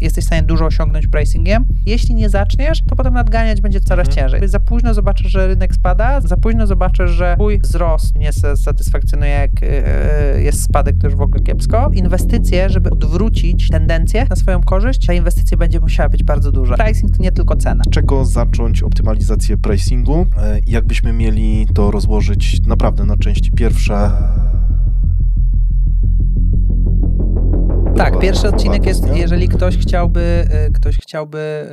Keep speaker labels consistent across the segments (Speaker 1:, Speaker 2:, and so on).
Speaker 1: jesteś w stanie dużo osiągnąć pricingiem. Jeśli nie zaczniesz, to potem nadganiać będzie coraz ciężej. Za późno zobaczysz, że rynek spada, za późno zobaczysz, że twój wzrost nie satysfakcjonuje, jak jest spadek, to już w ogóle kiepsko. Inwestycje, żeby odwrócić tendencję na swoją korzyść, ta inwestycja będzie musiała być bardzo duża. Pricing to nie tylko cena.
Speaker 2: Czego zacząć optymalizację pricingu? Jakbyśmy mieli to rozłożyć naprawdę na części pierwsze?
Speaker 1: Tak, pierwszy odcinek jest, jeżeli ktoś chciałby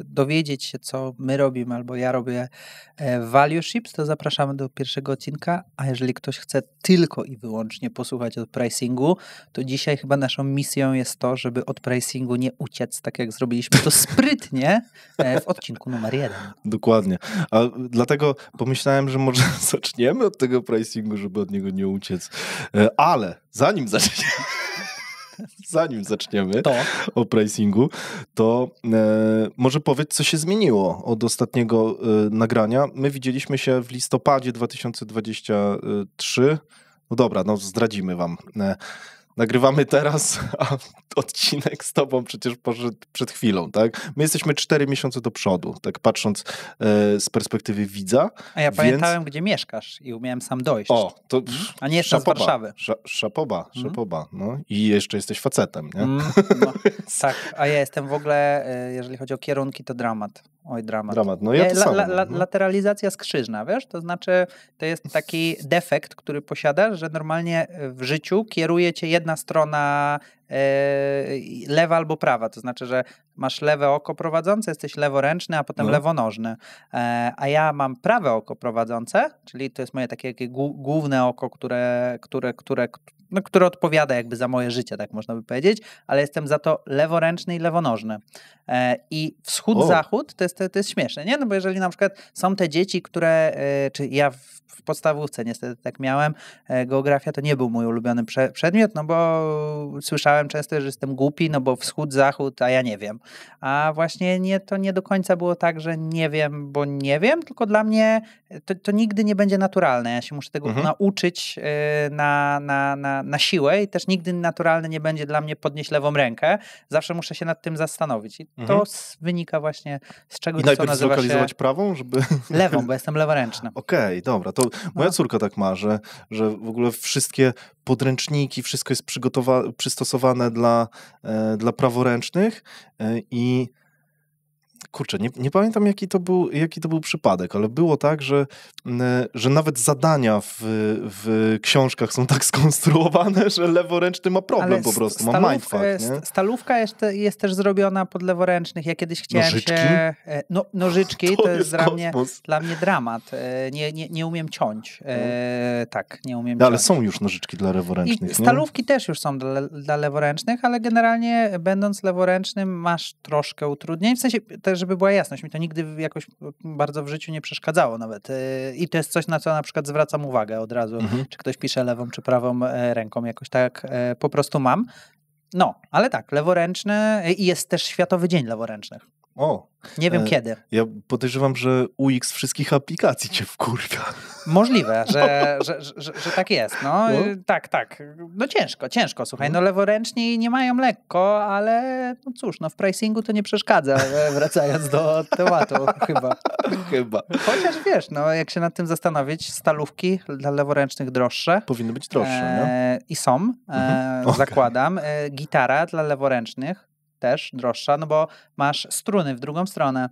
Speaker 1: dowiedzieć się, co my robimy, albo ja robię w Value Ships, to zapraszamy do pierwszego odcinka, a jeżeli ktoś chce tylko i wyłącznie posłuchać o pricingu, to dzisiaj chyba naszą misją jest to, żeby od pricingu nie uciec, tak jak zrobiliśmy to sprytnie w odcinku numer 1.
Speaker 2: Dokładnie, a dlatego pomyślałem, że może zaczniemy od tego pricingu, żeby od niego nie uciec, ale zanim zaczniemy o pricingu, to może powiedz, co się zmieniło od ostatniego nagrania. My widzieliśmy się w listopadzie 2023. No dobra, no zdradzimy wam. Nagrywamy teraz, a odcinek z tobą przecież poszedł przed chwilą, tak? My jesteśmy 4 miesiące do przodu, tak patrząc z perspektywy widza.
Speaker 1: A ja pamiętałem, gdzie mieszkasz i umiałem sam dojść.
Speaker 2: O, to
Speaker 1: a nie jestem z Warszawy.
Speaker 2: Szapoba. No. I jeszcze jesteś facetem, nie?
Speaker 1: No, tak, a ja jestem w ogóle, jeżeli chodzi o kierunki, to dramat. Oj, dramat.
Speaker 2: No ja to samo.
Speaker 1: Lateralizacja skrzyżna, wiesz? To znaczy, to jest taki defekt, który posiadasz, że normalnie w życiu kieruje cię jedna strona lewa albo prawa. To znaczy, że masz lewe oko prowadzące, jesteś leworęczny, a potem lewonożny. A ja mam prawe oko prowadzące, czyli to jest moje takie główne oko, które odpowiada jakby za moje życie, tak można by powiedzieć, ale jestem za to leworęczny i lewonożny. I wschód-zachód to jest śmieszne, nie? No bo jeżeli na przykład są te dzieci, które, czy ja w podstawówce niestety tak miałem, geografia to nie był mój ulubiony przedmiot, no bo słyszałem często, że jestem głupi, no bo wschód-zachód, a ja nie wiem. A właśnie to nie do końca było tak, że nie wiem, bo nie wiem, tylko dla mnie to nigdy nie będzie naturalne. Ja się muszę tego nauczyć na siłę i też nigdy naturalne nie będzie dla mnie podnieść lewą rękę. Zawsze muszę się nad tym zastanowić. I to wynika właśnie z czegoś, co nazywa się... I
Speaker 2: najpierw zlokalizować prawą, żeby...
Speaker 1: Lewą, bo jestem leworęczny.
Speaker 2: Okej, dobra. To moja córka tak ma, że w ogóle wszystkie podręczniki, wszystko jest przystosowane dla praworęcznych i kurczę, nie pamiętam jaki to był przypadek, ale było tak, że nawet zadania w książkach są tak skonstruowane, że leworęczny ma problem ale po prostu, ma mindfuck, nie?
Speaker 1: Stalówka jest też zrobiona pod leworęcznych. Ja kiedyś chciałem
Speaker 2: nożyczki?
Speaker 1: Nożyczki to jest dla mnie dramat. Nie umiem ciąć. Tak, nie umiem ciąć.
Speaker 2: Ale są już nożyczki dla leworęcznych,
Speaker 1: I stalówki też już są dla leworęcznych, ale generalnie będąc leworęcznym masz troszkę utrudnień. W sensie też, żeby była jasność, mi to nigdy jakoś bardzo w życiu nie przeszkadzało nawet. I to jest coś, na co na przykład zwracam uwagę od razu, czy ktoś pisze lewą, czy prawą ręką. Jakoś tak po prostu mam. No, ale tak, leworęczny i jest też Światowy Dzień Leworęcznych.
Speaker 2: O.
Speaker 1: Nie wiem kiedy.
Speaker 2: Ja podejrzewam, że UX wszystkich aplikacji cię wkurwia.
Speaker 1: Możliwe, że tak jest. No. Tak. No ciężko, słuchaj. No leworęczni nie mają lekko, ale no cóż, no w pricingu to nie przeszkadza, wracając do tematu chyba. Chociaż wiesz, no jak się nad tym zastanowić, stalówki dla leworęcznych droższe.
Speaker 2: Powinny być droższe, nie?
Speaker 1: I są, zakładam. Gitara dla leworęcznych też droższa, no bo masz struny w drugą stronę.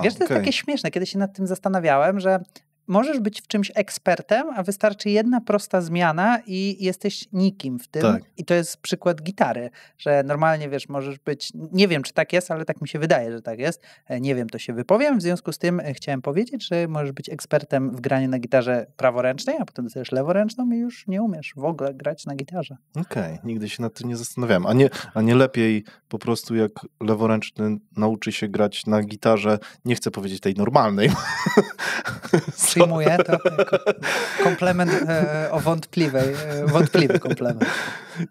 Speaker 1: Wiesz, to jest takie śmieszne, kiedy się nad tym zastanawiałem, że możesz być w czymś ekspertem, a wystarczy jedna prosta zmiana i jesteś nikim w tym. Tak. I to jest przykład gitary, że normalnie, wiesz, możesz być, nie wiem, czy tak jest, ale tak mi się wydaje, że tak jest. Nie wiem, to się wypowiem. W związku z tym chciałem powiedzieć, że możesz być ekspertem w graniu na gitarze praworęcznej, a potem dostajesz leworęczną i już nie umiesz w ogóle grać na gitarze.
Speaker 2: Okej, nigdy się nad tym nie zastanawiałem. A nie lepiej po prostu jak leworęczny nauczy się grać na gitarze, nie chcę powiedzieć tej normalnej.
Speaker 1: Przyjmuję to jako komplement wątpliwy komplement.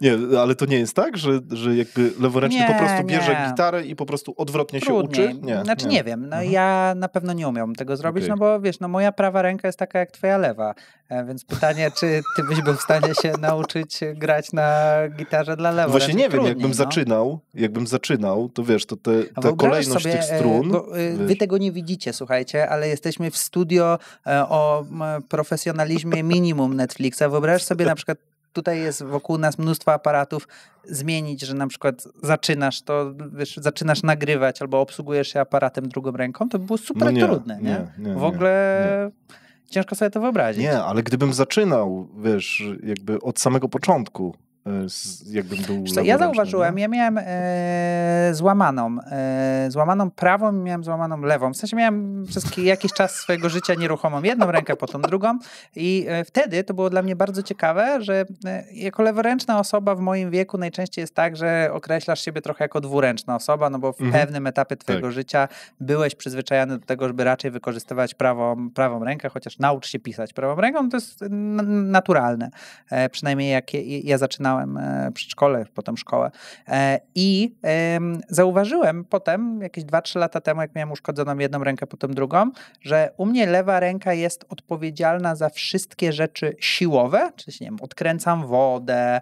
Speaker 2: Nie, ale to nie jest tak, że jakby leworęczny po prostu bierze
Speaker 1: nie.
Speaker 2: gitarę i po prostu odwrotnie
Speaker 1: Trudniej.
Speaker 2: się uczy? Nie,
Speaker 1: Znaczy nie wiem, no ja na pewno nie umiem tego zrobić,
Speaker 2: Okej.
Speaker 1: no bo wiesz, no moja prawa ręka jest taka jak twoja lewa, więc pytanie, czy ty byś był w stanie się nauczyć grać na gitarze dla leworęcznych?
Speaker 2: Właśnie nie wiem,
Speaker 1: Trudniej,
Speaker 2: jakbym zaczynał, to wiesz, to
Speaker 1: A
Speaker 2: ta
Speaker 1: wyobrażasz
Speaker 2: kolejność
Speaker 1: sobie,
Speaker 2: tych strun...
Speaker 1: bo wy tego nie widzicie, słuchajcie, ale jesteśmy w studio o profesjonalizmie minimum Netflixa. Wyobrażasz sobie na przykład, tutaj jest wokół nas mnóstwo aparatów, zmienić, że na przykład zaczynasz nagrywać albo obsługujesz się aparatem drugą ręką, to by było super trudne, nie? W ogóle ciężko sobie to wyobrazić.
Speaker 2: Nie, ale gdybym zaczynał, wiesz, jakby od samego początku, jakbym był
Speaker 1: Ja zauważyłem, ja miałem złamaną prawą i miałem złamaną lewą. W sensie miałem przez jakiś czas swojego życia nieruchomą jedną rękę, potem drugą i wtedy to było dla mnie bardzo ciekawe, że jako leworęczna osoba w moim wieku najczęściej jest tak, że określasz siebie trochę jako dwuręczna osoba, no bo w pewnym etapie twojego życia byłeś przyzwyczajony do tego, żeby raczej wykorzystywać prawą rękę, chociaż naucz się pisać prawą ręką, no to jest naturalne. Przynajmniej jak ja zaczynałem przedszkole, potem szkołę. I zauważyłem potem, jakieś 2-3 lata temu, jak miałem uszkodzoną jedną rękę, potem drugą, że u mnie lewa ręka jest odpowiedzialna za wszystkie rzeczy siłowe, czyli nie wiem, odkręcam wodę,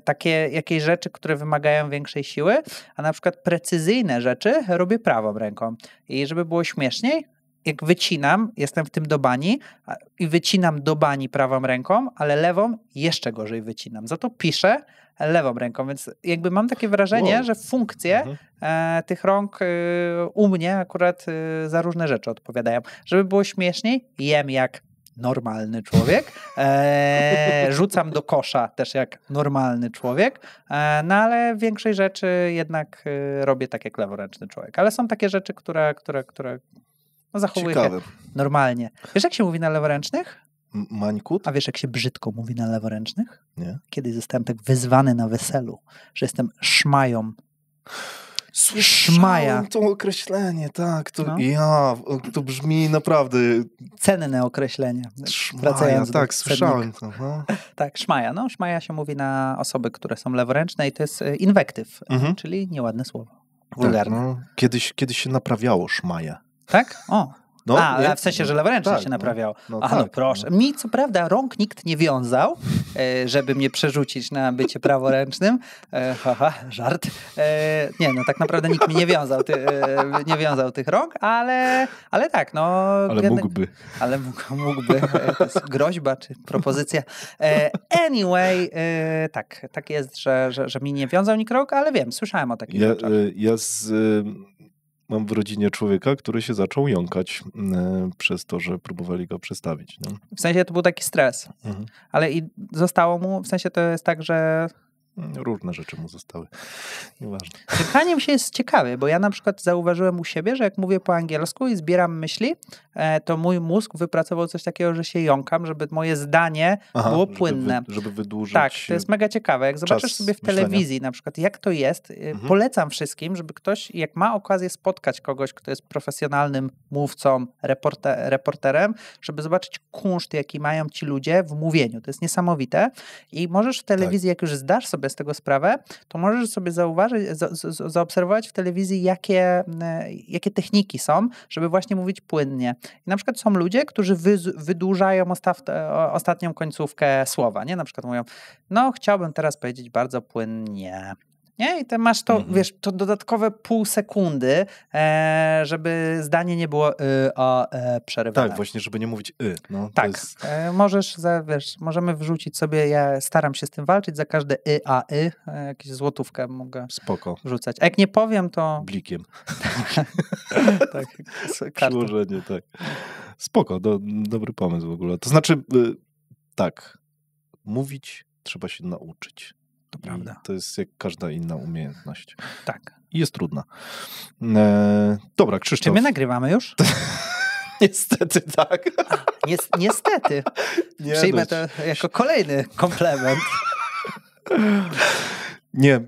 Speaker 1: takie jakieś rzeczy, które wymagają większej siły, a na przykład precyzyjne rzeczy robię prawą ręką. I żeby było śmieszniej, jak wycinam, jestem w tym do bani i wycinam do bani prawą ręką, ale lewą jeszcze gorzej wycinam. Za to piszę lewą ręką, więc jakby mam takie wrażenie, że funkcje tych rąk u mnie akurat za różne rzeczy odpowiadają. Żeby było śmieszniej, jem jak normalny człowiek, rzucam do kosza też jak normalny człowiek, no ale większej rzeczy jednak robię tak jak leworęczny człowiek. Ale są takie rzeczy, które zachowuję się normalnie. Wiesz, jak się mówi na leworęcznych?
Speaker 2: Mańkut?
Speaker 1: A wiesz, jak się brzydko mówi na leworęcznych?
Speaker 2: Nie.
Speaker 1: Kiedyś zostałem tak wyzwany na weselu, że jestem szmają.
Speaker 2: Słyszałem to określenie, tak. To brzmi naprawdę...
Speaker 1: Cenne określenie.
Speaker 2: Szmaja, tak, słyszałem to. No.
Speaker 1: Tak, szmaja. No, szmaja się mówi na osoby, które są leworęczne i to jest inwektyw, czyli nieładne słowo. Wulgarne.
Speaker 2: Tak, no. Kiedyś się naprawiało szmaję.
Speaker 1: Tak? O.
Speaker 2: No,
Speaker 1: ale w sensie, że leworęcznie się naprawiało. No proszę.
Speaker 2: No.
Speaker 1: Mi co prawda rąk nikt nie wiązał, żeby mnie przerzucić na bycie praworęcznym. Żart. Nie, no tak naprawdę nikt mi nie wiązał tych rąk, ale tak, no.
Speaker 2: Ale mógłby.
Speaker 1: Ale mógłby. To jest groźba czy propozycja. Anyway, tak jest, że mi nie wiązał nikt rąk, ale wiem, słyszałem o takich rzeczach.
Speaker 2: Mam w rodzinie człowieka, który się zaczął jąkać przez to, że próbowali go przestawić. No.
Speaker 1: W sensie to był taki stres, ale i zostało mu, w sensie to jest tak, że...
Speaker 2: Różne rzeczy mu zostały. Nieważne.
Speaker 1: Czytaniem się jest ciekawe, bo ja na przykład zauważyłem u siebie, że jak mówię po angielsku i zbieram myśli, to mój mózg wypracował coś takiego, że się jąkam, żeby moje zdanie było płynne.
Speaker 2: Żeby wydłużyć.
Speaker 1: Tak, to jest mega ciekawe. Jak zobaczysz sobie w telewizji na przykład, jak to jest, polecam wszystkim, żeby ktoś, jak ma okazję spotkać kogoś, kto jest profesjonalnym mówcą, reporterem, żeby zobaczyć kunszt, jaki mają ci ludzie w mówieniu. To jest niesamowite i możesz w telewizji, jak już zdasz sobie z tego sprawę, to możesz sobie zaobserwować w telewizji, jakie techniki są, żeby właśnie mówić płynnie. I na przykład są ludzie, którzy wydłużają ostatnią końcówkę słowa, nie? Na przykład mówią, no chciałbym teraz powiedzieć bardzo płynnie. Nie? I ty masz to, wiesz, to dodatkowe pół sekundy, żeby zdanie nie było przerywane.
Speaker 2: Tak, właśnie, żeby nie mówić no,
Speaker 1: tak,
Speaker 2: jest...
Speaker 1: możemy wrzucić sobie, ja staram się z tym walczyć, za każde jakąś złotówkę mogę wrzucać. A jak nie powiem, to...
Speaker 2: Blikiem.
Speaker 1: tak,
Speaker 2: przyłożenie, tak. Spoko, dobry pomysł w ogóle. To znaczy, tak, mówić trzeba się nauczyć.
Speaker 1: To prawda.
Speaker 2: To jest jak każda inna umiejętność.
Speaker 1: Tak.
Speaker 2: I jest trudna. Dobra, Krzysztof.
Speaker 1: Czy my nagrywamy już?
Speaker 2: Niestety tak.
Speaker 1: Niestety. Przyjmę to jako kolejny komplement.
Speaker 2: Nie,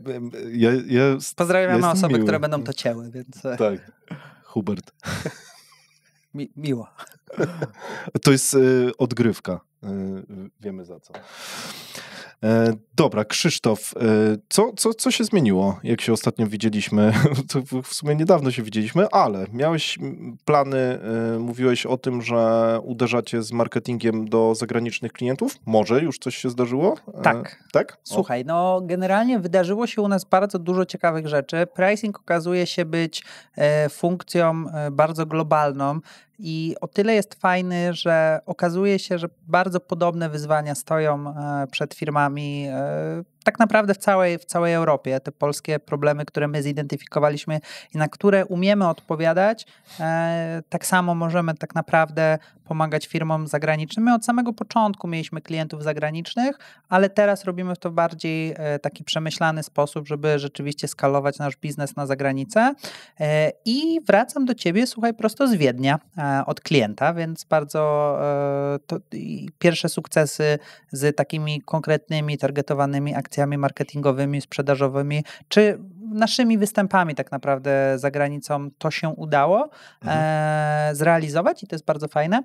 Speaker 1: pozdrawiamy osoby, które będą to cięły, więc...
Speaker 2: Tak, Hubert.
Speaker 1: Miło.
Speaker 2: To jest odgrywka. Wiemy za co. Dobra, Krzysztof, co się zmieniło, jak się ostatnio widzieliśmy? To w sumie niedawno się widzieliśmy, ale miałeś plany, mówiłeś o tym, że uderzacie z marketingiem do zagranicznych klientów? Może już coś się zdarzyło?
Speaker 1: Tak.
Speaker 2: Tak?
Speaker 1: Słuchaj, no generalnie wydarzyło się u nas bardzo dużo ciekawych rzeczy. Pricing okazuje się być funkcją bardzo globalną i o tyle jest fajny, że okazuje się, że bardzo podobne wyzwania stoją przed firmami tak naprawdę w całej Europie. Te polskie problemy, które my zidentyfikowaliśmy i na które umiemy odpowiadać, tak samo możemy tak naprawdę pomagać firmom zagranicznym. My od samego początku mieliśmy klientów zagranicznych, ale teraz robimy to w bardziej taki przemyślany sposób, żeby rzeczywiście skalować nasz biznes na zagranicę. I wracam do ciebie, słuchaj, prosto z Wiednia od klienta, więc bardzo pierwsze sukcesy z takimi konkretnymi, targetowanymi akcjami marketingowymi, sprzedażowymi, czy naszymi występami tak naprawdę za granicą to się udało zrealizować i to jest bardzo fajne.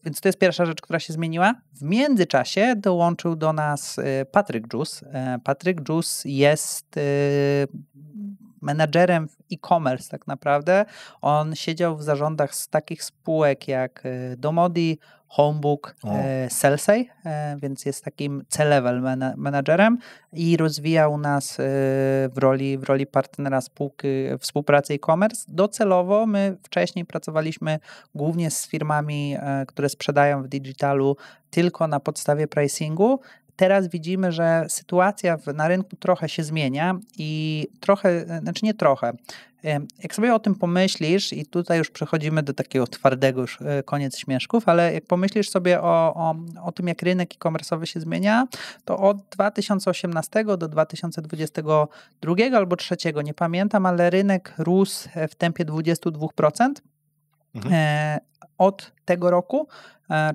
Speaker 1: Więc to jest pierwsza rzecz, która się zmieniła. W międzyczasie dołączył do nas Patryk Dżus. Patryk Dżus jest menadżerem w e-commerce tak naprawdę. On siedział w zarządach z takich spółek jak Domodi, Homebook, Selsey, więc jest takim C-level menadżerem i rozwijał nas w roli partnera współpracy e-commerce. Docelowo my wcześniej pracowaliśmy głównie z firmami, które sprzedają w digitalu tylko na podstawie pricingu. Teraz widzimy, że sytuacja na rynku trochę się zmienia i nie trochę. Jak sobie o tym pomyślisz, i tutaj już przechodzimy do takiego twardego już koniec śmieszków, ale jak pomyślisz sobie o tym, jak rynek e-commerce'owy się zmienia, to od 2018 do 2022 albo 2023, nie pamiętam, ale rynek rósł w tempie 22%. Od tego roku,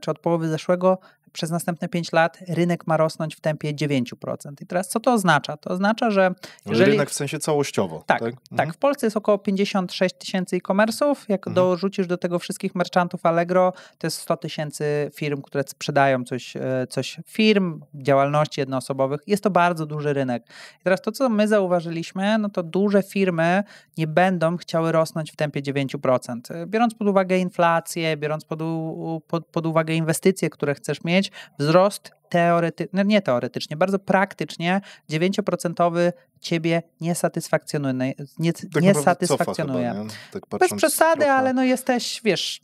Speaker 1: czy od połowy zeszłego, przez następne 5 lat rynek ma rosnąć w tempie 9%. I teraz co to oznacza? To oznacza, że jeżeli...
Speaker 2: Rynek w sensie całościowo.
Speaker 1: Tak. W Polsce jest około 56 tysięcy e-commerce'ów. Jak dorzucisz do tego wszystkich merchantów Allegro, to jest 100 tysięcy firm, które sprzedają coś firm, działalności jednoosobowych. Jest to bardzo duży rynek. I teraz to, co my zauważyliśmy, no to duże firmy nie będą chciały rosnąć w tempie 9%. Biorąc pod uwagę inflację, biorąc pod uwagę inwestycje, które chcesz mieć, wzrost nie teoretycznie, bardzo praktycznie 9% ciebie nie satysfakcjonuje.
Speaker 2: Tak
Speaker 1: bez przesady, ale no jesteś, wiesz,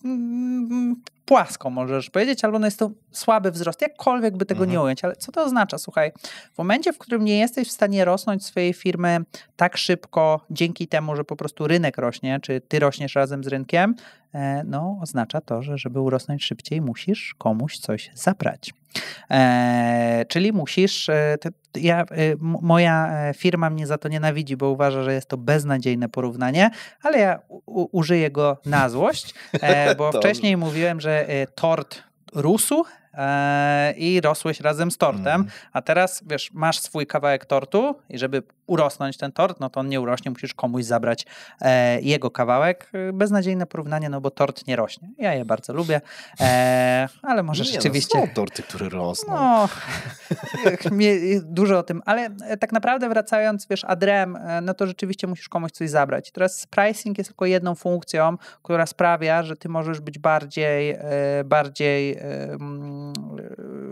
Speaker 1: płasko możesz powiedzieć, albo no jest to słaby wzrost, jakkolwiek by tego nie ująć, ale co to oznacza? Słuchaj, w momencie, w którym nie jesteś w stanie rosnąć swojej firmy tak szybko, dzięki temu, że po prostu rynek rośnie, czy ty rośniesz razem z rynkiem, no oznacza to, że żeby urosnąć szybciej, musisz komuś coś zabrać. Czyli musisz, moja firma mnie za to nienawidzi, bo uważa, że jest to beznadziejne porównanie, ale ja użyję go na złość, bo wcześniej mówiłem, że tort rósł i rosłeś razem z tortem, a teraz, wiesz, masz swój kawałek tortu i żeby urosnąć ten tort, no to on nie urośnie, musisz komuś zabrać jego kawałek. Beznadziejne porównanie, no bo tort nie rośnie. Ja je bardzo lubię, ale może rzeczywiście...
Speaker 2: No, są torty, które rosną.
Speaker 1: No, dużo o tym, ale tak naprawdę wracając, wiesz, adrem, no to rzeczywiście musisz komuś coś zabrać. Teraz pricing jest tylko jedną funkcją, która sprawia, że ty możesz być bardziej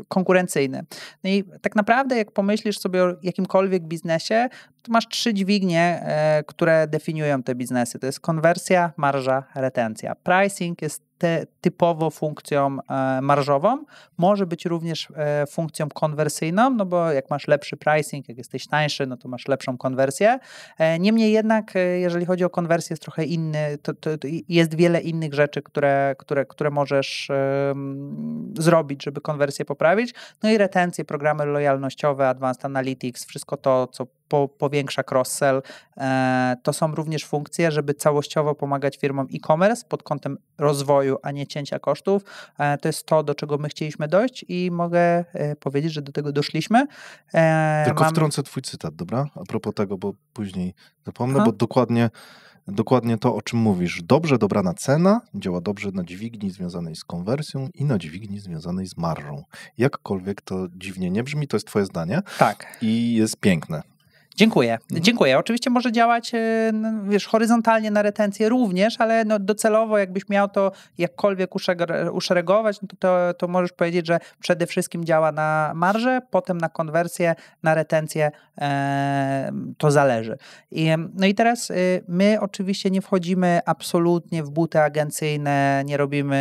Speaker 1: konkurencyjny. No i tak naprawdę jak pomyślisz sobie o jakimkolwiek biznesie, to masz 3 dźwignie, które definiują te biznesy. To jest konwersja, marża, retencja. Pricing jest typowo funkcją marżową, może być również funkcją konwersyjną, no bo jak masz lepszy pricing, jak jesteś tańszy, no to masz lepszą konwersję. Niemniej jednak, jeżeli chodzi o konwersję, jest trochę inny, to jest wiele innych rzeczy, które możesz zrobić, żeby konwersję poprawić. No i retencje, programy lojalnościowe, Advanced Analytics, wszystko to, co powiększa cross-sell. To są również funkcje, żeby całościowo pomagać firmom e-commerce pod kątem rozwoju, a nie cięcia kosztów. To jest to, do czego my chcieliśmy dojść i mogę powiedzieć, że do tego doszliśmy.
Speaker 2: Tylko wtrącę twój cytat, dobra? A propos tego, bo później zapomnę, bo dokładnie to, o czym mówisz. Dobrze dobrana cena działa dobrze na dźwigni związanej z konwersją i na dźwigni związanej z marżą. Jakkolwiek to dziwnie nie brzmi, to jest twoje zdanie.
Speaker 1: Tak.
Speaker 2: I jest piękne.
Speaker 1: Dziękuję. Dziękuję. Oczywiście może działać, wiesz, horyzontalnie na retencję również, ale no docelowo jakbyś miał to jakkolwiek uszeregować, no to możesz powiedzieć, że przede wszystkim działa na marżę, potem na konwersję, na retencję, to zależy. No i teraz my oczywiście nie wchodzimy absolutnie w buty agencyjne, nie robimy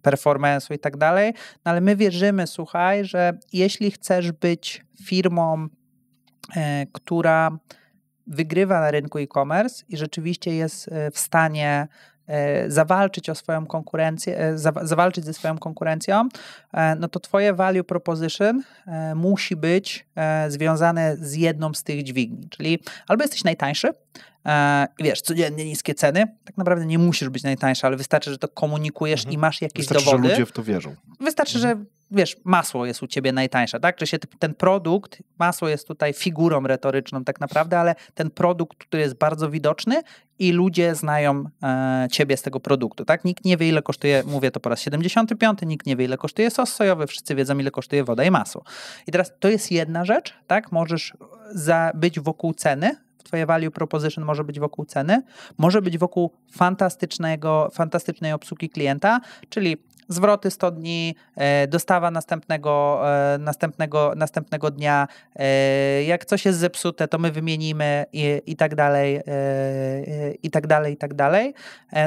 Speaker 1: performance'u i tak dalej, no ale my wierzymy, słuchaj, że jeśli chcesz być firmą, która wygrywa na rynku e-commerce i rzeczywiście jest w stanie zawalczyć o swoją konkurencję, zawalczyć ze swoją konkurencją, no to twoje value proposition musi być związane z jedną z tych dźwigni, czyli albo jesteś najtańszy, wiesz, codziennie niskie ceny, tak naprawdę nie musisz być najtańszy, ale wystarczy, że to komunikujesz i masz jakieś
Speaker 2: dowody.
Speaker 1: Wystarczy,
Speaker 2: że ludzie w to wierzą.
Speaker 1: Wystarczy, że wiesz, masło jest u ciebie najtańsze, tak? Czy się ten produkt, masło jest tutaj figurą retoryczną tak naprawdę, ale ten produkt, który jest bardzo widoczny i ludzie znają ciebie z tego produktu, tak? Nikt nie wie, ile kosztuje, mówię to po raz 75, nikt nie wie, ile kosztuje sos sojowy, wszyscy wiedzą, ile kosztuje woda i masło. I teraz to jest jedna rzecz, tak? Możesz być wokół ceny, twoje value proposition może być wokół ceny, może być wokół fantastycznej obsługi klienta, czyli zwroty 100 dni, dostawa następnego dnia, jak coś jest zepsute, to my wymienimy i tak dalej, i tak dalej, i tak dalej.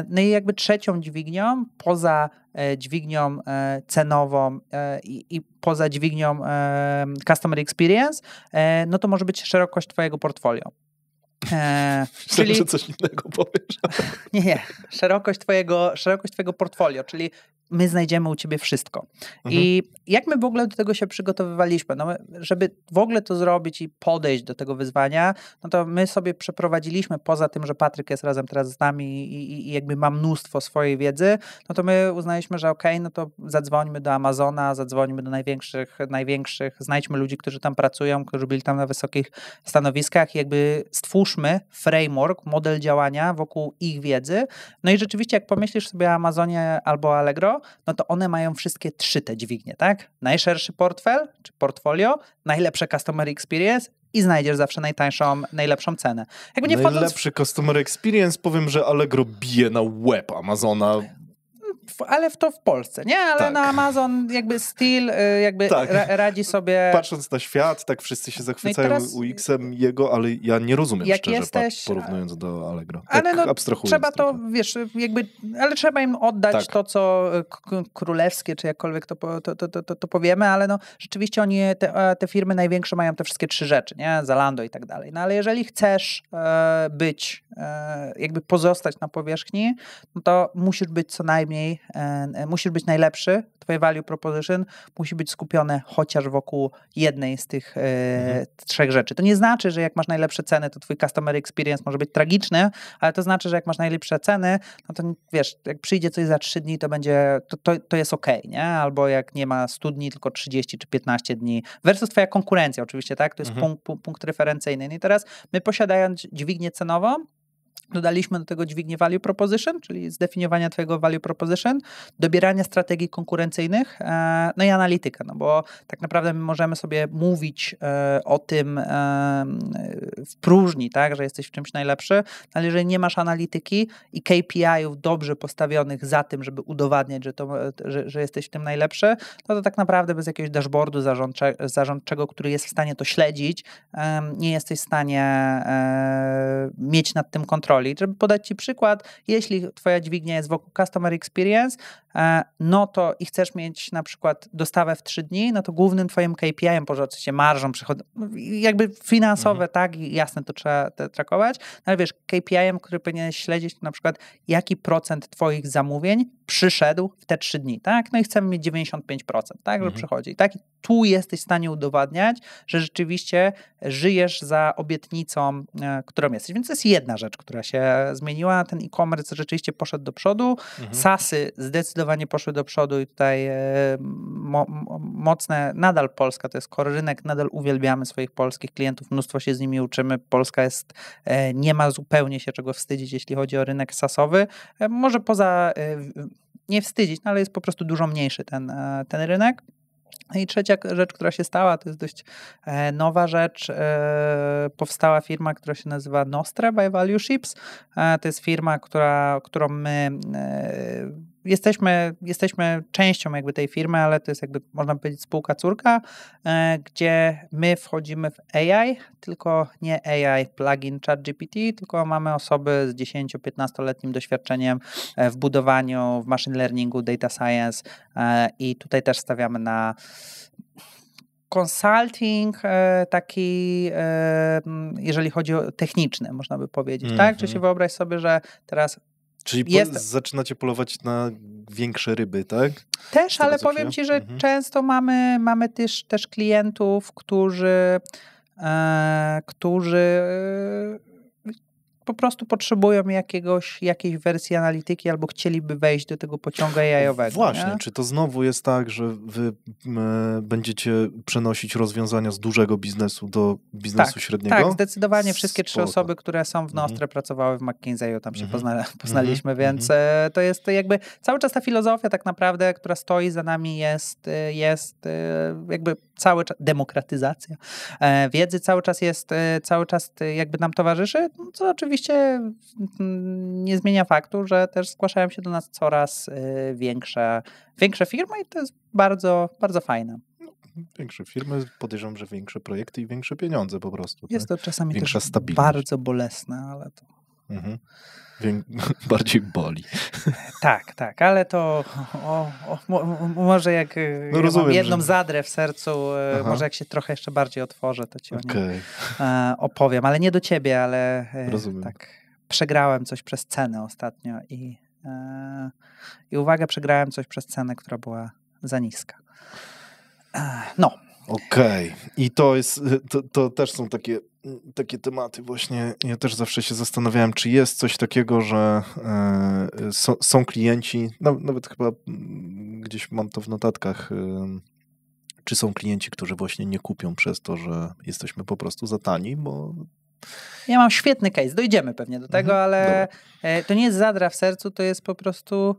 Speaker 1: No i jakby trzecią dźwignią, poza dźwignią cenową i poza dźwignią customer experience, no to może być szerokość twojego portfolio.
Speaker 2: Czyli że coś innego powiesz.
Speaker 1: Nie. Szerokość twojego portfolio, czyli my znajdziemy u ciebie wszystko. I jak my w ogóle do tego się przygotowywaliśmy? No, żeby w ogóle to zrobić i podejść do tego wyzwania, no to my sobie przeprowadziliśmy, poza tym, że Patryk jest razem teraz z nami i jakby ma mnóstwo swojej wiedzy, no to my uznaliśmy, że okej, no to zadzwońmy do Amazona, zadzwońmy do największych, znajdźmy ludzi, którzy tam pracują, którzy byli tam na wysokich stanowiskach i jakby stwórzmy framework, model działania wokół ich wiedzy. No i rzeczywiście, jak pomyślisz sobie o Amazonie albo Allegro, no to one mają wszystkie trzy te dźwignie, tak? Najszerszy portfel, czy portfolio, najlepsze customer experience i znajdziesz zawsze najlepszą cenę. Jakby nie
Speaker 2: najlepszy customer experience, powiem, że Allegro bije na łeb Amazona.
Speaker 1: Ale to w Polsce, nie? Ale tak. Na Amazon jakby still jakby tak. radzi sobie...
Speaker 2: Patrząc na świat, tak wszyscy się zachwycają UX-em jego, ale ja nie rozumiem szczerze, porównując do Allegro. Tak ale no,
Speaker 1: trzeba to, wiesz, jakby, ale trzeba im oddać to, co królewskie, czy jakkolwiek to powiemy, ale no rzeczywiście oni, te firmy największe mają te wszystkie trzy rzeczy, nie? Zalando i tak dalej. No ale jeżeli chcesz jakby pozostać na powierzchni, no to musisz być co najmniej musisz być najlepszy, twoje value proposition musi być skupione chociaż wokół jednej z tych trzech rzeczy. To nie znaczy, że jak masz najlepsze ceny, to twój customer experience może być tragiczny, ale to znaczy, że jak masz najlepsze ceny, no to wiesz, jak przyjdzie coś za 3 dni, to będzie, to jest okej, nie? Albo jak nie ma 100 dni, tylko 30 czy 15 dni, versus twoja konkurencja oczywiście, tak? To jest punkt referencyjny. No i teraz my posiadając dźwignię cenową, dodaliśmy do tego dźwignię value proposition, czyli zdefiniowania twojego value proposition, dobierania strategii konkurencyjnych, no i analityka, no bo tak naprawdę my możemy sobie mówić o tym w próżni, tak, że jesteś w czymś najlepszy, ale jeżeli nie masz analityki i KPI-ów dobrze postawionych za tym, żeby udowadniać, że jesteś w tym najlepszy, no to tak naprawdę bez jakiegoś dashboardu zarządczego, który jest w stanie to śledzić, nie jesteś w stanie mieć nad tym kontroli. Żeby podać ci przykład, jeśli twoja dźwignia jest wokół customer experience, no to i chcesz mieć na przykład dostawę w 3 dni, no to głównym twoim KPI-em, poza oczywiście marżą, jakby finansowe, tak, i jasne, to trzeba trackować, no ale wiesz, KPI-em, który powinieneś śledzić, to na przykład jaki procent twoich zamówień przyszedł w te 3 dni, tak, no i chcemy mieć 95%, tak, że przychodzi, tak, i tu jesteś w stanie udowadniać, że rzeczywiście żyjesz za obietnicą, którą jesteś, więc to jest jedna rzecz, która się zmieniła, ten e-commerce rzeczywiście poszedł do przodu, SaaSy zdecydowanie poszły do przodu i tutaj mocne, nadal Polska to jest core rynek, nadal uwielbiamy swoich polskich klientów, mnóstwo się z nimi uczymy, Polska jest, nie ma zupełnie się czego wstydzić, jeśli chodzi o rynek SaaSowy, może poza, nie wstydzić, no ale jest po prostu dużo mniejszy ten rynek. I trzecia rzecz, która się stała, to jest dość nowa rzecz. Powstała firma, która się nazywa Nostra by Value Ships. To jest firma, którą my jesteśmy częścią jakby tej firmy, ale to jest jakby, można powiedzieć, spółka córka, gdzie my wchodzimy w AI, tylko nie AI plugin ChatGPT, tylko mamy osoby z 10-15-letnim doświadczeniem w budowaniu, w machine learningu, data science i tutaj też stawiamy na consulting taki, jeżeli chodzi o techniczny, można by powiedzieć, tak? Czy się wyobraź sobie, że teraz
Speaker 2: Czyli zaczynacie polować na większe ryby, tak?
Speaker 1: Też, ale powiem ci, że często mamy też klientów, którzy po prostu potrzebują jakiejś wersji analityki albo chcieliby wejść do tego pociągu AI-owego.
Speaker 2: Właśnie,
Speaker 1: nie?
Speaker 2: czy to znowu jest tak, że wy będziecie przenosić rozwiązania z dużego biznesu do biznesu średniego?
Speaker 1: Tak, zdecydowanie wszystkie 3 osoby, które są w Nostre, pracowały w McKinsey'u, tam się poznaliśmy, więc to jest jakby cały czas ta filozofia tak naprawdę, która stoi za nami jest jakby cały czas demokratyzacja wiedzy cały czas jakby nam towarzyszy, co oczywiście nie zmienia faktu, że też zgłaszają się do nas coraz większe firmy i to jest bardzo, bardzo fajne.
Speaker 2: Większe firmy, podejrzewam, że większe projekty i większe pieniądze po prostu.
Speaker 1: Jest
Speaker 2: tak?
Speaker 1: to czasami
Speaker 2: większa
Speaker 1: też
Speaker 2: stabilność.
Speaker 1: bardzo bolesne, ale to...
Speaker 2: Bardziej boli.
Speaker 1: Tak, ale to może jak mam jedną zadrę w sercu, może jak się trochę jeszcze bardziej otworzę, to ci o nim opowiem, ale nie do ciebie, ale tak przegrałem coś przez cenę ostatnio i uwaga, przegrałem coś przez cenę, która była za niska. No.
Speaker 2: Okej. I to jest, to też są takie tematy właśnie. Ja też zawsze się zastanawiałem, czy jest coś takiego, że są klienci, nawet chyba gdzieś mam to w notatkach, czy są klienci, którzy właśnie nie kupią przez to, że jesteśmy po prostu za tani, bo...
Speaker 1: Ja mam świetny case, dojdziemy pewnie do tego, ale to nie jest zadra w sercu, to jest po prostu,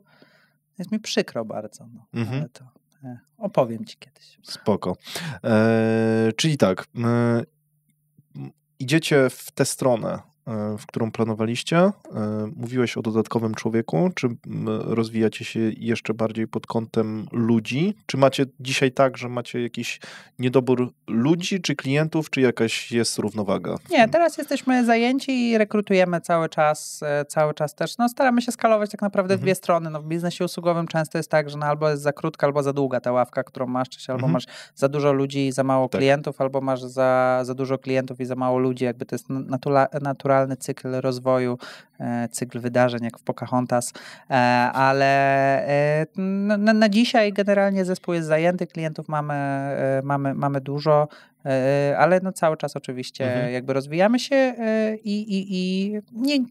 Speaker 1: jest mi przykro bardzo, ale to opowiem ci kiedyś.
Speaker 2: Spoko. Czyli tak, idziecie w tę stronę, w którą planowaliście. Mówiłeś o dodatkowym człowieku. Czy rozwijacie się jeszcze bardziej pod kątem ludzi? Czy macie dzisiaj tak, że macie jakiś niedobór ludzi, czy klientów, czy jakaś jest równowaga?
Speaker 1: Nie, teraz jesteśmy zajęci i rekrutujemy cały czas też. Staramy się skalować tak naprawdę w 2 strony. W biznesie usługowym często jest tak, że albo jest za krótka, albo za długa ta ławka, którą masz, czy albo masz za dużo ludzi i za mało klientów, albo masz za dużo klientów i za mało ludzi. Jakby to jest naturalny cykl rozwoju, cykl wydarzeń, jak w Pocahontas, ale na dzisiaj generalnie zespół jest zajęty, klientów mamy dużo, ale cały czas oczywiście jakby rozwijamy się i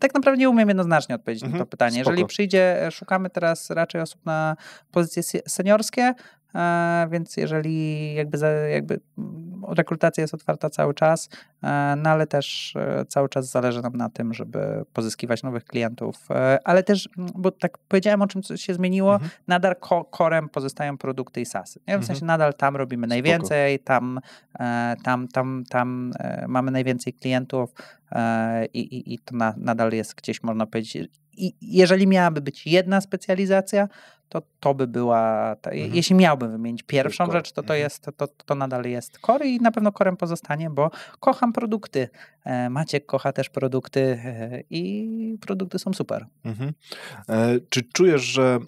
Speaker 1: tak naprawdę nie umiem jednoznacznie odpowiedzieć na to pytanie.
Speaker 2: Spoko.
Speaker 1: Jeżeli szukamy teraz raczej osób na pozycje seniorskie, więc jeżeli jakby rekrutacja jest otwarta cały czas, ale też cały czas zależy nam na tym, żeby pozyskiwać nowych klientów, ale też, bo tak powiedziałem, o czym się zmieniło, nadal corem pozostają produkty i SaaSy. W sensie nadal tam robimy najwięcej, tam mamy najwięcej klientów i to nadal jest gdzieś, można powiedzieć, i jeżeli miałaby być jedna specjalizacja, to by była, jeśli miałbym wymienić pierwszą rzecz, to nadal jest core i na pewno corem pozostanie, bo kocham produkty. Maciek kocha też produkty i produkty są super.
Speaker 2: Czy czujesz, że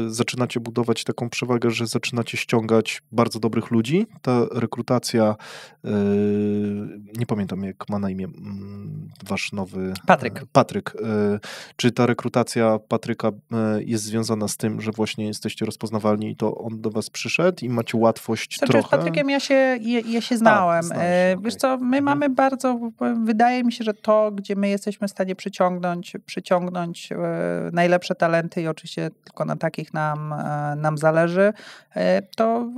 Speaker 2: zaczynacie budować taką przewagę, że zaczynacie ściągać bardzo dobrych ludzi? Ta rekrutacja, nie pamiętam jak ma na imię wasz nowy... Patryk. Czy ta rekrutacja Patryka jest związana z tym, że właśnie jesteście rozpoznawalni i to on do was przyszedł i macie łatwość trochę?
Speaker 1: Z Patrykiem ja się znałem. Wiesz co, my mamy bardzo, wydaje mi się, że to, gdzie my jesteśmy w stanie przyciągnąć najlepsze talenty i oczywiście tylko na takich nam zależy, to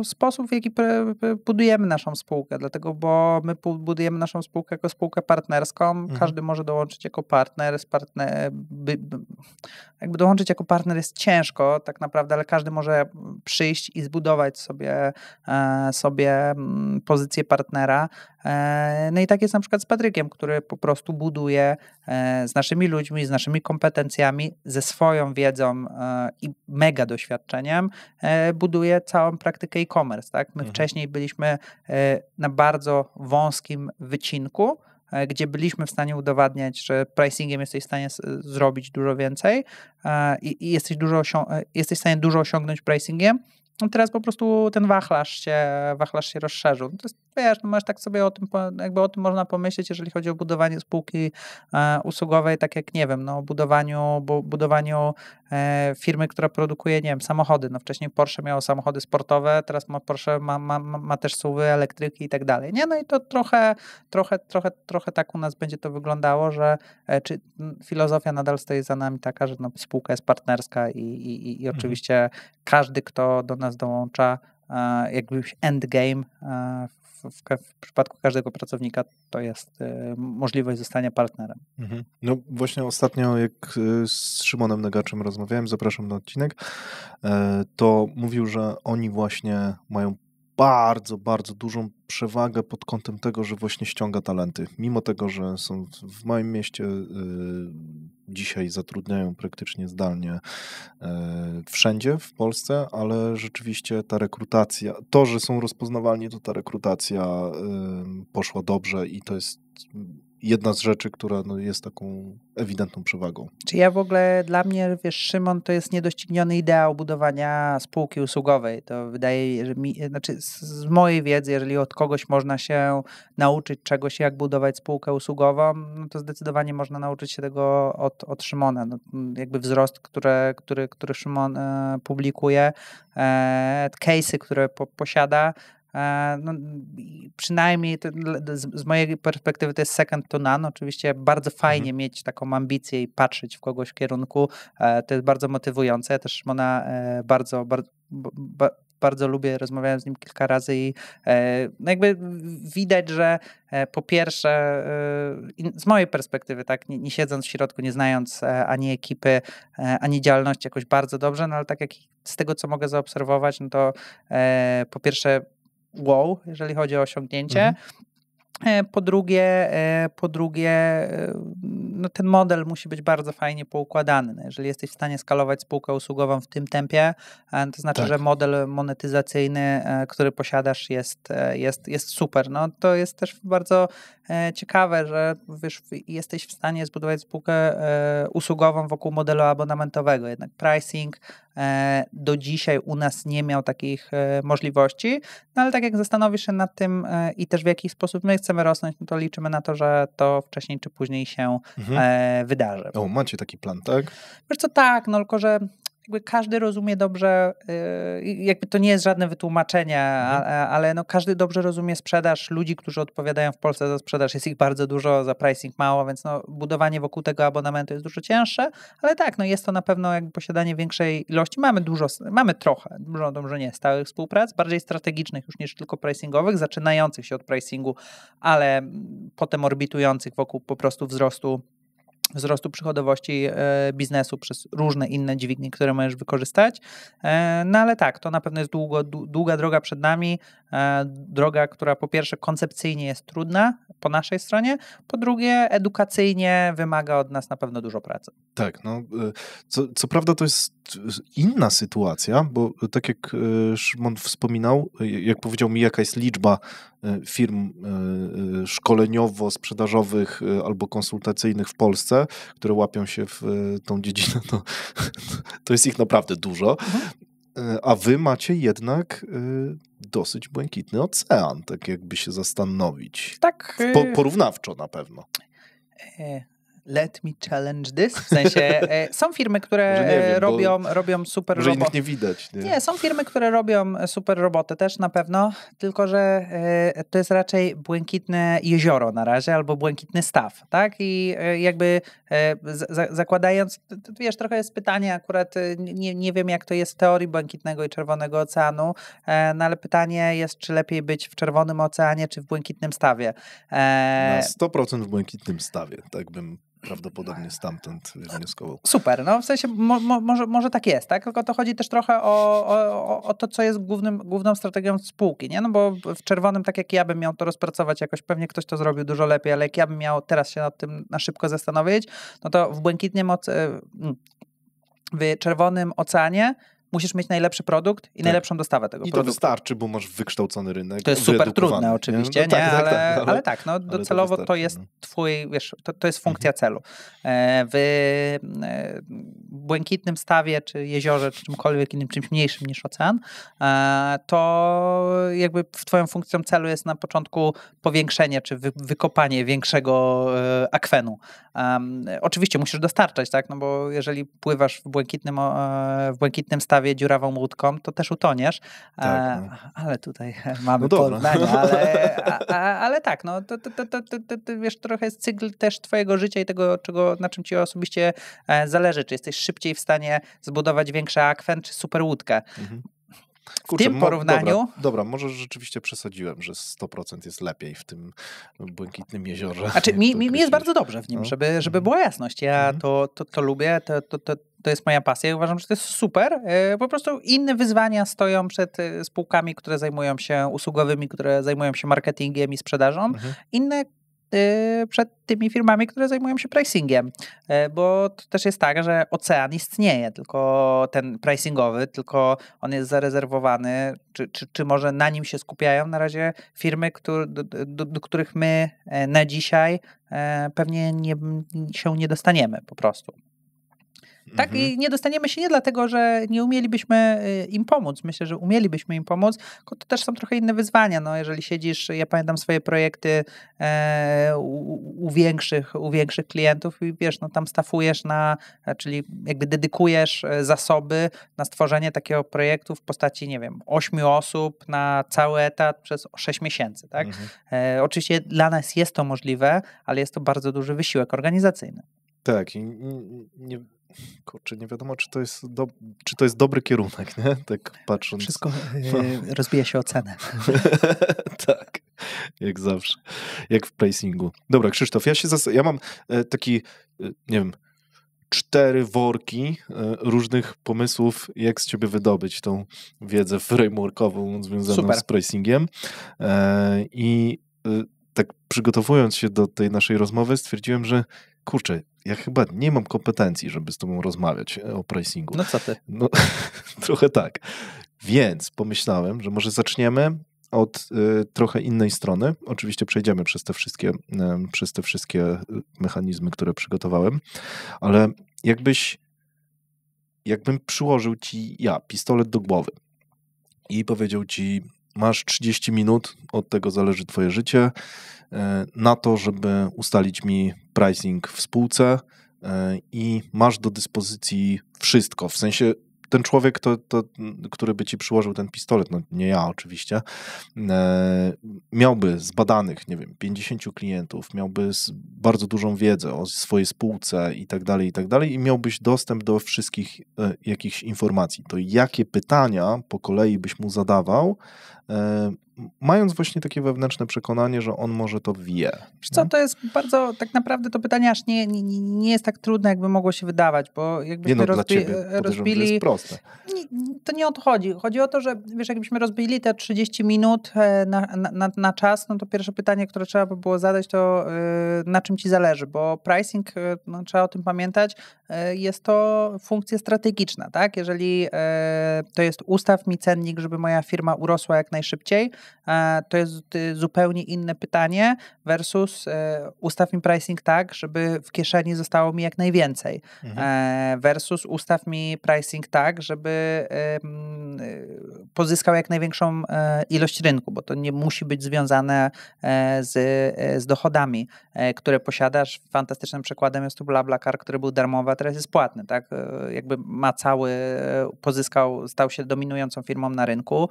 Speaker 1: sposób, w jaki budujemy naszą spółkę, dlatego, bo my budujemy naszą spółkę jako spółkę partnerską, każdy może dołączyć jako partner, jakby dołączyć jako partner jest ciężko tak naprawdę, ale każdy może przyjść i zbudować sobie pozycję partnera. No i tak jest na przykład z Patrykiem, który po prostu buduje z naszymi ludźmi, z naszymi kompetencjami, ze swoją wiedzą i mega doświadczeniem buduje całą praktykę e-commerce. Tak? My wcześniej byliśmy na bardzo wąskim wycinku, gdzie byliśmy w stanie udowadniać, że pricingiem jesteś w stanie zrobić dużo więcej i jesteś w stanie dużo osiągnąć pricingiem. No teraz po prostu ten wachlarz się rozszerzył. To jest, wiesz, no możesz tak sobie o tym można pomyśleć, jeżeli chodzi o budowanie spółki usługowej, tak jak, nie wiem, no budowaniu firmy, która produkuje, nie wiem, samochody. No wcześniej Porsche miało samochody sportowe, teraz Porsche ma też SUV-y, elektryki i tak dalej. Nie? No i to trochę tak u nas będzie to wyglądało, że czy filozofia nadal stoi za nami taka, że no, spółka jest partnerska i oczywiście każdy, kto do nas dołącza, jakby endgame w przypadku każdego pracownika to jest możliwość zostania partnerem.
Speaker 2: No właśnie ostatnio jak z Szymonem Negaczem rozmawiałem, zapraszam na odcinek, to mówił, że oni właśnie mają bardzo, bardzo dużą przewagę pod kątem tego, że właśnie ściąga talenty. Mimo tego, że są w małym mieście, dzisiaj zatrudniają praktycznie zdalnie wszędzie w Polsce, ale rzeczywiście ta rekrutacja, to, że są rozpoznawalni, to ta rekrutacja poszła dobrze i to jest jedna z rzeczy, która no, jest taką ewidentną przewagą.
Speaker 1: Czy ja w ogóle, dla mnie, wiesz, Szymon to jest niedościgniony ideał budowania spółki usługowej. To wydaje, że z mojej wiedzy, jeżeli od kogoś można się nauczyć czegoś, jak budować spółkę usługową, no to zdecydowanie można nauczyć się tego od Szymona. No, jakby wzrost, który Szymon publikuje, case'y, które posiada, no, przynajmniej z mojej perspektywy to jest second to none. Oczywiście bardzo fajnie mieć taką ambicję i patrzeć w kogoś w kierunku. To jest bardzo motywujące. Ja też Szymona bardzo lubię, rozmawiałem z nim kilka razy i no jakby widać, że po pierwsze z mojej perspektywy, tak, nie siedząc w środku, nie znając ani ekipy, ani działalności jakoś bardzo dobrze, no ale tak jak z tego, co mogę zaobserwować, no to po pierwsze wow, jeżeli chodzi o osiągnięcie. Po drugie, no ten model musi być bardzo fajnie poukładany. No jeżeli jesteś w stanie skalować spółkę usługową w tym tempie, to znaczy, że model monetyzacyjny, który posiadasz jest super. No, to jest też bardzo ciekawe, że wiesz, jesteś w stanie zbudować spółkę usługową wokół modelu abonamentowego. Jednak pricing do dzisiaj u nas nie miał takich możliwości, no ale tak jak zastanowisz się nad tym i też w jaki sposób my chcemy rosnąć, no to liczymy na to, że to wcześniej czy później się wydarzy.
Speaker 2: O, macie taki plan, tak?
Speaker 1: Wiesz co, tak, no tylko, że jakby każdy rozumie dobrze, jakby to nie jest żadne wytłumaczenie, ale no każdy dobrze rozumie sprzedaż ludzi, którzy odpowiadają w Polsce za sprzedaż. Jest ich bardzo dużo, za pricing mało, więc no budowanie wokół tego abonamentu jest dużo cięższe, ale tak, no jest to na pewno jakby posiadanie większej ilości. Mamy trochę, dobrze nie, stałych współprac, bardziej strategicznych już niż tylko pricingowych, zaczynających się od pricingu, ale potem orbitujących wokół po prostu wzrostu wzrostu przychodowości biznesu przez różne inne dźwignie, które możesz wykorzystać. No ale tak, to na pewno jest długa droga przed nami. Droga, która po pierwsze koncepcyjnie jest trudna po naszej stronie, po drugie edukacyjnie wymaga od nas na pewno dużo pracy.
Speaker 2: Tak, no co prawda to jest inna sytuacja, bo tak jak Szymon wspominał, jak powiedział mi, jaka jest liczba firm szkoleniowo-sprzedażowych albo konsultacyjnych w Polsce, które łapią się w tą dziedzinę, to jest ich naprawdę dużo. A wy macie jednak dosyć błękitny ocean, tak jakby się zastanowić.
Speaker 1: Tak.
Speaker 2: Porównawczo na pewno.
Speaker 1: Let me challenge this. W sensie są firmy, które robią super
Speaker 2: roboty. Może innych nie widać.
Speaker 1: Nie, są firmy, które robią super roboty też na pewno, tylko że to jest raczej błękitne jezioro na razie, albo błękitny staw, tak? I jakby zakładając, wiesz, trochę jest pytanie akurat, nie wiem jak to jest w teorii błękitnego i czerwonego oceanu, no ale pytanie jest, czy lepiej być w czerwonym oceanie, czy w błękitnym stawie.
Speaker 2: Na 100% w błękitnym stawie, tak bym prawdopodobnie stamtąd wnioskował.
Speaker 1: Super, no w sensie może tak jest, tak? Tylko to chodzi też trochę o to, co jest główną strategią spółki, nie? No bo w czerwonym, tak jak ja bym miał to rozpracować jakoś, pewnie ktoś to zrobił dużo lepiej, ale jak ja bym miał teraz się nad tym na szybko zastanowić, no to w czerwonym oceanie musisz mieć najlepszy produkt i najlepszą dostawę tego produktu.
Speaker 2: I to wystarczy, bo masz wykształcony rynek.
Speaker 1: To jest super trudne oczywiście, nie? No tak, ale tak, no docelowo to jest twój, wiesz, to jest funkcja celu. W błękitnym stawie, czy jeziorze, czy czymkolwiek innym, czymś mniejszym niż ocean, to jakby twoją funkcją celu jest na początku powiększenie, czy wykopanie większego akwenu. Oczywiście musisz dostarczać, tak? No bo jeżeli pływasz w błękitnym stawie dziurawą łódką, to też utoniesz. Tak, no. Ale tutaj mamy porównania, ale tak, no to wiesz, trochę jest cykl też twojego życia i tego, na czym ci osobiście zależy. Czy jesteś szybciej w stanie zbudować większy akwen, czy super łódkę.
Speaker 2: Kurczę,
Speaker 1: w tym porównaniu...
Speaker 2: Dobra, może rzeczywiście przesadziłem, że 100% jest lepiej w tym błękitnym jeziorze.
Speaker 1: Znaczy, mi jest bardzo dobrze w nim, żeby była jasność. Ja to lubię, to jest moja pasja i uważam, że to jest super. Po prostu inne wyzwania stoją przed spółkami, które zajmują się usługowymi, które zajmują się marketingiem i sprzedażą. Inne przed tymi firmami, które zajmują się pricingiem, bo to też jest tak, że ocean istnieje, tylko ten pricingowy, tylko on jest zarezerwowany, czy może na nim się skupiają na razie firmy, do których my na dzisiaj pewnie się nie dostaniemy po prostu. Tak, i nie dostaniemy się nie dlatego, że nie umielibyśmy im pomóc. Myślę, że umielibyśmy im pomóc, tylko to też są trochę inne wyzwania. No, jeżeli siedzisz, ja pamiętam swoje projekty u większych klientów i wiesz, no tam stafujesz czyli jakby dedykujesz zasoby na stworzenie takiego projektu w postaci, nie wiem, 8 osób na cały etat przez 6 miesięcy, tak? Oczywiście dla nas jest to możliwe, ale jest to bardzo duży wysiłek organizacyjny.
Speaker 2: Tak, i nie wiadomo, czy to jest dobry kierunek, nie? Tak patrząc.
Speaker 1: Wszystko rozbija się o cenę.
Speaker 2: Tak, jak zawsze. Jak w pricingu. Dobra, Krzysztof, ja mam taki, nie wiem, 4 worki różnych pomysłów, jak z ciebie wydobyć tą wiedzę frameworkową związaną z pricingiem. I tak przygotowując się do tej naszej rozmowy, stwierdziłem, że kurczę, ja chyba nie mam kompetencji, żeby z tobą rozmawiać o pricingu.
Speaker 1: No co ty?
Speaker 2: No, trochę tak. Więc pomyślałem, że może zaczniemy od trochę innej strony. Oczywiście przejdziemy przez te wszystkie mechanizmy, które przygotowałem, ale jakbym przyłożył ci pistolet do głowy i powiedział ci, masz 30 minut, od tego zależy twoje życie, na to, żeby ustalić mi pricing w spółce i masz do dyspozycji wszystko. W sensie ten człowiek, który by ci przyłożył ten pistolet, no nie ja oczywiście, miałby zbadanych, nie wiem, 50 klientów, miałby bardzo dużą wiedzę o swojej spółce i tak dalej, i miałbyś dostęp do wszystkich jakichś informacji. To jakie pytania po kolei byś mu zadawał, mając właśnie takie wewnętrzne przekonanie, że on może to wie.
Speaker 1: Wiesz co, to jest bardzo, tak naprawdę to pytanie aż nie jest tak trudne, jakby mogło się wydawać, bo jakbyśmy
Speaker 2: dla ciebie
Speaker 1: rozbili...
Speaker 2: To jest proste.
Speaker 1: To nie o to chodzi. Chodzi o to, że wiesz, jakbyśmy rozbili te 30 minut na czas, no to pierwsze pytanie, które trzeba by było zadać, to na czym ci zależy, bo pricing, no, trzeba o tym pamiętać, jest to funkcja strategiczna, tak? Jeżeli to jest ustaw mi cennik, żeby moja firma urosła jak najszybciej, to jest zupełnie inne pytanie versus ustaw mi pricing tak, żeby w kieszeni zostało mi jak najwięcej. Versus ustaw mi pricing tak, żeby pozyskał jak największą ilość rynku, bo to nie musi być związane z dochodami, które posiadasz. Fantastycznym przykładem jest tu BlaBlaCar, który był darmowy, a teraz jest płatny, tak? Jakby stał się dominującą firmą na rynku,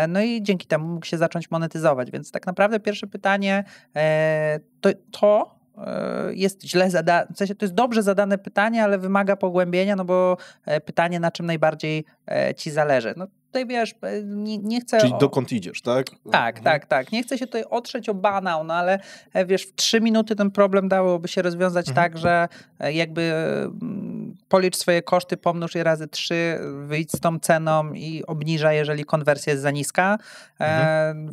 Speaker 1: no i dzięki temu mógł się zacząć monetyzować, więc tak naprawdę pierwsze pytanie to jest źle zadane, w sensie to jest dobrze zadane pytanie, ale wymaga pogłębienia, no bo pytanie, na czym najbardziej ci zależy. No tutaj wiesz, nie chcę...
Speaker 2: Czyli dokąd idziesz, tak?
Speaker 1: Tak. Nie chcę się tutaj otrzeć o banał, no ale wiesz, w 3 minuty ten problem dałoby się rozwiązać tak, że jakby policz swoje koszty, pomnóż je razy 3, wyjdź z tą ceną i obniżaj, jeżeli konwersja jest za niska.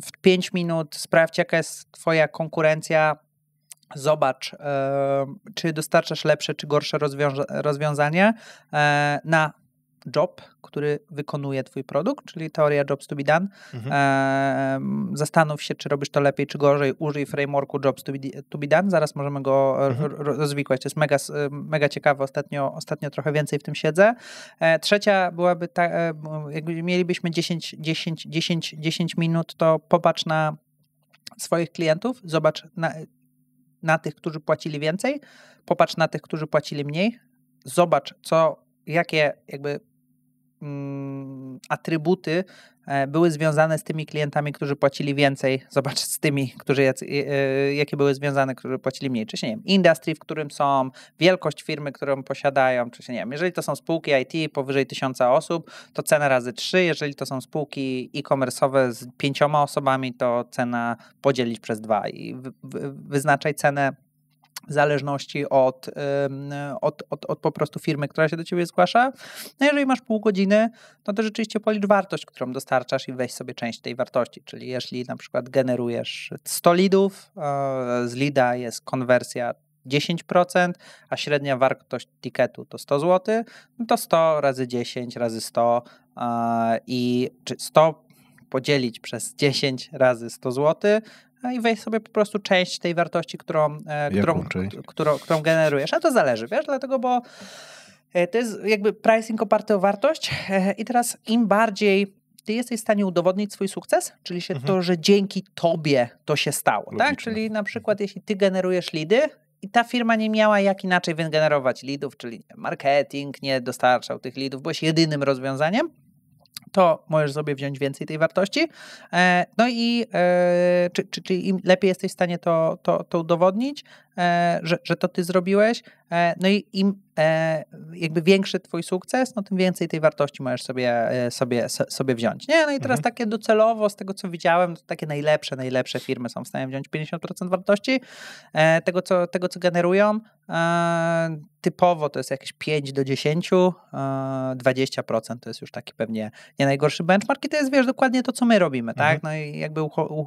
Speaker 1: W 5 minut sprawdź, jaka jest twoja konkurencja. Zobacz, czy dostarczasz lepsze, czy gorsze rozwiązanie na job, który wykonuje twój produkt, czyli teoria jobs to be done. Zastanów się, czy robisz to lepiej, czy gorzej. Użyj frameworku jobs to be done. Zaraz możemy go rozwikłać. To jest mega ciekawe. Ostatnio trochę więcej w tym siedzę. Trzecia byłaby jakby mielibyśmy 10 minut, to popatrz na swoich klientów, zobacz na tych, którzy płacili więcej, popatrz na tych, którzy płacili mniej, zobacz, jakie jakby atrybuty były związane z tymi klientami, którzy płacili więcej, zobacz z tymi, jakie były związane, którzy płacili mniej, czy się, nie wiem, industry, w którym są, wielkość firmy, którą posiadają, czy się, nie wiem, jeżeli to są spółki IT powyżej 1000 osób, to cena razy 3, jeżeli to są spółki e-commerce'owe z 5 osobami, to cena podzielić przez 2 i wyznaczaj cenę w zależności od po prostu firmy, która się do ciebie zgłasza. No jeżeli masz pół godziny, no to rzeczywiście policz wartość, którą dostarczasz i weź sobie część tej wartości, czyli jeśli na przykład generujesz 100 leadów, z leada jest konwersja 10%, a średnia wartość ticketu to 100 zł, no to 100 razy 10 razy 100 czy 100 podzielić przez 10 razy 100 zł, i weź sobie po prostu część tej wartości, którą generujesz. A to zależy, wiesz, dlatego, bo to jest jakby pricing oparty o wartość i teraz im bardziej ty jesteś w stanie udowodnić swój sukces, czyli to, że dzięki tobie to się stało, tak? Czyli na przykład jeśli ty generujesz leady i ta firma nie miała jak inaczej wygenerować leadów, czyli marketing nie dostarczał tych leadów, byłeś jedynym rozwiązaniem, to możesz sobie wziąć więcej tej wartości. No i czy im lepiej jesteś w stanie to udowodnić, że to ty zrobiłeś, no i im jakby większy twój sukces, no tym więcej tej wartości możesz sobie wziąć. Nie? No i teraz takie docelowo, z tego co widziałem, to takie najlepsze firmy są w stanie wziąć 50% wartości tego, co generują. Typowo to jest jakieś 5 do 10, 20% to jest już taki pewnie nie najgorszy benchmark i to jest, wiesz, dokładnie to, co my robimy, tak? No i jakby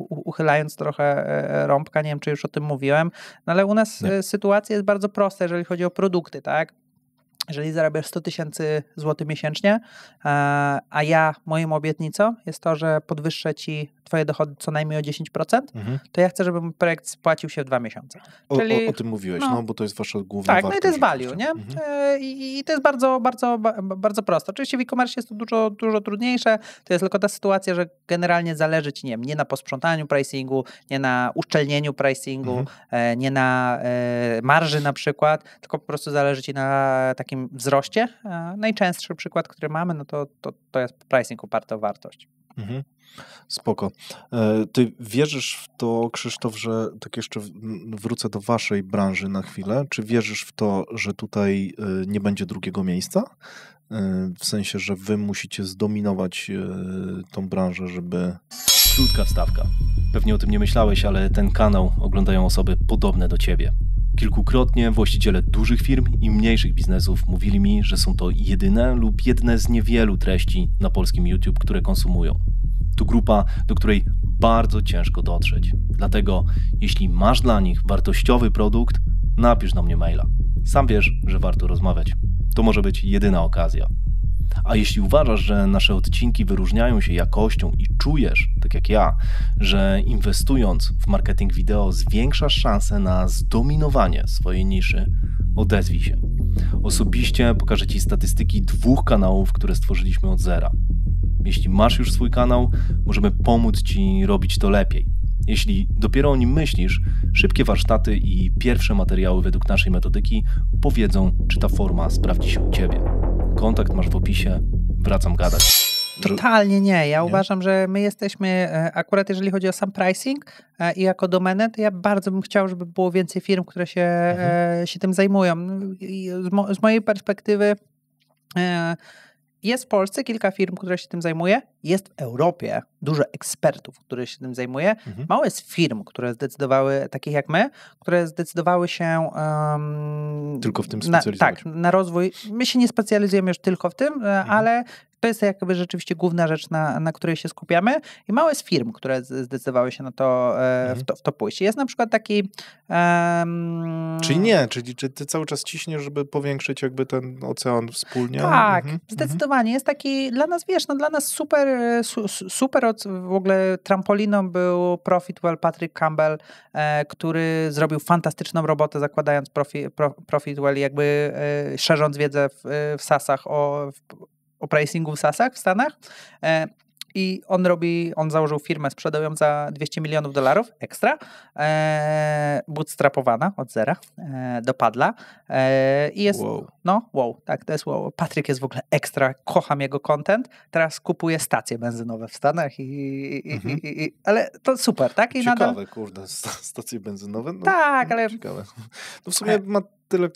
Speaker 1: uchylając trochę rąbka, nie wiem, czy już o tym mówiłem, no ale u nas sytuacja jest bardzo prosta, jeżeli chodzi o produkty, tak? Jeżeli zarabiasz 100 000 złotych miesięcznie, a moją obietnicą jest to, że podwyższę ci twoje dochody co najmniej o 10%, to ja chcę, żeby mój projekt spłacił się w 2 miesiące.
Speaker 2: Czyli, o tym mówiłeś, bo to jest wasza główna wartość.
Speaker 1: Tak, no i to jest value, nie? I to jest bardzo, bardzo, bardzo proste. Oczywiście w e-commerce jest to dużo trudniejsze. To jest tylko ta sytuacja, że generalnie zależy ci, nie na posprzątaniu pricingu, nie na uszczelnieniu pricingu, nie na marży na przykład, tylko po prostu zależy ci na takim wzroście. Najczęstszy przykład, który mamy, no to jest pricing oparty o wartość.
Speaker 2: Spoko. Ty wierzysz w to, Krzysztof, że tak jeszcze wrócę do waszej branży na chwilę, czy wierzysz w to, że tutaj nie będzie drugiego miejsca? W sensie, że wy musicie zdominować tą branżę, żeby
Speaker 3: Krótka wstawka. Pewnie o tym nie myślałeś, ale ten kanał oglądają osoby podobne do ciebie. Kilkukrotnie właściciele dużych firm i mniejszych biznesów mówili mi, że są to jedyne lub jedne z niewielu treści na polskim YouTube, które konsumują. To grupa, do której bardzo ciężko dotrzeć. Dlatego, jeśli masz dla nich wartościowy produkt, napisz do mnie maila. Sam wiesz, że warto rozmawiać. To może być jedyna okazja. A jeśli uważasz, że nasze odcinki wyróżniają się jakością i czujesz, tak jak ja, że inwestując w marketing wideo zwiększasz szansę na zdominowanie swojej niszy, odezwij się. Osobiście pokażę Ci statystyki 2 kanałów, które stworzyliśmy od zera. Jeśli masz już swój kanał, możemy pomóc Ci robić to lepiej. Jeśli dopiero o nim myślisz, szybkie warsztaty i pierwsze materiały według naszej metodyki powiedzą, czy ta forma sprawdzi się u Ciebie. Kontakt masz w opisie, wracam gadać.
Speaker 1: Totalnie nie. Ja uważam, że my jesteśmy, akurat jeżeli chodzi o sam pricing i jako domenę, to ja bardzo bym chciał, żeby było więcej firm, które się tym zajmują. I z mojej perspektywy jest w Polsce kilka firm, które się tym zajmuje. Jest w Europie dużo ekspertów, które się tym zajmuje. Mało jest firm, które zdecydowały, takich jak my, które zdecydowały się
Speaker 2: tylko w tym specjalizować.
Speaker 1: Na rozwój. My się nie specjalizujemy już tylko w tym, ale to jest jakby rzeczywiście główna rzecz, na której się skupiamy. I mało jest firm, które zdecydowały się na to, w to pójść. Jest na przykład taki...
Speaker 2: Czyli ty cały czas ciśniesz, żeby powiększyć jakby ten ocean wspólnie?
Speaker 1: Tak, zdecydowanie. Jest taki dla nas, wiesz, dla nas super w ogóle trampoliną był Profitwell, Patrick Campbell, który zrobił fantastyczną robotę zakładając Profitwell, jakby szerząc wiedzę w SaaS-ach o pricingu w SaaS-ach w Stanach. I on założył firmę, sprzedał ją za $200 milionów ekstra, bootstrapowana od zera, dopadła. I jest, tak, to jest wow. Patryk jest w ogóle ekstra, kocham jego content. Teraz kupuje stacje benzynowe w Stanach ale to super, tak? I
Speaker 2: ciekawe, kurde, stacje benzynowe? No,
Speaker 1: tak, ale...
Speaker 2: Ciekawe. No w sumie ma tyle,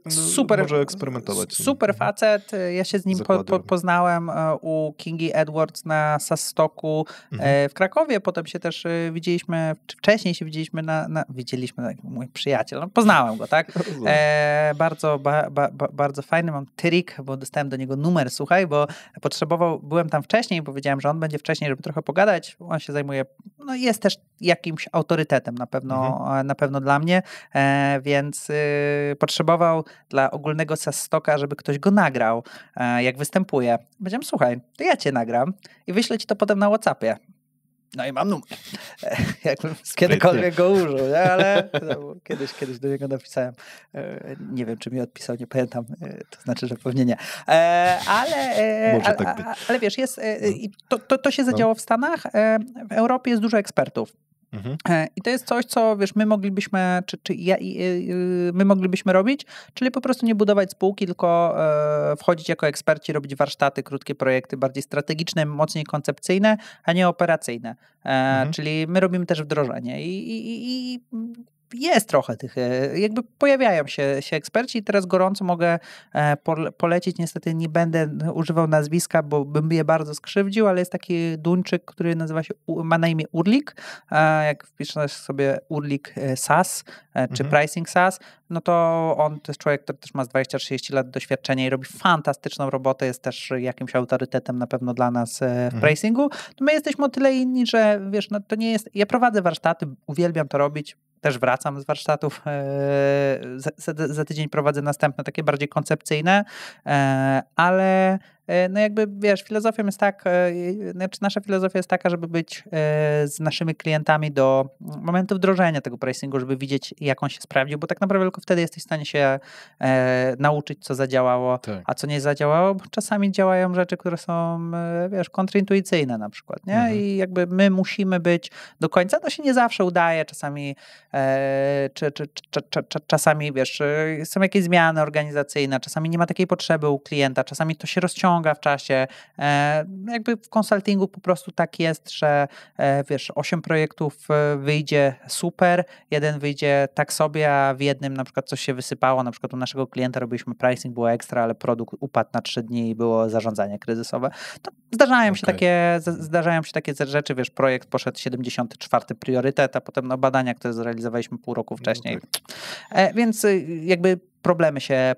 Speaker 2: może eksperymentować.
Speaker 1: Super facet, ja się z nim poznałem u Kingi Edwards na SaaStocku w Krakowie, potem się też widzieliśmy, wcześniej się widzieliśmy widzieliśmy, mój przyjaciel, poznałem go, tak? Bardzo fajny, mam tyrik, bo dostałem do niego numer, słuchaj, bo byłem tam wcześniej, bo wiedziałem, że on będzie wcześniej, żeby trochę pogadać, on się zajmuje, jest też jakimś autorytetem na pewno dla mnie, więc potrzebował dla ogólnego SaaStocka, żeby ktoś go nagrał, jak występuje. Powiedziałem, słuchaj, to ja cię nagram i wyślę ci to potem na WhatsAppie. No i mam numer. Jakbym kiedykolwiek go użył, nie? Ale kiedyś do niego napisałem. Nie wiem, czy mi odpisał, nie pamiętam. To znaczy, że pewnie nie. Ale wiesz, to się zadziało w Stanach. W Europie jest dużo ekspertów. I to jest coś, co wiesz, my moglibyśmy, my moglibyśmy robić, czyli po prostu nie budować spółki, tylko wchodzić jako eksperci, robić warsztaty, krótkie projekty, bardziej strategiczne, mocniej koncepcyjne, a nie operacyjne. Czyli my robimy też wdrożenie i jest trochę tych, jakby pojawiają się eksperci i teraz gorąco mogę polecić, niestety nie będę używał nazwiska, bo bym je bardzo skrzywdził, ale jest taki Duńczyk, który ma na imię Urlik, jak wpiszesz sobie Urlik SaaS, czy Pricing SaaS, no to on to jest człowiek, który też ma 20-30 lat doświadczenia i robi fantastyczną robotę, jest też jakimś autorytetem na pewno dla nas w pricingu. To my jesteśmy o tyle inni, że wiesz, to nie jest, ja prowadzę warsztaty, uwielbiam to robić, też wracam z warsztatów, za tydzień prowadzę następne, takie bardziej koncepcyjne, ale jakby wiesz, filozofią jest nasza filozofia jest taka, żeby być z naszymi klientami do momentu wdrożenia tego pricingu, żeby widzieć, jak on się sprawdził, bo tak naprawdę tylko wtedy jesteś w stanie się nauczyć, co zadziałało, a co nie zadziałało, bo czasami działają rzeczy, które są, wiesz, kontrintuicyjne na przykład, nie? I jakby my musimy być do końca, to się nie zawsze udaje, czasami czasami, wiesz, są jakieś zmiany organizacyjne, czasami nie ma takiej potrzeby u klienta, czasami to się rozciąga, rozciąga w czasie. Jakby w konsultingu po prostu tak jest, że wiesz, 8 projektów wyjdzie super, jeden wyjdzie tak sobie, a w jednym na przykład coś się wysypało, na przykład u naszego klienta robiliśmy pricing, było ekstra, ale produkt upadł na 3 dni i było zarządzanie kryzysowe. To zdarzają się takie rzeczy, wiesz, projekt poszedł 74. priorytet, a potem badania, które zrealizowaliśmy pół roku wcześniej. Więc jakby problemy się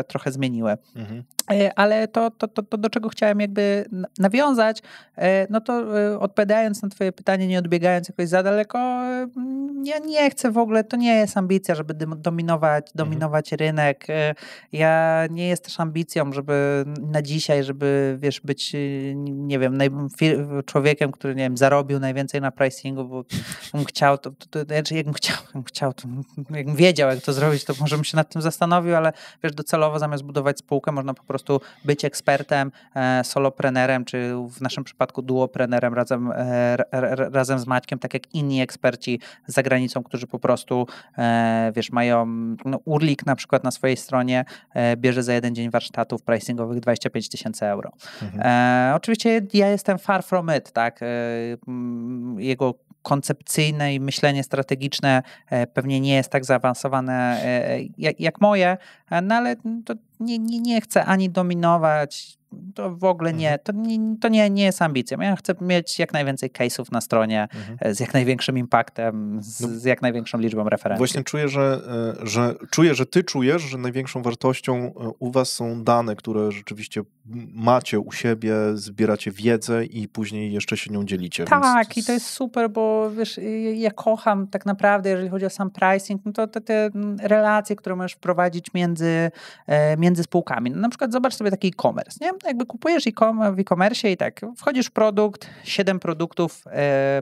Speaker 1: trochę zmieniły. Ale to, do czego chciałem jakby nawiązać, no to odpowiadając na twoje pytanie, nie odbiegając jakoś za daleko, ja nie chcę w ogóle, to nie jest ambicja, żeby dominować rynek. Ja nie jest też ambicją, żeby na dzisiaj, żeby wiesz, być, nie wiem, człowiekiem, który, nie wiem, zarobił najwięcej na pricingu, bo bym chciał, jakbym wiedział, jak to zrobić, to może bym się nad tym zastanowił, ale wiesz, docelowo zamiast budować spółkę, można po prostu być ekspertem, soloprenerem, czy w naszym przypadku duoprenerem razem z Maćkiem, tak jak inni eksperci za granicą, którzy po prostu, wiesz, mają Urlik na przykład na swojej stronie, bierze za jeden dzień warsztatów pricingowych 25 000 euro. Oczywiście ja jestem far from it, tak? Jego koncepcyjne i myślenie strategiczne pewnie nie jest tak zaawansowane jak moje, no ale to nie chcę ani dominować, to w ogóle nie, to nie jest ambicją. Ja chcę mieć jak najwięcej case'ów na stronie z jak największym impactem, z jak największą liczbą referencji.
Speaker 2: Właśnie że ty czujesz, że największą wartością u was są dane, które rzeczywiście macie u siebie, zbieracie wiedzę i później jeszcze się nią dzielicie.
Speaker 1: Tak, więc... i to jest super, bo wiesz, ja kocham tak naprawdę, jeżeli chodzi o sam pricing, no to te relacje, które możesz wprowadzić między spółkami. No, na przykład zobacz sobie taki e-commerce, nie? Jakby kupujesz w e-commerce i tak, wchodzisz w produkt, 7 produktów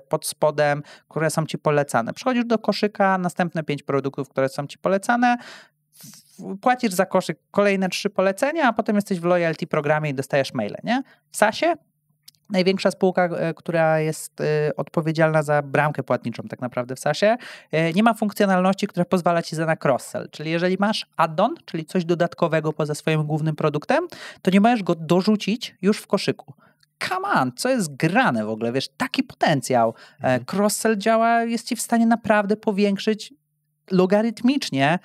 Speaker 1: pod spodem, które są ci polecane. Przechodzisz do koszyka, następne 5 produktów, które są ci polecane, płacisz za koszyk kolejne 3 polecenia, a potem jesteś w loyalty programie i dostajesz maile, nie? W SaaS-ie największa spółka, która jest odpowiedzialna za bramkę płatniczą tak naprawdę w SaaS-ie, nie ma funkcjonalności, która pozwala ci na cross-sell. Czyli jeżeli masz add-on, czyli coś dodatkowego poza swoim głównym produktem, to nie możesz go dorzucić już w koszyku. Come on, co jest grane w ogóle, wiesz, taki potencjał. Cross-sell działa, jest ci w stanie naprawdę powiększyć logarytmicznie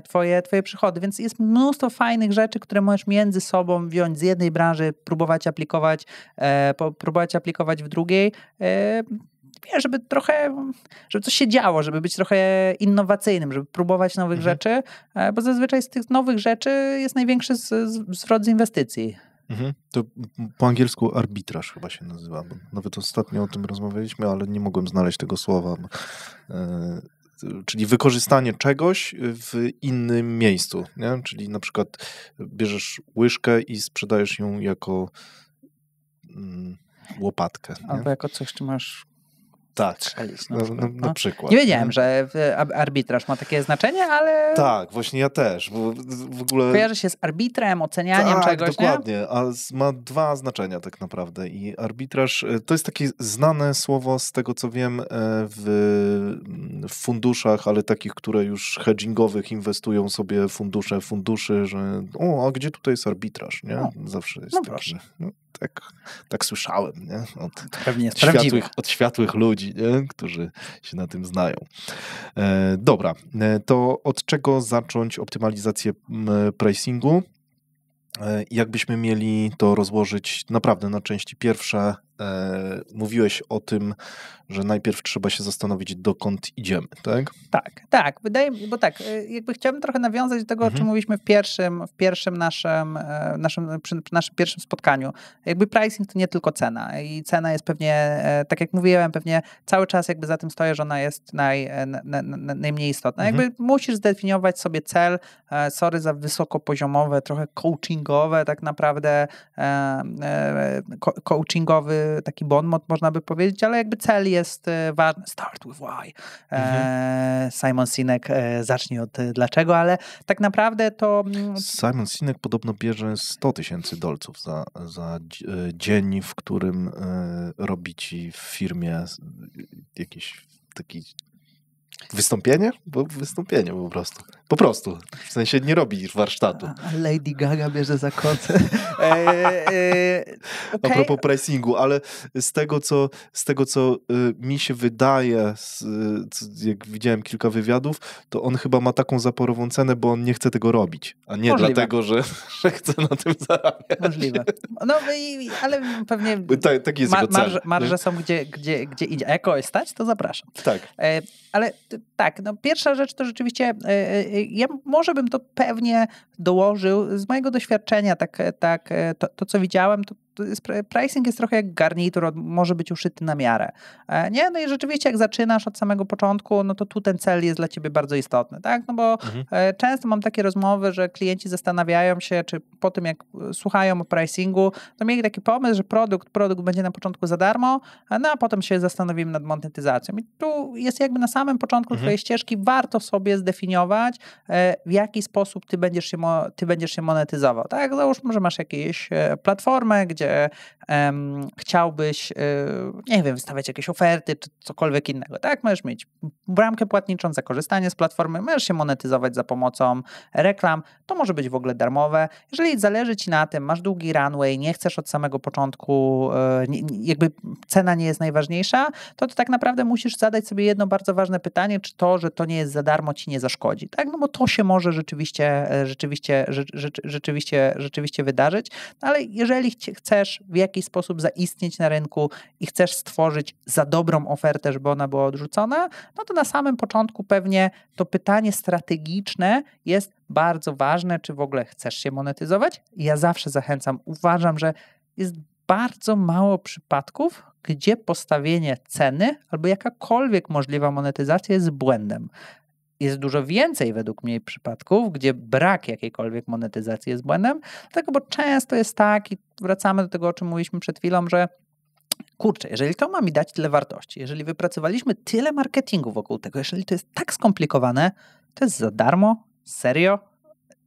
Speaker 1: twoje przychody, więc jest mnóstwo fajnych rzeczy, które możesz między sobą wziąć z jednej branży, próbować aplikować w drugiej, żeby coś się działo, żeby być trochę innowacyjnym, żeby próbować nowych rzeczy, bo zazwyczaj z tych nowych rzeczy jest największy zwrot z inwestycji.
Speaker 2: To po angielsku arbitraż chyba się nazywa, bo nawet ostatnio o tym rozmawialiśmy, ale nie mogłem znaleźć tego słowa. Czyli wykorzystanie czegoś w innym miejscu, nie? Czyli na przykład bierzesz łyżkę i sprzedajesz ją jako łopatkę. Nie?
Speaker 1: Albo jako coś, czy masz strzelić.
Speaker 2: Na przykład.
Speaker 1: Nie wiedziałem, że arbitraż ma takie znaczenie, ale...
Speaker 2: Tak, właśnie ja też. Bo w ogóle...
Speaker 1: Kojarzy się z arbitrem, ocenianiem czegoś,
Speaker 2: dokładnie,
Speaker 1: nie?
Speaker 2: A ma 2 znaczenia tak naprawdę i arbitraż to jest takie znane słowo z tego, co wiem w funduszach, ale takich, które już hedgingowych inwestują sobie funduszy, że a gdzie tutaj jest arbitraż, nie? Zawsze jest taki, tak słyszałem, nie? Od światłych ludzi, nie? Którzy się na tym znają. Dobra, to od czego zacząć optymalizację pricingu? Jakbyśmy mieli to rozłożyć naprawdę na części pierwsze, mówiłeś o tym, że najpierw trzeba się zastanowić, dokąd idziemy, tak?
Speaker 1: Tak. Wydaje mi się, bo tak, jakby chciałbym trochę nawiązać do tego, o czym mówiliśmy przy naszym pierwszym spotkaniu. Jakby pricing to nie tylko cena i cena jest pewnie, tak jak mówiłem, pewnie cały czas jakby za tym stoję, że ona jest najmniej istotna. Jakby musisz zdefiniować sobie cel, sorry za wysokopoziomowe, trochę coachingowe tak naprawdę, coachingowy taki bon mot można by powiedzieć, ale jakby cel jest ważny. Start with why. Simon Sinek zacznij od dlaczego, ale tak naprawdę to...
Speaker 2: Simon Sinek podobno bierze $100,000 za dzień, w którym robi ci w firmie jakieś taki wystąpienie? Bo wystąpienie po prostu. Po prostu. W sensie nie robisz warsztatu.
Speaker 1: Lady Gaga bierze za koce.
Speaker 2: A propos pricingu, ale z tego, co mi się wydaje, jak widziałem kilka wywiadów, to on chyba ma taką zaporową cenę, bo on nie chce tego robić, a nie
Speaker 1: Możliwe.
Speaker 2: dlatego, że chce na tym zarabiać.
Speaker 1: Możliwe. No, ale pewnie
Speaker 2: Tak jest jego cel.
Speaker 1: marże są gdzie indziej. A jak kogoś stać, to zapraszam.
Speaker 2: Tak.
Speaker 1: Ale tak, no pierwsza rzecz to rzeczywiście, ja może bym to pewnie dołożył z mojego doświadczenia, to co widziałem, to pricing jest trochę jak garnitur, może być uszyty na miarę. Nie? No i rzeczywiście jak zaczynasz od samego początku, no to tu ten cel jest dla ciebie bardzo istotny, tak? No bo często mam takie rozmowy, że klienci zastanawiają się, czy po tym jak słuchają o pricingu, to mieli taki pomysł, że produkt będzie na początku za darmo, no a potem się zastanowimy nad monetyzacją. I tu jest jakby na samym początku twojej ścieżki warto sobie zdefiniować, w jaki sposób ty będziesz się monetyzował, tak? Załóżmy, że masz jakąś platformę, gdzie chciałbyś, nie wiem, wystawiać jakieś oferty, czy cokolwiek innego, tak? Możesz mieć bramkę płatniczą za korzystanie z platformy, możesz się monetyzować za pomocą reklam, to może być w ogóle darmowe. Jeżeli zależy ci na tym, masz długi runway, nie chcesz od samego początku, jakby cena nie jest najważniejsza, to tak naprawdę musisz zadać sobie jedno bardzo ważne pytanie, czy to, że to nie jest za darmo, ci nie zaszkodzi, tak? No bo to się może rzeczywiście wydarzyć, ale jeżeli chcesz w jakiś sposób zaistnieć na rynku i chcesz stworzyć za dobrą ofertę, żeby ona była odrzucona, no to na samym początku pewnie to pytanie strategiczne jest bardzo ważne, czy w ogóle chcesz się monetyzować. Ja zawsze zachęcam, uważam, że jest bardzo mało przypadków, gdzie postawienie ceny albo jakakolwiek możliwa monetyzacja jest błędem. Jest dużo więcej według mnie przypadków, gdzie brak jakiejkolwiek monetyzacji jest błędem, dlatego, bo często jest tak, i wracamy do tego, o czym mówiliśmy przed chwilą, że kurczę, jeżeli to ma mi dać tyle wartości, jeżeli wypracowaliśmy tyle marketingu wokół tego, jeżeli to jest tak skomplikowane, to jest za darmo? Serio?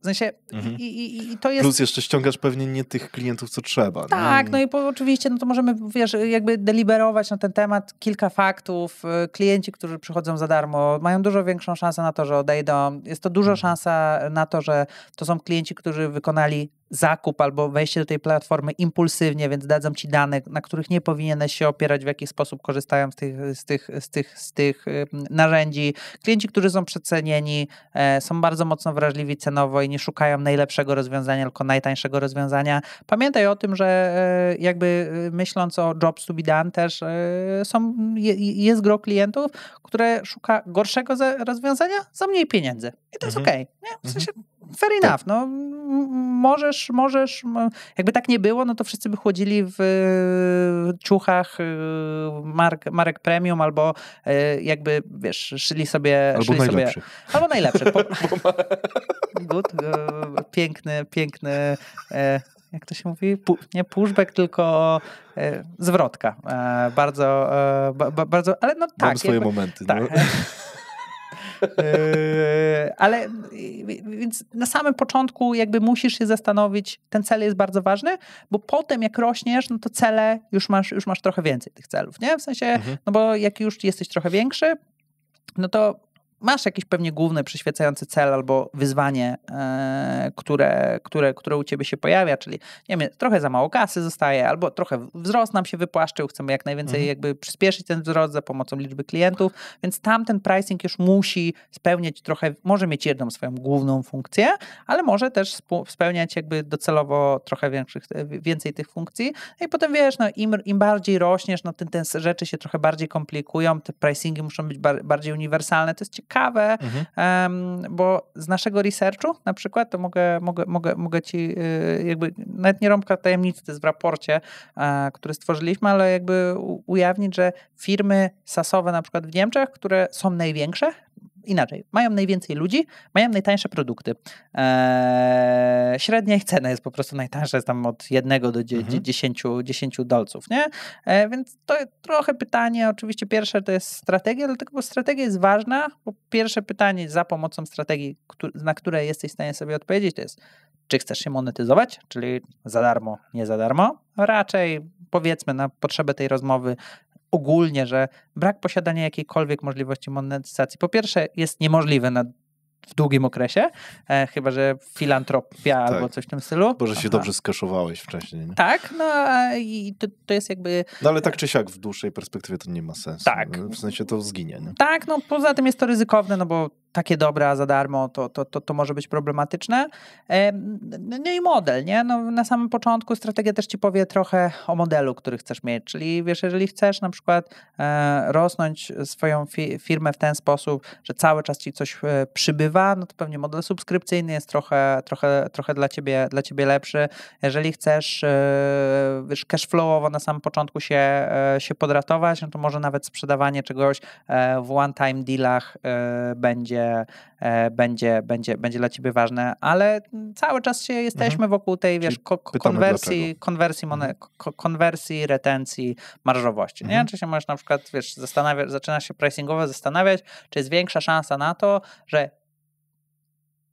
Speaker 1: W sensie i to jest...
Speaker 2: Plus jeszcze ściągasz pewnie nie tych klientów, co trzeba.
Speaker 1: Tak,
Speaker 2: nie?
Speaker 1: no i oczywiście, no to możemy, wiesz, jakby deliberować na ten temat kilka faktów. Klienci, którzy przychodzą za darmo, mają dużo większą szansę na to, że odejdą. Jest to duża szansa na to, że to są klienci, którzy wykonali zakup albo wejście do tej platformy impulsywnie, więc dadzą ci dane, na których nie powinieneś się opierać, w jaki sposób korzystają z tych narzędzi. Klienci, którzy są przecenieni, są bardzo mocno wrażliwi cenowo i nie szukają najlepszego rozwiązania, tylko najtańszego rozwiązania. Pamiętaj o tym, że jakby myśląc o jobs to be done też jest gro klientów, które szuka gorszego rozwiązania za mniej pieniędzy. I to jest okej. Nie? W sensie fair enough. No, możesz, jakby tak nie było, no to wszyscy by chodzili w ciuchach marek premium albo jakby, wiesz, szyli sobie...
Speaker 2: Albo najlepszy.
Speaker 1: Albo najlepszy. Good. Piękny, jak to się mówi? Nie pushback, tylko zwrotka. Bardzo, ale no tak.
Speaker 2: Mam swoje momenty.
Speaker 1: Tak.
Speaker 2: No.
Speaker 1: Ale więc na samym początku jakby musisz się zastanowić, ten cel jest bardzo ważny, bo potem jak rośniesz, no to cele już masz trochę więcej tych celów, nie? W sensie, no bo jak już jesteś trochę większy, no to masz jakiś pewnie główny przyświecający cel albo wyzwanie, które u ciebie się pojawia, czyli nie wiem, trochę za mało kasy zostaje, albo trochę wzrost nam się wypłaszczył, chcemy jak najwięcej jakby przyspieszyć ten wzrost za pomocą liczby klientów, więc tamten pricing już musi spełniać trochę, może mieć jedną swoją główną funkcję, ale może też spełniać jakby docelowo trochę więcej tych funkcji. No i potem wiesz, no im bardziej rośniesz, no te rzeczy się trochę bardziej komplikują, te pricingi muszą być bardziej uniwersalne, to jest ciekawe, bo z naszego researchu na przykład, to mogę ci jakby, nawet nie rąbka tajemnicy, to jest w raporcie, który stworzyliśmy, ale jakby ujawnić, że firmy SaaS-owe na przykład w Niemczech, które są największe, inaczej, mają najwięcej ludzi, mają najtańsze produkty. Średnia ich cena jest po prostu najtańsza, jest tam od 1 do 10 dolców, nie? Więc to trochę pytanie, oczywiście pierwsze to jest strategia, dlatego, bo strategia jest ważna, bo pierwsze pytanie za pomocą strategii, na które jesteś w stanie sobie odpowiedzieć, to jest, czy chcesz się monetyzować, czyli za darmo, nie za darmo? Raczej powiedzmy na potrzebę tej rozmowy ogólnie, że brak posiadania jakiejkolwiek możliwości monetyzacji po pierwsze jest niemożliwy na w długim okresie, chyba że filantropia albo coś w tym stylu.
Speaker 2: Bo że się dobrze skeszowałeś wcześniej. Nie?
Speaker 1: Tak, no i to jest jakby...
Speaker 2: No ale tak czy siak w dłuższej perspektywie to nie ma sensu.
Speaker 1: Tak.
Speaker 2: W sensie to zginie. Nie?
Speaker 1: Tak, no poza tym jest to ryzykowne, no bo takie dobra za darmo, to może być problematyczne. No i model, nie? No na samym początku strategia też ci powie trochę o modelu, który chcesz mieć, czyli wiesz, jeżeli chcesz na przykład rosnąć swoją firmę w ten sposób, że cały czas ci coś przybywa, no to pewnie model subskrypcyjny jest trochę dla ciebie lepszy. Jeżeli chcesz wiesz, cashflowowo na samym początku się podratować, no to może nawet sprzedawanie czegoś w one-time dealach będzie dla ciebie ważne, ale cały czas jesteśmy wokół tej, wiesz, konwersji, retencji, marżowości, nie? Czy się możesz na przykład, wiesz, zaczynasz się pricingowo zastanawiać, czy jest większa szansa na to, że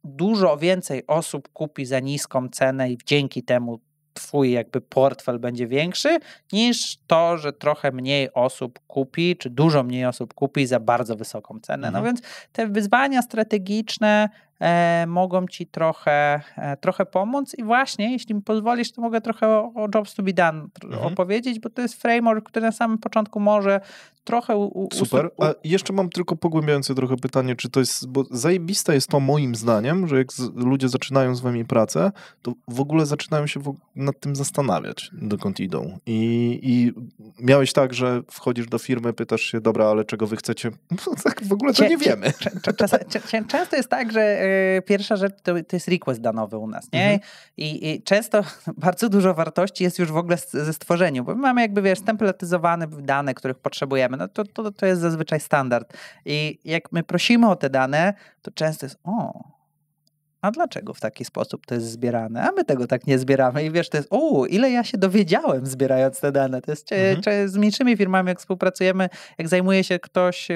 Speaker 1: dużo więcej osób kupi za niską cenę i dzięki temu twój jakby portfel będzie większy, niż to, że trochę mniej osób kupi, czy dużo mniej osób kupi za bardzo wysoką cenę. No więc te wyzwania strategiczne mogą ci trochę pomóc i właśnie, jeśli mi pozwolisz, to mogę trochę o Jobs to be Done opowiedzieć, bo to jest framework, który na samym początku może trochę...
Speaker 2: Super, a jeszcze mam tylko pogłębiające trochę pytanie, czy to jest, bo zajebiste jest to moim zdaniem, że jak ludzie zaczynają z wami pracę, to w ogóle zaczynają się nad tym zastanawiać, dokąd idą. I miałeś tak, że wchodzisz do firmy, pytasz się, dobra, ale czego wy chcecie? No, tak w ogóle to nie wiemy.
Speaker 1: Często jest tak, że pierwsza rzecz to jest request danowy u nas, nie? I często bardzo dużo wartości jest już w ogóle ze stworzeniu, bo my mamy jakby, wiesz, templatyzowane dane, których potrzebujemy, no to jest zazwyczaj standard. I jak my prosimy o te dane, to często jest, a dlaczego w taki sposób to jest zbierane? A my tego tak nie zbieramy. I wiesz, to jest, ile ja się dowiedziałem zbierając te dane. To jest z mniejszymi firmami, jak współpracujemy, jak zajmuje się ktoś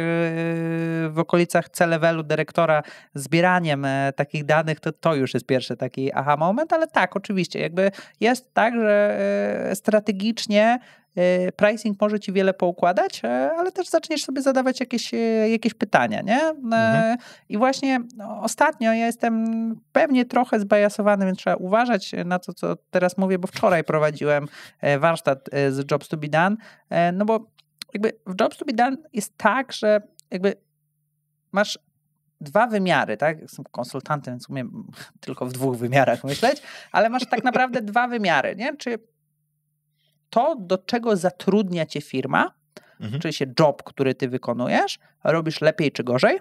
Speaker 1: w okolicach C-levelu dyrektora zbieraniem takich danych, to już jest pierwszy taki aha moment, ale tak, oczywiście, jakby jest tak, że strategicznie pricing może ci wiele poukładać, ale też zaczniesz sobie zadawać jakieś pytania, nie? I właśnie ostatnio ja jestem pewnie trochę zbajasowany, więc trzeba uważać na to, co teraz mówię, bo wczoraj prowadziłem warsztat z Jobs to be Done, no bo jakby w Jobs to be Done jest tak, że jakby masz dwa wymiary, tak? Jestem konsultantem, więc umiem tylko w dwóch wymiarach myśleć, ale masz tak naprawdę dwa wymiary, nie? Czy to, do czego zatrudnia cię firma, czyli się job, który ty wykonujesz, robisz lepiej czy gorzej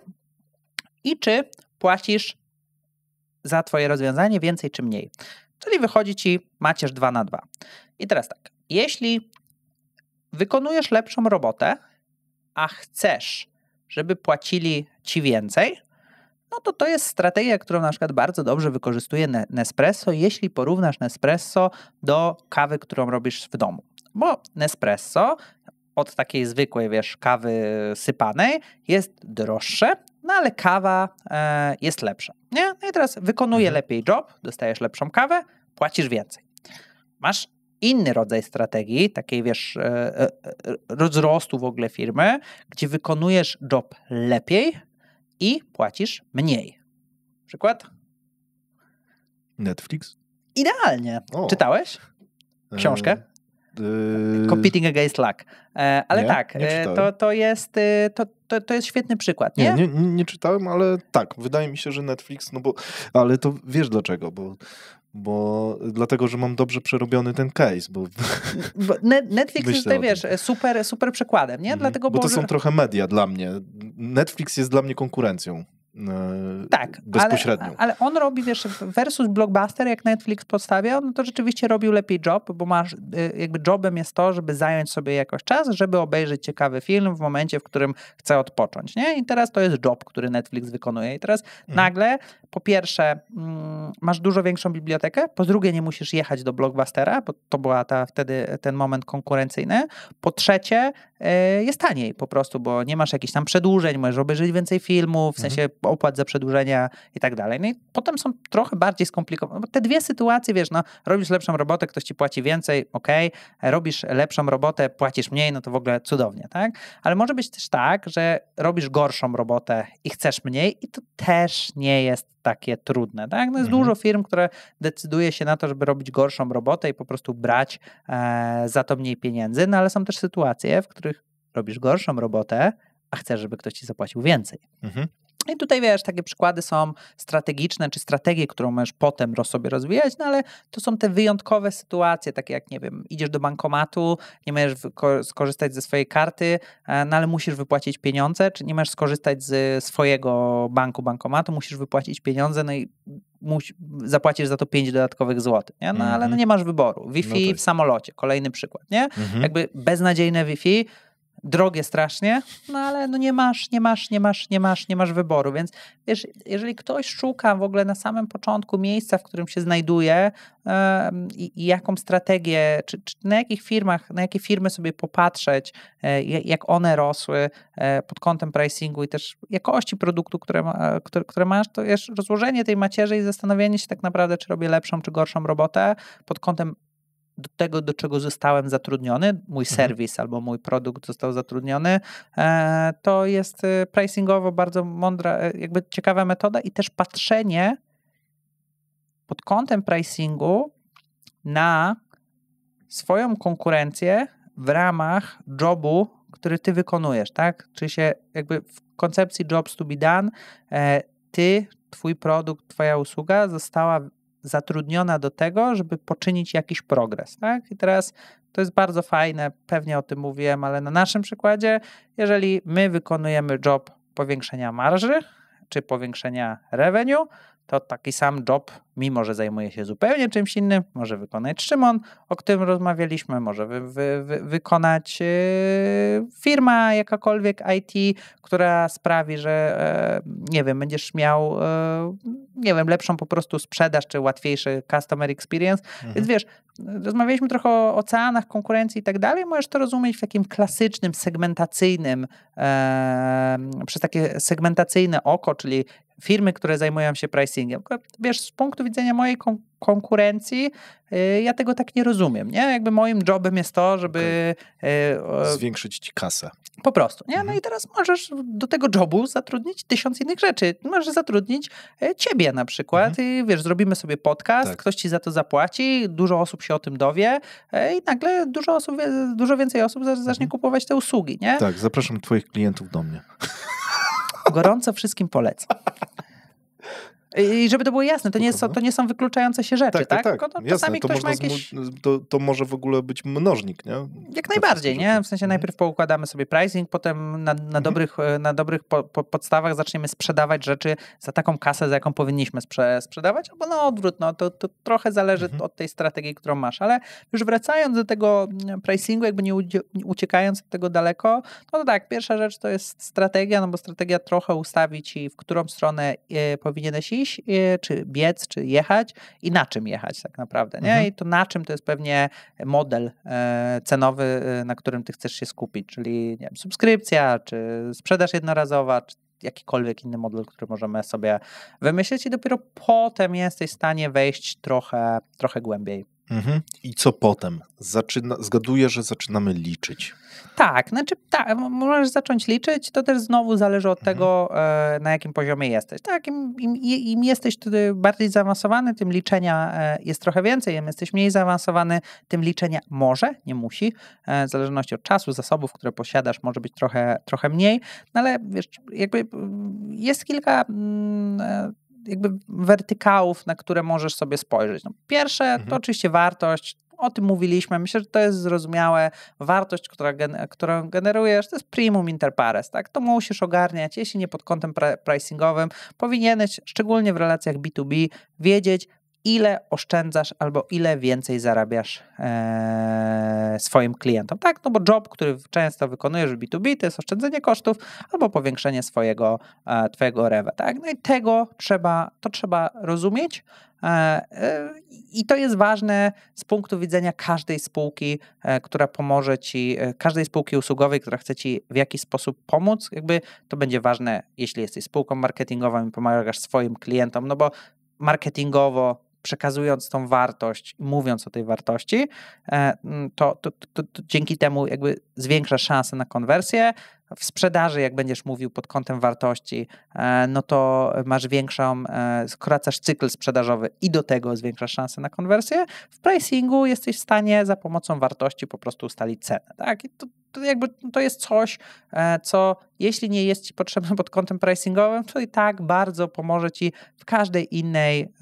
Speaker 1: i czy płacisz za twoje rozwiązanie więcej czy mniej. Czyli wychodzi ci macierz 2/2. I teraz tak, jeśli wykonujesz lepszą robotę, a chcesz, żeby płacili ci więcej, no to jest strategia, którą na przykład bardzo dobrze wykorzystuje Nespresso, jeśli porównasz Nespresso do kawy, którą robisz w domu. Bo Nespresso od takiej zwykłej, wiesz, kawy sypanej jest droższe, no ale kawa jest lepsza, nie? No i teraz wykonuje lepiej job, dostajesz lepszą kawę, płacisz więcej. Masz inny rodzaj strategii, takiej, wiesz, wzrostu w ogóle firmy, gdzie wykonujesz job lepiej i płacisz mniej. Przykład?
Speaker 2: Netflix?
Speaker 1: Idealnie. Czytałeś książkę? Competing Against Luck. Ale
Speaker 2: nie,
Speaker 1: tak,
Speaker 2: nie
Speaker 1: to jest świetny przykład, nie?
Speaker 2: Nie czytałem, ale tak, wydaje mi się, że Netflix, ale to wiesz dlaczego, bo dlatego, że mam dobrze przerobiony ten case, bo
Speaker 1: Netflix jest tutaj, wiesz, super przykładem, nie? Dlatego,
Speaker 2: bo to są trochę media dla mnie. Netflix jest dla mnie konkurencją.
Speaker 1: Tak,
Speaker 2: bezpośrednią.
Speaker 1: Ale on robi, wiesz, versus Blockbuster, jak Netflix podstawia, no to rzeczywiście robił lepiej job, bo masz, jakby jobem jest to, żeby zająć sobie jakoś czas, żeby obejrzeć ciekawy film w momencie, w którym chce odpocząć, nie? I teraz to jest job, który Netflix wykonuje. I teraz nagle, po pierwsze, masz dużo większą bibliotekę, po drugie, nie musisz jechać do Blockbustera, bo to była wtedy ten moment konkurencyjny. Po trzecie, jest taniej po prostu, bo nie masz jakichś tam przedłużeń, możesz obejrzeć więcej filmów, w sensie opłat za przedłużenia i tak dalej. No i potem są trochę bardziej skomplikowane. Te dwie sytuacje, wiesz, no robisz lepszą robotę, ktoś ci płaci więcej, okej, robisz lepszą robotę, płacisz mniej, no to w ogóle cudownie, tak? Ale może być też tak, że robisz gorszą robotę i chcesz mniej i to też nie jest takie trudne, tak? No jest dużo firm, które decyduje się na to, żeby robić gorszą robotę i po prostu brać za to mniej pieniędzy, no ale są też sytuacje, w których robisz gorszą robotę, a chcesz, żeby ktoś ci zapłacił więcej. I tutaj, wiesz, takie przykłady są strategiczne, czy strategie, którą możesz potem sobie rozwijać, no ale to są te wyjątkowe sytuacje, takie jak, nie wiem, idziesz do bankomatu, nie możesz skorzystać ze swojej karty, no ale musisz wypłacić pieniądze, czy nie możesz skorzystać z swojego bankomatu, musisz wypłacić pieniądze, no i zapłacisz za to 5 dodatkowych złotych, nie? No ale no nie masz wyboru. Wi-Fi w samolocie, kolejny przykład, nie? Jakby beznadziejne Wi-Fi, drogie strasznie, no ale no nie masz wyboru, więc wiesz, jeżeli ktoś szuka w ogóle na samym początku miejsca, w którym się znajduje i jaką strategię, czy na jakie firmy sobie popatrzeć, jak one rosły pod kątem pricingu i też jakości produktu, które masz, to jest rozłożenie tej macierzy i zastanowienie się tak naprawdę, czy robię lepszą, czy gorszą robotę pod kątem do tego, do czego zostałem zatrudniony, mój serwis albo mój produkt został zatrudniony, to jest pricingowo bardzo mądra, jakby ciekawa metoda i też patrzenie pod kątem pricingu na swoją konkurencję w ramach jobu, który ty wykonujesz, tak? Czyli się jakby w koncepcji jobs to be done, twój produkt, twoja usługa została zatrudniona do tego, żeby poczynić jakiś progres, tak? I teraz to jest bardzo fajne, pewnie o tym mówiłem, ale na naszym przykładzie, jeżeli my wykonujemy job powiększenia marży, czy powiększenia revenue, to taki sam job, mimo że zajmuje się zupełnie czymś innym, może wykonać Szymon, o którym rozmawialiśmy, może wykonać firma jakakolwiek IT, która sprawi, że nie wiem, będziesz miał nie wiem, lepszą po prostu sprzedaż, czy łatwiejszy customer experience. Więc wiesz, rozmawialiśmy trochę o oceanach konkurencji i tak dalej, możesz to rozumieć w takim klasycznym, segmentacyjnym, przez takie segmentacyjne oko, czyli firmy, które zajmują się pricingiem. Wiesz, z punktu widzenia mojej konkurencji, ja tego tak nie rozumiem, nie? Jakby moim jobem jest to, żeby
Speaker 2: zwiększyć ci kasę.
Speaker 1: Po prostu, nie? No i teraz możesz do tego jobu zatrudnić 1000 innych rzeczy. Możesz zatrudnić ciebie na przykład i wiesz, zrobimy sobie podcast, ktoś ci za to zapłaci, dużo osób się o tym dowie i nagle dużo więcej osób zacznie kupować te usługi, nie?
Speaker 2: Tak, zapraszam twoich klientów do mnie.
Speaker 1: Gorąco wszystkim polecam. I żeby to było jasne, to nie są wykluczające się rzeczy, tak?
Speaker 2: Tak. Jasne, to może w ogóle być mnożnik, nie?
Speaker 1: Jak najbardziej, nie? W sensie najpierw poukładamy sobie pricing, potem na dobrych podstawach zaczniemy sprzedawać rzeczy za taką kasę, za jaką powinniśmy sprzedawać, albo na odwrót, no to trochę zależy od tej strategii, którą masz, ale już wracając do tego pricingu, jakby nie uciekając od tego daleko, no to tak, pierwsza rzecz to jest strategia, no bo strategia trochę ustawi ci, w którą stronę powinieneś iść, czy biec, czy jechać i na czym jechać tak naprawdę, nie? I to na czym to jest pewnie model cenowy, na którym ty chcesz się skupić, czyli nie wiem, subskrypcja, czy sprzedaż jednorazowa, czy jakikolwiek inny model, który możemy sobie wymyślić i dopiero potem jesteś w stanie wejść trochę głębiej.
Speaker 2: I co potem? Zgaduję, że zaczynamy liczyć.
Speaker 1: Tak, możesz zacząć liczyć, to też znowu zależy od tego, na jakim poziomie jesteś. Tak, im jesteś bardziej zaawansowany, tym liczenia jest trochę więcej, im jesteś mniej zaawansowany, tym liczenia może, nie musi, w zależności od czasu, zasobów, które posiadasz, może być trochę mniej, no ale wiesz, jakby jest kilka jakby wertykałów, na które możesz sobie spojrzeć. No, pierwsze to oczywiście wartość, o tym mówiliśmy, myślę, że to jest zrozumiałe. Wartość, którą generujesz, to jest primum inter pares, tak? To musisz ogarniać, jeśli nie pod kątem pricingowym, powinieneś, szczególnie w relacjach B2B, wiedzieć, ile oszczędzasz albo ile więcej zarabiasz swoim klientom, tak? No bo job, który często wykonujesz w B2B, to jest oszczędzenie kosztów albo powiększenie twojego rewa, tak? No i trzeba rozumieć I to jest ważne z punktu widzenia każdej spółki, która pomoże ci, każdej spółki usługowej, która chce ci w jakiś sposób pomóc. Jakby to będzie ważne, jeśli jesteś spółką marketingową i pomagasz swoim klientom, no bo marketingowo przekazując tą wartość, mówiąc o tej wartości, to dzięki temu jakby zwiększasz szansę na konwersję. W sprzedaży, jak będziesz mówił pod kątem wartości, no to masz większą, skracasz cykl sprzedażowy i do tego zwiększasz szansę na konwersję. W pricingu jesteś w stanie za pomocą wartości po prostu ustalić cenę. Tak? I to jakby to jest coś, co jeśli nie jest ci potrzebne pod kątem pricingowym, to i tak bardzo pomoże ci w każdej innej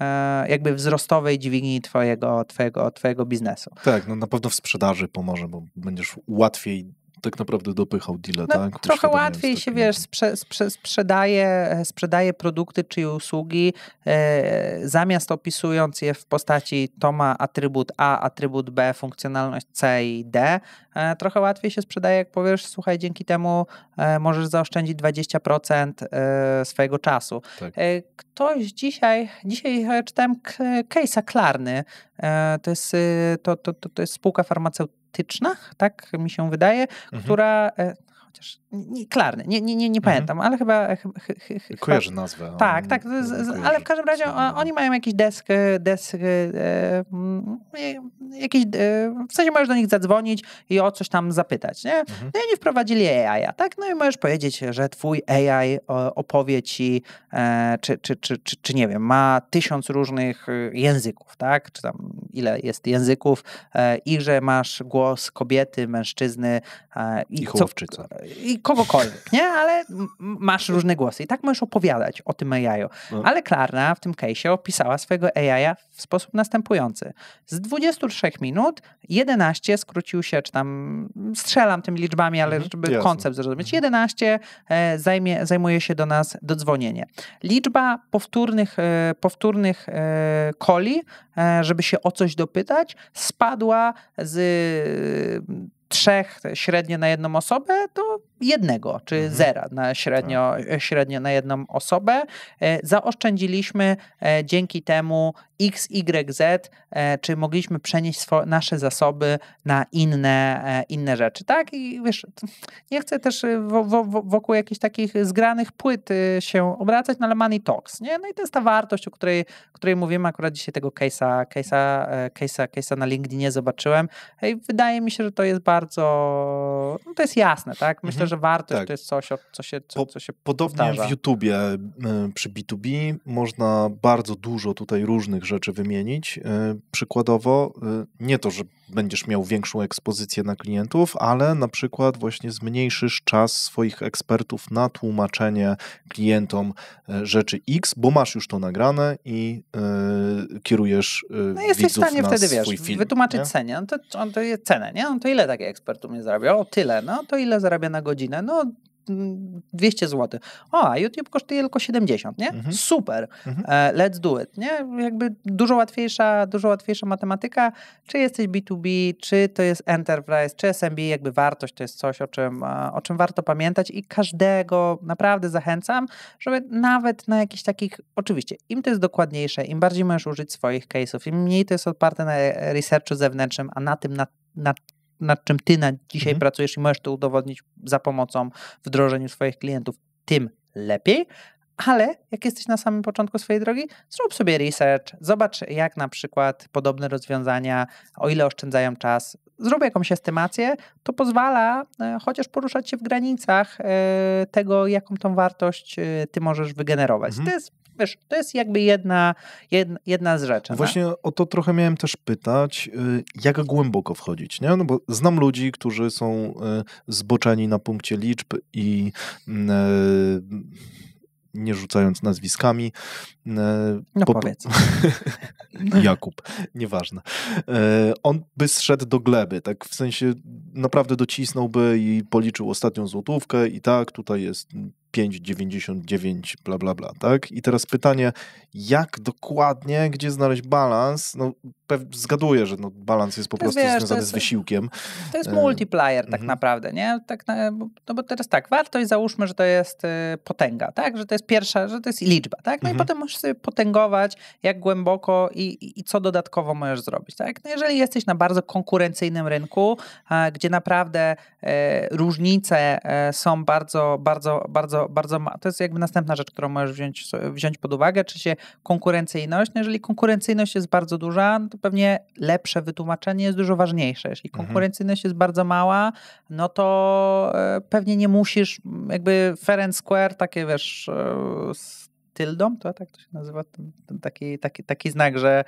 Speaker 1: jakby wzrostowej dźwigni twojego biznesu.
Speaker 2: Tak, no na pewno w sprzedaży pomoże, bo będziesz łatwiej tak naprawdę dopychał deale, tak?
Speaker 1: Trochę łatwiej się, wiesz, sprzedaje produkty czy usługi, zamiast opisując je w postaci to ma atrybut A, atrybut B, funkcjonalność C i D, trochę łatwiej się sprzedaje, jak powiesz, słuchaj, dzięki temu możesz zaoszczędzić 20% swojego czasu. Tak. Ktoś dzisiaj czytałem case'a Klarny, to jest spółka farmaceutyczna, tak mi się wydaje, która, chociaż Klarny, nie pamiętam, ale chyba
Speaker 2: kojarzę nazwę.
Speaker 1: Tak, ale w każdym razie oni mają jakiś w sensie możesz do nich zadzwonić i o coś tam zapytać, nie? No i oni wprowadzili AI, tak? No i możesz powiedzieć, że twój AI opowie ci, czy nie wiem, ma 1000 różnych języków, tak? Czy tam ile jest języków i że masz głos kobiety, mężczyzny
Speaker 2: i chłopczyca.
Speaker 1: I kogokolwiek, nie? Ale masz różne głosy i tak możesz opowiadać o tym AI-u. No. Ale Klarna w tym case'ie opisała swojego AI w sposób następujący. Z 23 minut 11 skrócił się, czy tam strzelam tymi liczbami, ale żeby koncept zrozumieć, 11 zajmuje się do nas dodzwonienie. Liczba powtórnych coli, żeby się o coś dopytać, spadła z 3 średnio na jedną osobę do 1, czy 0 na średnio na jedną osobę. Zaoszczędziliśmy dzięki temu XYZ, czy mogliśmy przenieść nasze zasoby na inne rzeczy, tak? I wiesz, nie chcę też wokół jakichś takich zgranych płyt się obracać, no ale money talks, nie? No i to jest ta wartość, o której mówimy. Akurat dzisiaj tego case'a na LinkedInie zobaczyłem i wydaje mi się, że to jest bardzo, no to jest jasne, tak? Myślę, że wartość to jest coś, co się
Speaker 2: podobnie
Speaker 1: powtarza.
Speaker 2: w YouTubie przy B2B można bardzo dużo tutaj różnych rzeczy wymienić. Przykładowo nie to, że będziesz miał większą ekspozycję na klientów, ale na przykład właśnie zmniejszysz czas swoich ekspertów na tłumaczenie klientom rzeczy X, bo masz już to nagrane i kierujesz
Speaker 1: jesteś w stanie
Speaker 2: na
Speaker 1: wtedy,
Speaker 2: swój film.
Speaker 1: Wytłumaczyć
Speaker 2: nie?
Speaker 1: cenę. To jest cenę, nie? No to ile taki ekspert u mnie zarabia? O, tyle. No to ile zarabia na godzinę? No 200 zł. O, a YouTube kosztuje tylko 70, nie? Super. Let's do it, nie? Jakby dużo łatwiejsza matematyka. Czy jesteś B2B, czy to jest Enterprise, czy SMB, jakby wartość to jest coś, o czym warto pamiętać i każdego naprawdę zachęcam, żeby nawet na jakichś takich, oczywiście, im to jest dokładniejsze, im bardziej możesz użyć swoich case'ów, im mniej to jest oparte na researchu zewnętrznym, a na tym, nad czym ty na dzisiaj pracujesz i możesz to udowodnić za pomocą wdrożenia swoich klientów, tym lepiej. Ale jak jesteś na samym początku swojej drogi, zrób sobie research, zobacz jak na przykład podobne rozwiązania, o ile oszczędzają czas, zrób jakąś estymację, to pozwala chociaż poruszać się w granicach tego, jaką tą wartość ty możesz wygenerować. To jest jakby jedna z rzeczy.
Speaker 2: Właśnie o to trochę miałem też pytać, jak głęboko wchodzić, nie? No bo znam ludzi, którzy są zboczeni na punkcie liczb i nie rzucając nazwiskami.
Speaker 1: Powiedz.
Speaker 2: Jakub, nieważne. On by zszedł do gleby, tak w sensie naprawdę docisnąłby i policzył ostatnią złotówkę i tak, tutaj jest 5,99, bla, bla, bla, tak? I teraz pytanie, jak dokładnie, gdzie znaleźć balans, no zgaduję, że balans jest po prostu związany z wysiłkiem.
Speaker 1: To jest multiplier tak naprawdę, nie? No bo teraz tak, wartość załóżmy, że to jest potęga, tak? Że to jest pierwsza, że to jest liczba, tak? No i potem możesz sobie potęgować, jak głęboko i co dodatkowo możesz zrobić, tak? No jeżeli jesteś na bardzo konkurencyjnym rynku, gdzie naprawdę różnice są bardzo to jest jakby następna rzecz, którą możesz wziąć pod uwagę, czy się konkurencyjność. No jeżeli konkurencyjność jest bardzo duża, no to pewnie lepsze wytłumaczenie jest dużo ważniejsze. Jeśli konkurencyjność jest bardzo mała, no to pewnie nie musisz, jakby fair and square, takie wiesz, z tyldą, to tak to się nazywa, ten taki znak, że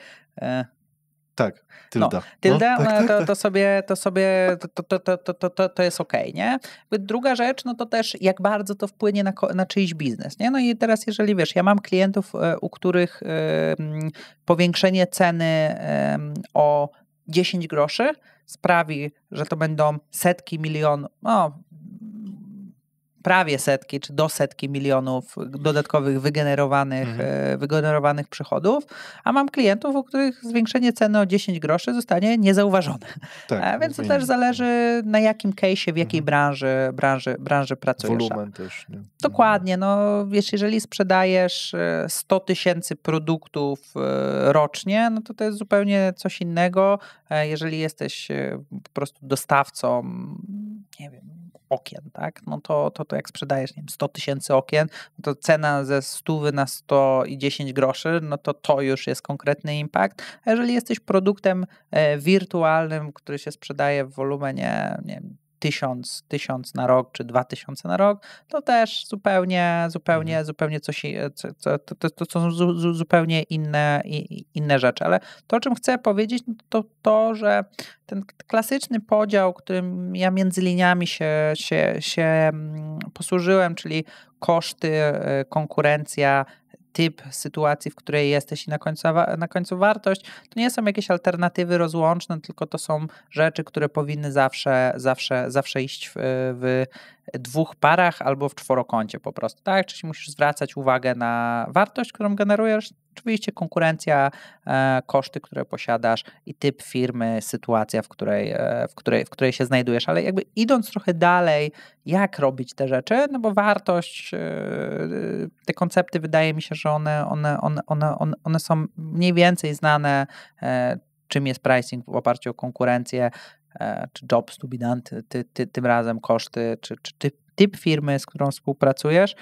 Speaker 2: tak, tylda.
Speaker 1: No, tylda,
Speaker 2: tak.
Speaker 1: to jest okej, nie? Druga rzecz, no to też jak bardzo to wpłynie na czyjś biznes, nie? No i teraz jeżeli wiesz, ja mam klientów, u których powiększenie ceny o 10 groszy sprawi, że to będą setki milionów, prawie setki, czy do setki milionów dodatkowych wygenerowanych przychodów, a mam klientów, u których zwiększenie ceny o 10 groszy zostanie niezauważone.
Speaker 2: Tak,
Speaker 1: więc to też zależy, na jakim case'ie, w jakiej branży pracujesz.
Speaker 2: Wolumen też. Nie?
Speaker 1: Dokładnie. No, wiesz, jeżeli sprzedajesz 100 000 produktów rocznie, no to jest zupełnie coś innego. Jeżeli jesteś po prostu dostawcą, nie wiem, okien, tak? No to jak sprzedajesz, nie wiem, 100 000 okien, to cena ze 100 na 110 groszy, no to już jest konkretny impact. A jeżeli jesteś produktem wirtualnym, który się sprzedaje w wolumenie, nie wiem, 1000 na rok, czy 2000 na rok, to też zupełnie coś, to są zupełnie inne rzeczy. Ale to, o czym chcę powiedzieć, to, że ten klasyczny podział, którym ja między liniami się posłużyłem, czyli koszty, konkurencja, typ sytuacji, w której jesteś i na końcu wartość, to nie są jakieś alternatywy rozłączne, tylko to są rzeczy, które powinny zawsze iść w dwóch parach albo w czworokącie po prostu, tak? Czyli musisz zwracać uwagę na wartość, którą generujesz, oczywiście konkurencja, koszty, które posiadasz i typ firmy, sytuacja, w której się znajdujesz, ale jakby idąc trochę dalej, jak robić te rzeczy, no bo wartość, te koncepty wydaje mi się, że one są mniej więcej znane, czym jest pricing w oparciu o konkurencję, czy jobs to be done, tym razem koszty, czy typ firmy, z którą współpracujesz,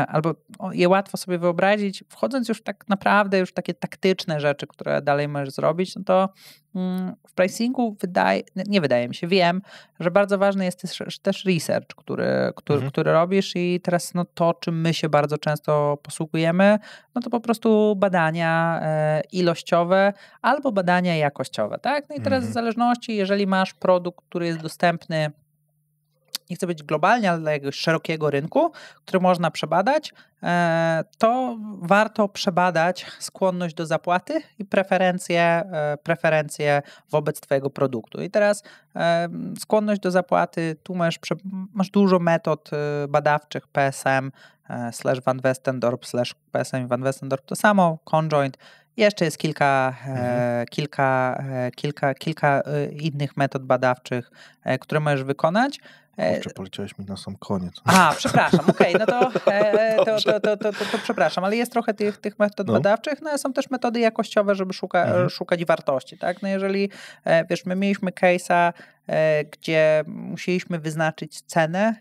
Speaker 1: albo je łatwo sobie wyobrazić, wchodząc już tak naprawdę już takie taktyczne rzeczy, które dalej możesz zrobić, no to w pricingu wydaje mi się, wiem, że bardzo ważny jest też research, który robisz i teraz no to, czym my się bardzo często posługujemy, no to po prostu badania ilościowe albo badania jakościowe, tak? No i teraz w zależności, jeżeli masz produkt, który jest dostępny, nie chcę być globalnie, ale dla jakiegoś szerokiego rynku, który można przebadać, to warto przebadać skłonność do zapłaty i preferencje wobec twojego produktu. I teraz skłonność do zapłaty, tu masz dużo metod badawczych, PSM, /Van Westendorp, /PSM Van Westendorp to samo, Conjoint. Jeszcze jest kilka innych metod badawczych, które możesz wykonać.
Speaker 2: Kurczę, poleciałeś mi na sam koniec.
Speaker 1: Przepraszam, okej, no to przepraszam, ale jest trochę tych metod badawczych, no ale są też metody jakościowe, żeby szukać wartości, tak? No jeżeli, wiesz, my mieliśmy case'a, gdzie musieliśmy wyznaczyć cenę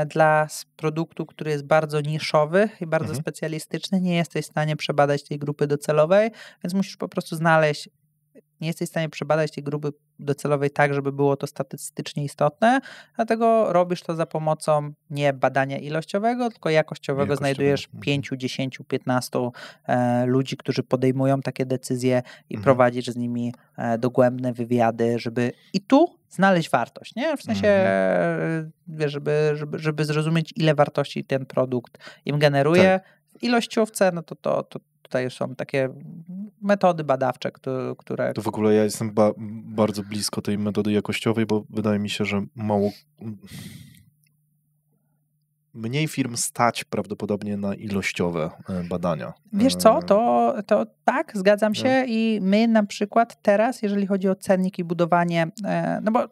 Speaker 1: dla produktu, który jest bardzo niszowy i bardzo specjalistyczny, nie jesteś w stanie przebadać tej grupy docelowej, więc musisz po prostu nie jesteś w stanie przebadać tej grupy docelowej tak, żeby było to statystycznie istotne, dlatego robisz to za pomocą nie badania ilościowego, tylko jakościowego. Znajdujesz 5, 10, 15 ludzi, którzy podejmują takie decyzje i prowadzisz z nimi dogłębne wywiady, żeby i tu znaleźć wartość, nie? W sensie, wiesz, żeby zrozumieć, ile wartości ten produkt im generuje. Tak. W ilościówce, no to tutaj są takie metody badawcze, które...
Speaker 2: To w ogóle ja jestem bardzo blisko tej metody jakościowej, bo wydaje mi się, że mniej firm stać prawdopodobnie na ilościowe badania.
Speaker 1: Wiesz co, to tak, zgadzam się i my na przykład teraz, jeżeli chodzi o cennik i budowanie, no bo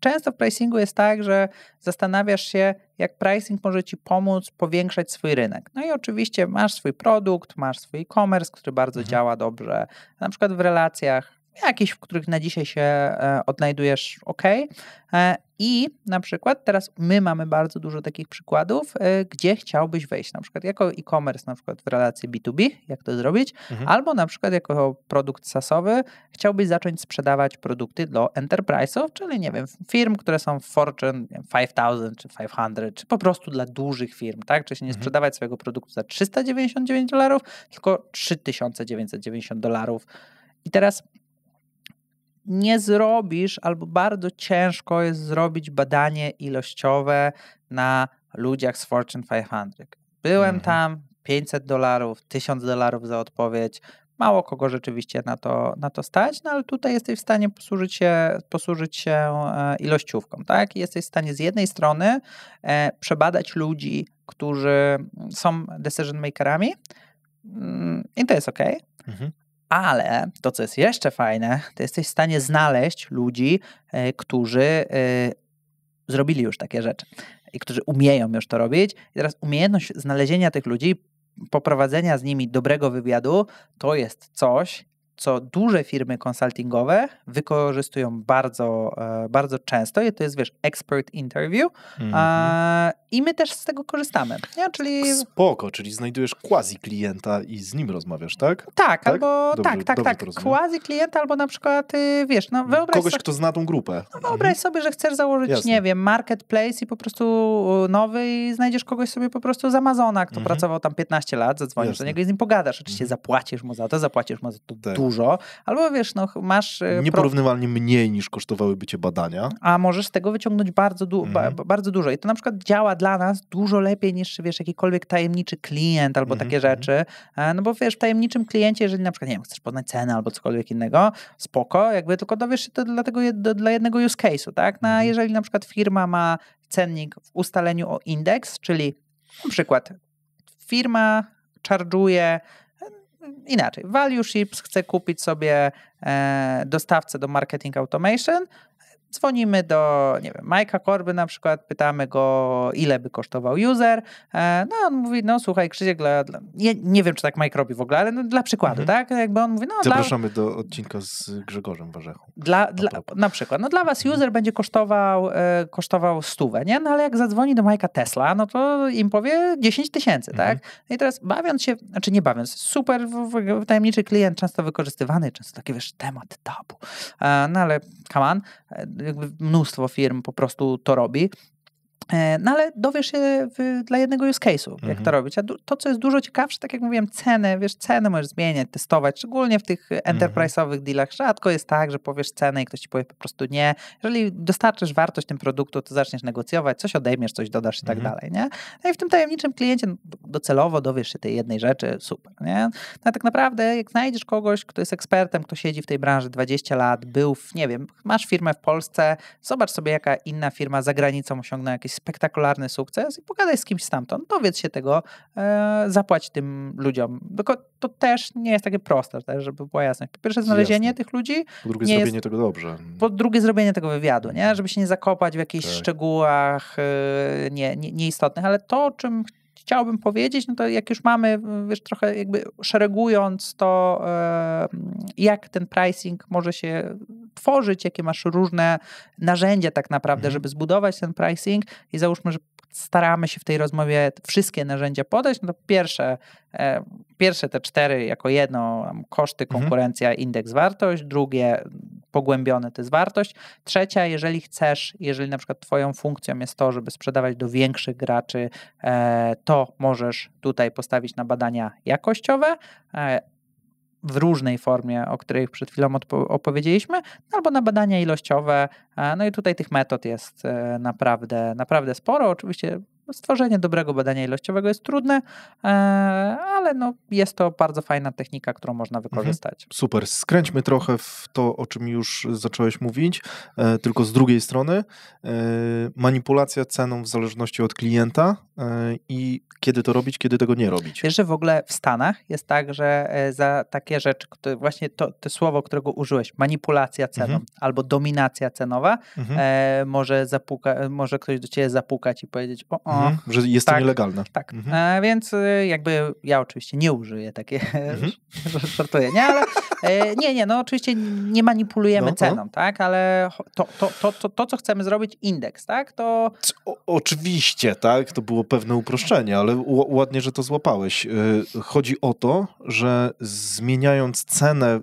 Speaker 1: często w pricingu jest tak, że zastanawiasz się, jak pricing może ci pomóc powiększać swój rynek. No i oczywiście masz swój produkt, masz swój e-commerce, który bardzo działa dobrze, na przykład w relacjach, jakieś, w których na dzisiaj się odnajdujesz ok. I na przykład teraz my mamy bardzo dużo takich przykładów, gdzie chciałbyś wejść, na przykład jako e-commerce, na przykład w relacji B2B, jak to zrobić, albo na przykład jako produkt SaaS-owy chciałbyś zacząć sprzedawać produkty do enterprise'ów, czyli nie wiem, firm, które są w Fortune 5000 czy 500, czy po prostu dla dużych firm, tak? Czyli nie sprzedawać swojego produktu za $399, tylko $3990. I teraz nie zrobisz, albo bardzo ciężko jest zrobić badanie ilościowe na ludziach z Fortune 500. Byłem tam, $500, $1000 za odpowiedź. Mało kogo rzeczywiście na to stać, no ale tutaj jesteś w stanie posłużyć się ilościówką, tak? I jesteś w stanie z jednej strony przebadać ludzi, którzy są decision makerami i to jest ok. Ale to, co jest jeszcze fajne, to jesteś w stanie znaleźć ludzi, którzy zrobili już takie rzeczy i którzy umieją już to robić. I teraz umiejętność znalezienia tych ludzi, poprowadzenia z nimi dobrego wywiadu, to jest coś, co duże firmy konsultingowe wykorzystują bardzo, bardzo często i to jest, wiesz, expert interview i my też z tego korzystamy. Nie? Czyli...
Speaker 2: Spoko, czyli znajdujesz quasi klienta i z nim rozmawiasz, tak?
Speaker 1: Tak, albo
Speaker 2: dobrze,
Speaker 1: tak. Quasi klienta, albo na przykład, wiesz, no wyobraź
Speaker 2: kogoś,
Speaker 1: sobie,
Speaker 2: kto zna tą grupę.
Speaker 1: No wyobraź sobie, że chcesz założyć, nie wiem, marketplace i po prostu nowy i znajdziesz kogoś sobie po prostu z Amazona, kto pracował tam 15 lat, zadzwonisz do niego i z nim pogadasz. Oczywiście zapłacisz mu za to dużo, albo wiesz, no masz...
Speaker 2: Nieporównywalnie mniej niż kosztowałyby cię badania.
Speaker 1: A możesz z tego wyciągnąć bardzo dużo. I to na przykład działa dla nas dużo lepiej niż, wiesz, jakikolwiek tajemniczy klient albo takie rzeczy. No bo wiesz, w tajemniczym kliencie, jeżeli na przykład, nie wiem, chcesz poznać cenę albo cokolwiek innego, spoko, jakby tylko dowiesz się to dla jednego use case'u, tak? No, a jeżeli na przykład firma ma cennik w ustaleniu o indeks, czyli na przykład firma charge'uje inaczej. Value Ships chce kupić sobie dostawcę do marketing automation. Dzwonimy do, nie wiem, Majka Korby na przykład, pytamy go, ile by kosztował user. No on mówi, no słuchaj, Krzysiek, nie wiem, czy tak Mike robi w ogóle, ale no, dla przykładu, tak? Jakby on mówi, no
Speaker 2: zapraszamy do odcinka z Grzegorzem Warzechą.
Speaker 1: Na przykład, no dla was user będzie kosztował 100, nie? No ale jak zadzwoni do Majka Tesla, no to im powie 10 000, tak? No i teraz bawiąc się, znaczy nie bawiąc, super tajemniczy klient, często wykorzystywany, często taki, wiesz, temat tabu. No ale come on, jakby mnóstwo firm po prostu to robi. No ale dowiesz się dla jednego use case'u, jak to robić. A to, co jest dużo ciekawsze, tak jak mówiłem, ceny możesz zmieniać, testować, szczególnie w tych enterprise'owych dealach. Rzadko jest tak, że powiesz cenę i ktoś ci powie po prostu nie. Jeżeli dostarczysz wartość tym produktu, to zaczniesz negocjować, coś odejmiesz, coś dodasz i tak dalej, nie? No i w tym tajemniczym kliencie docelowo dowiesz się tej jednej rzeczy, super, nie? No tak naprawdę, jak znajdziesz kogoś, kto jest ekspertem, kto siedzi w tej branży 20 lat, nie wiem, masz firmę w Polsce, zobacz sobie, jaka inna firma za granicą osiągnęła jakiś spektakularny sukces i pogadaj z kimś stamtąd, dowiedz się tego, zapłać tym ludziom. Tylko to też nie jest takie proste, też, żeby była jasność. Po pierwsze znalezienie tych ludzi.
Speaker 2: Po drugie zrobienie tego dobrze.
Speaker 1: Po drugie zrobienie tego wywiadu, nie? Żeby się nie zakopać w jakichś szczegółach nieistotnych, ale to, o czym chciałbym powiedzieć, no to jak już mamy, wiesz, trochę jakby szeregując to, jak ten pricing może się tworzyć, jakie masz różne narzędzia tak naprawdę, żeby zbudować ten pricing i załóżmy, że staramy się w tej rozmowie wszystkie narzędzia podać, no to pierwsze te 4 jako jedno, koszty, konkurencja, indeks, wartość, drugie pogłębione to jest wartość, trzecia, jeżeli na przykład twoją funkcją jest to, żeby sprzedawać do większych graczy, to możesz tutaj postawić na badania jakościowe, w różnej formie, o których przed chwilą opowiedzieliśmy, albo na badania ilościowe. No i tutaj tych metod jest naprawdę sporo. Oczywiście stworzenie dobrego badania ilościowego jest trudne, ale no jest to bardzo fajna technika, którą można wykorzystać.
Speaker 2: Super. Skręćmy trochę w to, o czym już zacząłeś mówić, tylko z drugiej strony. Manipulacja ceną w zależności od klienta i kiedy to robić, kiedy tego nie robić.
Speaker 1: Wiesz, że w ogóle w Stanach jest tak, że za takie rzeczy, właśnie to słowo, którego użyłeś, manipulacja ceną albo dominacja cenowa, może ktoś do ciebie zapukać i powiedzieć,
Speaker 2: że jest to nielegalne.
Speaker 1: Tak, więc jakby ja oczywiście nie użyję takie, żartuję, nie, ale no oczywiście nie manipulujemy ceną, tak, ale to, co chcemy zrobić, indeks, tak, to...
Speaker 2: Oczywiście, tak, to było pewne uproszczenie, ale ładnie, że to złapałeś. Chodzi o to, że zmieniając cenę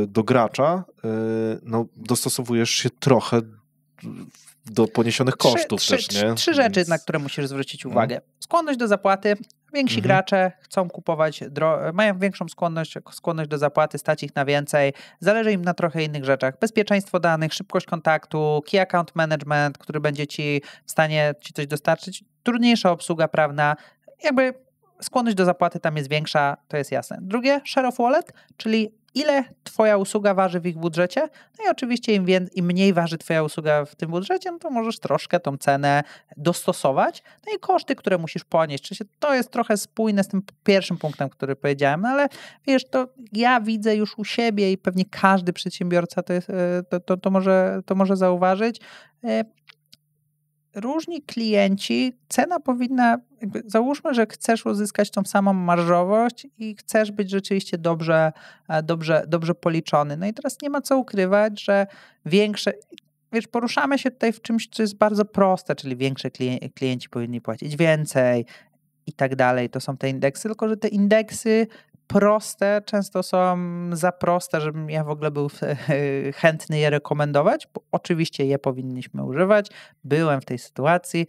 Speaker 2: do gracza, no dostosowujesz się trochę do poniesionych kosztów też, nie?
Speaker 1: Trzy rzeczy, na które musisz zwrócić uwagę. Skłonność do zapłaty. Więksi gracze chcą kupować, mają większą skłonność do zapłaty, stać ich na więcej. Zależy im na trochę innych rzeczach. Bezpieczeństwo danych, szybkość kontaktu, key account management, który będzie ci w stanie ci coś dostarczyć. Trudniejsza obsługa prawna. Jakby skłonność do zapłaty tam jest większa, to jest jasne. Drugie, share of wallet, czyli ile twoja usługa waży w ich budżecie. No i oczywiście im mniej waży twoja usługa w tym budżecie, no to możesz troszkę tą cenę dostosować. No i koszty, które musisz ponieść. To jest trochę spójne z tym pierwszym punktem, który powiedziałem, no ale wiesz, to ja widzę już u siebie i pewnie każdy przedsiębiorca to może zauważyć. Różni klienci, cena powinna, załóżmy, że chcesz uzyskać tą samą marżowość i chcesz być rzeczywiście dobrze policzony. No i teraz nie ma co ukrywać, że poruszamy się tutaj w czymś, co jest bardzo proste, czyli większe klienci powinni płacić więcej i tak dalej. To są te indeksy, tylko że te indeksy proste często są za proste, żebym ja w ogóle był chętny je rekomendować, bo oczywiście je powinniśmy używać. Byłem w tej sytuacji,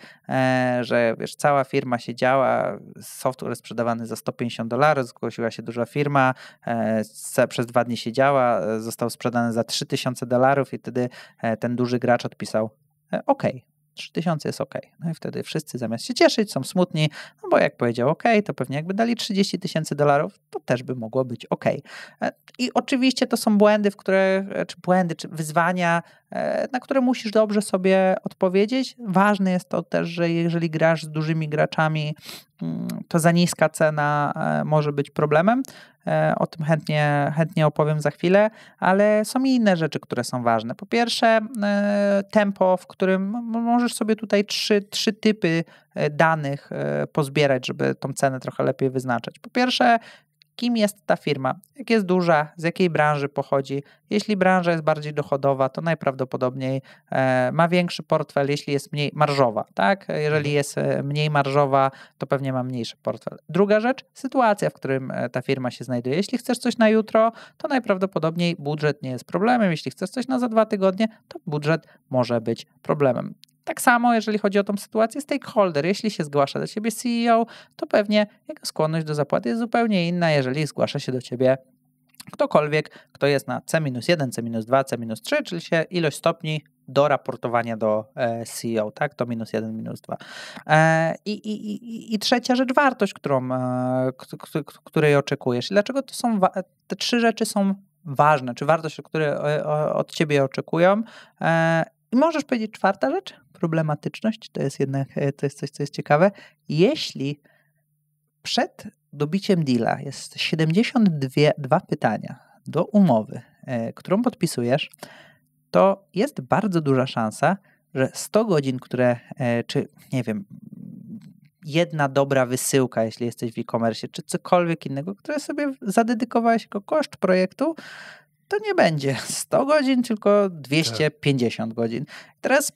Speaker 1: że wiesz, cała firma siedziała, software sprzedawany za $150, zgłosiła się duża firma, przez 2 dni siedziała, został sprzedany za $3000 i wtedy ten duży gracz odpisał okej. 3000 jest ok. No i wtedy wszyscy zamiast się cieszyć są smutni, no bo jak powiedział ok, to pewnie jakby dali $30,000, to też by mogło być ok. I oczywiście to są błędy, czy wyzwania, na które musisz dobrze sobie odpowiedzieć. Ważne jest to też, że jeżeli grasz z dużymi graczami, to za niska cena może być problemem. O tym chętnie opowiem za chwilę, ale są i inne rzeczy, które są ważne. Po pierwsze, tempo, w którym możesz sobie tutaj trzy typy danych pozbierać, żeby tą cenę trochę lepiej wyznaczać. Po pierwsze, kim jest ta firma, jak jest duża, z jakiej branży pochodzi. Jeśli branża jest bardziej dochodowa, to najprawdopodobniej ma większy portfel, jeśli jest mniej marżowa, tak? Jeżeli jest mniej marżowa, to pewnie ma mniejszy portfel. Druga rzecz, sytuacja, w którym ta firma się znajduje. Jeśli chcesz coś na jutro, to najprawdopodobniej budżet nie jest problemem. Jeśli chcesz coś na za 2 tygodnie, to budżet może być problemem. Tak samo, jeżeli chodzi o tą sytuację, stakeholder, jeśli się zgłasza do ciebie CEO, to pewnie jego skłonność do zapłaty jest zupełnie inna, jeżeli zgłasza się do ciebie ktokolwiek, kto jest na C-1, C-2, C-3, czyli się ilość stopni do raportowania do CEO, tak? To -1, -2. I trzecia rzecz, wartość, której oczekujesz. Dlaczego te 3 rzeczy są ważne, czy wartość, której od ciebie oczekują. I możesz powiedzieć 4. rzecz, problematyczność, to jest coś, co jest ciekawe. Jeśli przed dobiciem deala jest 72 pytania do umowy, którą podpisujesz, to jest bardzo duża szansa, że 100 godzin, czy nie wiem, jedna dobra wysyłka, jeśli jesteś w e-commerce, czy cokolwiek innego, które sobie zadedykowałeś jako koszt projektu, to nie będzie 100 godzin, tylko 250 godzin. Teraz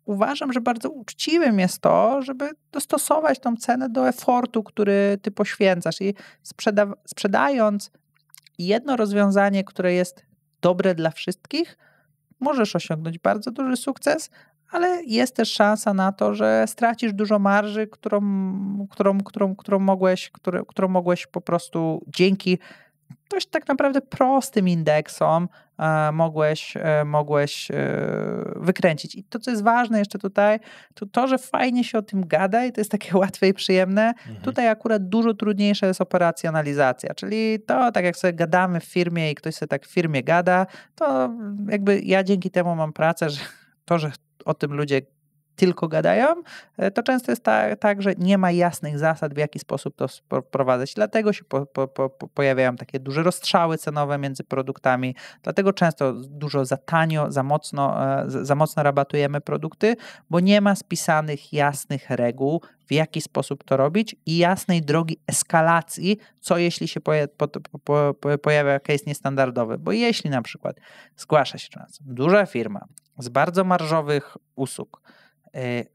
Speaker 1: uważam, że bardzo uczciwym jest to, żeby dostosować tą cenę do efortu, który ty poświęcasz i sprzedając jedno rozwiązanie, które jest dobre dla wszystkich, możesz osiągnąć bardzo duży sukces, ale jest też szansa na to, że stracisz dużo marży, którą mogłeś po prostu dzięki dość tak naprawdę prostym indeksom mogłeś wykręcić. I to, co jest ważne jeszcze tutaj, to, że fajnie się o tym gada i to jest takie łatwe i przyjemne. Tutaj akurat dużo trudniejsza jest operacjonalizacja, czyli to, tak jak sobie gadamy w firmie i ktoś sobie tak w firmie gada, to jakby ja dzięki temu mam pracę, że to, że o tym ludzie tylko gadają, to często jest tak, że nie ma jasnych zasad, w jaki sposób to wprowadzać. Dlatego się pojawiają takie duże rozstrzały cenowe między produktami, dlatego często dużo za tanio, za mocno rabatujemy produkty, bo nie ma spisanych jasnych reguł, w jaki sposób to robić i jasnej drogi eskalacji, co jeśli się pojawia case niestandardowy. Bo jeśli na przykład zgłasza się do nas duża firma z bardzo marżowych usług,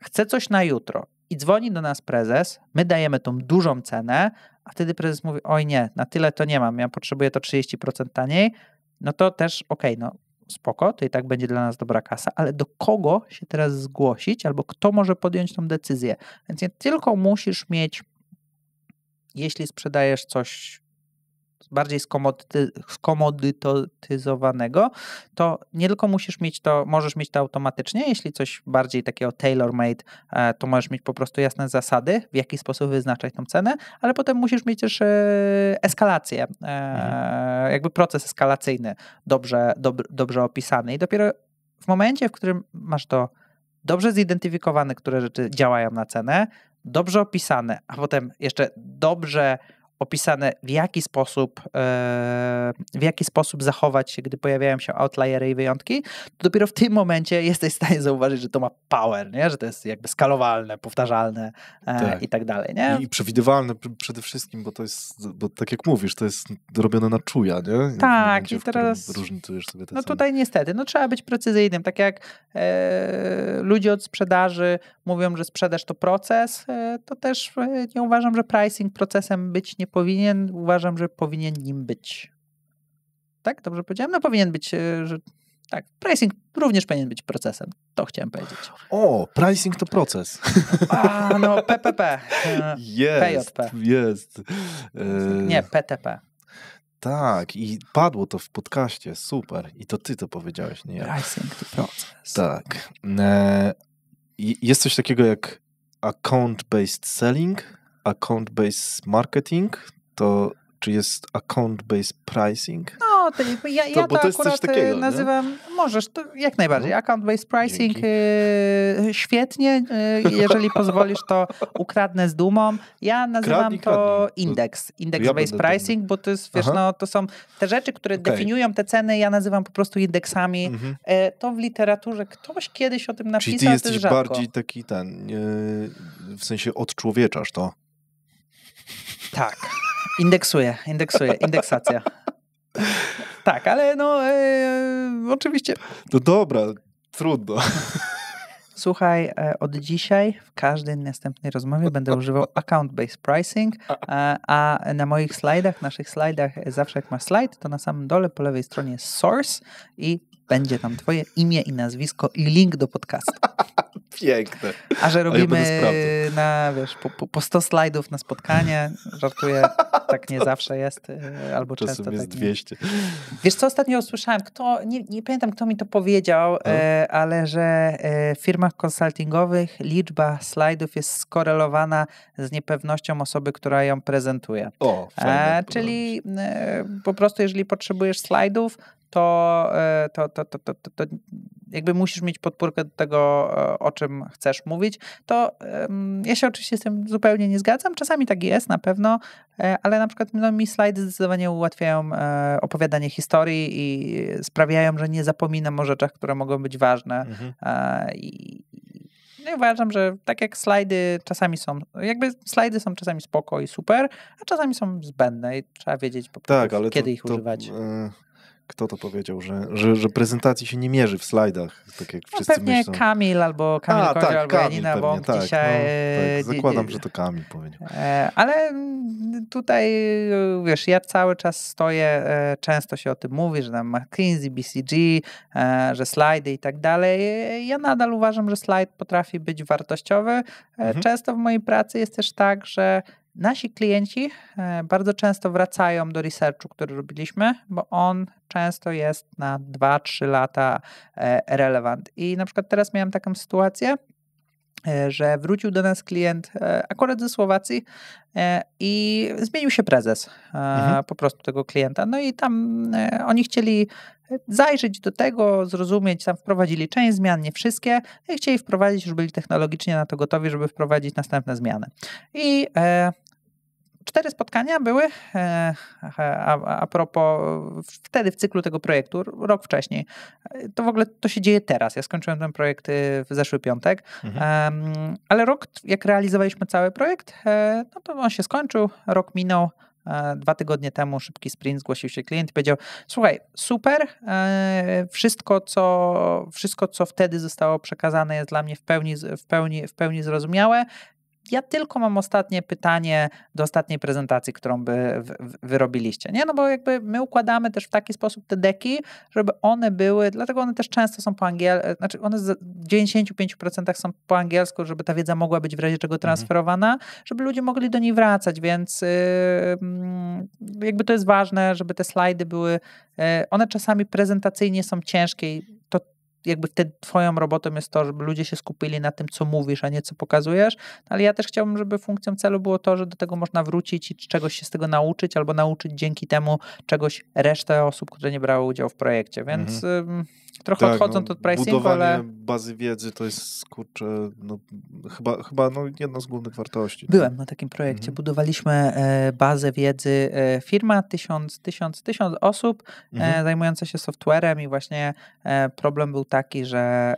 Speaker 1: chce coś na jutro i dzwoni do nas prezes, my dajemy tą dużą cenę, a wtedy prezes mówi, oj nie, na tyle to nie mam, ja potrzebuję to 30% taniej, no to też okej, no spoko, to i tak będzie dla nas dobra kasa, ale do kogo się teraz zgłosić albo kto może podjąć tą decyzję? Więc nie tylko musisz mieć, jeśli sprzedajesz coś bardziej skomodytyzowanego, to nie tylko możesz mieć to automatycznie, jeśli coś bardziej takiego tailor-made, to możesz mieć po prostu jasne zasady, w jaki sposób wyznaczać tą cenę, ale potem musisz mieć też eskalację, jakby proces eskalacyjny dobrze opisany i dopiero w momencie, w którym masz to dobrze zidentyfikowane, które rzeczy działają na cenę, dobrze opisane, a potem jeszcze dobrze opisane, w jaki sposób zachować się, gdy pojawiają się outliery i wyjątki, to dopiero w tym momencie jesteś w stanie zauważyć, że to ma power, nie? Że to jest jakby skalowalne, powtarzalne i tak dalej. Nie?
Speaker 2: I przewidywalne przede wszystkim, bo tak jak mówisz, to jest robione na czuja, nie?
Speaker 1: Tak,
Speaker 2: momencie,
Speaker 1: i teraz
Speaker 2: różnicujesz sobie te
Speaker 1: no
Speaker 2: ceny.
Speaker 1: tutaj niestety, no trzeba być precyzyjnym. Tak jak ludzie od sprzedaży mówią, że sprzedaż to proces, to też nie uważam, że pricing procesem być nie powinien. Uważam, że powinien nim być. Tak? Dobrze powiedziałem? No powinien być, że tak. Pricing również powinien być procesem. To chciałem powiedzieć.
Speaker 2: O, pricing to proces.
Speaker 1: No PPP.
Speaker 2: Jest.
Speaker 1: Nie, PTP.
Speaker 2: Tak, i padło to w podcaście, super. I to ty to powiedziałeś, nie ja.
Speaker 1: Pricing to proces.
Speaker 2: Tak. Jest coś takiego jak account-based selling, account-based marketing, to czy jest account-based pricing?
Speaker 1: No, ja to akurat
Speaker 2: takiego,
Speaker 1: nazywam, nie? Możesz, to jak najbardziej. Account-based pricing świetnie, jeżeli pozwolisz, to ukradnę z dumą. Ja nazywam to index-based pricing, bo to jest, wiesz, no, to są te rzeczy, które definiują te ceny, ja nazywam po prostu indeksami. To w literaturze ktoś kiedyś o tym napisał,
Speaker 2: czyli ty jesteś bardziej taki w sensie odczłowieczasz to.
Speaker 1: Tak. Indeksacja. Tak, ale no oczywiście.
Speaker 2: No dobra, trudno.
Speaker 1: Słuchaj, od dzisiaj w każdej następnej rozmowie będę używał account-based pricing, a na moich slajdach, naszych slajdach, zawsze jak masz slajd, to na samym dole po lewej stronie jest source i będzie tam twoje imię i nazwisko i link do podcastu.
Speaker 2: Piękne.
Speaker 1: A że robimy po 100 slajdów na spotkanie, żartuję, tak nie zawsze jest, albo
Speaker 2: czasem
Speaker 1: często
Speaker 2: jest
Speaker 1: tak
Speaker 2: 200.
Speaker 1: Wiesz co, ostatnio usłyszałem, nie pamiętam kto mi to powiedział, ale że w firmach konsultingowych liczba slajdów jest skorelowana z niepewnością osoby, która ją prezentuje.
Speaker 2: O, fajnie.
Speaker 1: Czyli po prostu jeżeli potrzebujesz slajdów, to jakby musisz mieć podpórkę do tego, o czym chcesz mówić, to ja się oczywiście z tym zupełnie nie zgadzam. Czasami tak jest, na pewno, ale na przykład mi slajdy zdecydowanie ułatwiają opowiadanie historii i sprawiają, że nie zapominam o rzeczach, które mogą być ważne. No i uważam, że tak jak slajdy czasami są, slajdy są czasami spoko i super, a czasami są zbędne i trzeba wiedzieć po prostu, kiedy ich używać.
Speaker 2: Kto to powiedział, że prezentacji się nie mierzy w slajdach, tak jak wszyscy
Speaker 1: pewnie
Speaker 2: myślą.
Speaker 1: Kamil albo Kozioł, albo Janina Bąk dzisiaj.
Speaker 2: Zakładam, że to Kamil powiedział.
Speaker 1: Ale tutaj, wiesz, ja cały czas stoję, często się o tym mówi, że tam McKinsey, BCG, że slajdy i tak dalej. Ja nadal uważam, że slajd potrafi być wartościowy. Często w mojej pracy jest też tak, że nasi klienci bardzo często wracają do researchu, który robiliśmy, bo on często jest na 2-3 lata relevant. I na przykład teraz miałem taką sytuację, że wrócił do nas klient akurat ze Słowacji i zmienił się prezes po prostu tego klienta. No i tam oni chcieli zajrzeć do tego, zrozumieć, tam wprowadzili część zmian, nie wszystkie, i chcieli wprowadzić, już byli technologicznie na to gotowi, żeby wprowadzić następne zmiany. I 4 spotkania były, a propos wtedy w cyklu tego projektu, rok wcześniej. To w ogóle to się dzieje teraz. Ja skończyłem ten projekt w zeszły piątek, ale rok, jak realizowaliśmy cały projekt, no to on się skończył, rok minął. 2 tygodnie temu szybki sprint, zgłosił się klient i powiedział: słuchaj, super, wszystko co wtedy zostało przekazane jest dla mnie w pełni zrozumiałe. Ja tylko mam ostatnie pytanie do ostatniej prezentacji, którą wy robiliście, nie? No bo jakby my układamy też w taki sposób te deki, żeby one były, dlatego one też często są po angielsku, znaczy one w 95% są po angielsku, żeby ta wiedza mogła być w razie czego transferowana, żeby ludzie mogli do niej wracać, więc jakby to jest ważne, żeby te slajdy były, one czasami prezentacyjnie są ciężkie i to jakby wtedy twoją robotą jest to, żeby ludzie się skupili na tym, co mówisz, a nie co pokazujesz, ale ja też chciałbym, żeby funkcją celu było to, że do tego można wrócić i czegoś się z tego nauczyć, albo nauczyć dzięki temu czegoś resztę osób, które nie brały udziału w projekcie, więc trochę odchodząc od pricingu,
Speaker 2: budowanie bazy wiedzy to jest, kurczę, chyba jedna z głównych wartości.
Speaker 1: Byłem na takim projekcie, budowaliśmy bazę wiedzy, firma, 1000 osób zajmująca się softwarem i właśnie problem był taki, że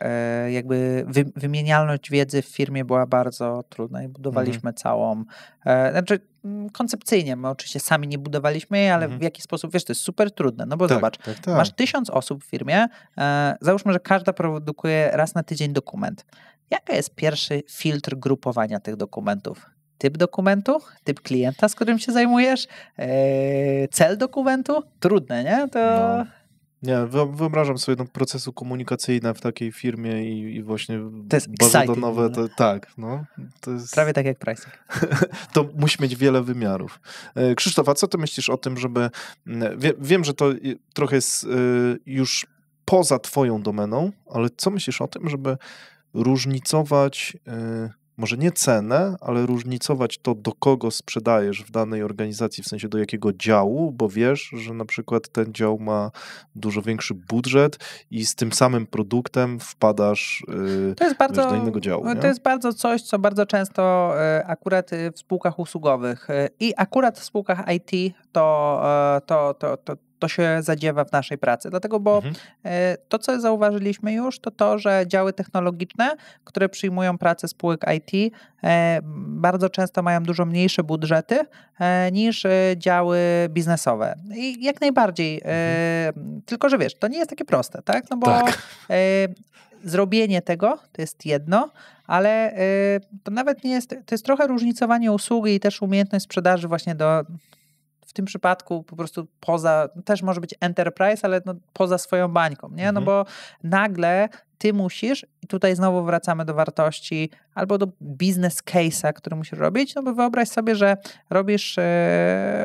Speaker 1: jakby wymienialność wiedzy w firmie była bardzo trudna i budowaliśmy całą, znaczy koncepcyjnie, my oczywiście sami nie budowaliśmy jej, ale w jaki sposób, wiesz, to jest super trudne, no bo zobacz, masz 1000 osób w firmie, załóżmy, że każda produkuje raz na tydzień dokument. Jaka jest pierwszy filtr grupowania tych dokumentów? Typ dokumentu, typ klienta, z którym się zajmujesz, cel dokumentu? Trudne, nie?
Speaker 2: Nie, wyobrażam sobie procesu komunikacyjne w takiej firmie i właśnie
Speaker 1: to jest
Speaker 2: bazy danowe, to jest...
Speaker 1: Prawie tak jak pricing.
Speaker 2: To musi mieć wiele wymiarów. Krzysztof, a co ty myślisz o tym, żeby... Wiem, że to trochę jest już poza twoją domeną, ale co myślisz o tym, żeby różnicować... może nie cenę, ale różnicować to, do kogo sprzedajesz w danej organizacji, w sensie do jakiego działu, bo wiesz, że na przykład ten dział ma dużo większy budżet i z tym samym produktem wpadasz do innego działu. Nie?
Speaker 1: To jest bardzo coś, co bardzo często akurat w spółkach usługowych i akurat w spółkach IT to się zadziewa w naszej pracy. Dlatego, bo to, co zauważyliśmy już, to, że działy technologiczne, które przyjmują pracę spółek IT, bardzo często mają dużo mniejsze budżety niż działy biznesowe. I jak najbardziej. Tylko, że wiesz, to nie jest takie proste, tak? No bo zrobienie tego to jest jedno, ale to nawet nie jest, to jest trochę różnicowanie usługi i też umiejętność sprzedaży właśnie w tym przypadku po prostu poza, też może być enterprise, ale poza swoją bańką, nie? No bo nagle ty musisz, i tutaj znowu wracamy do wartości, albo do business case'a, który musisz robić, no bo wyobraź sobie, że robisz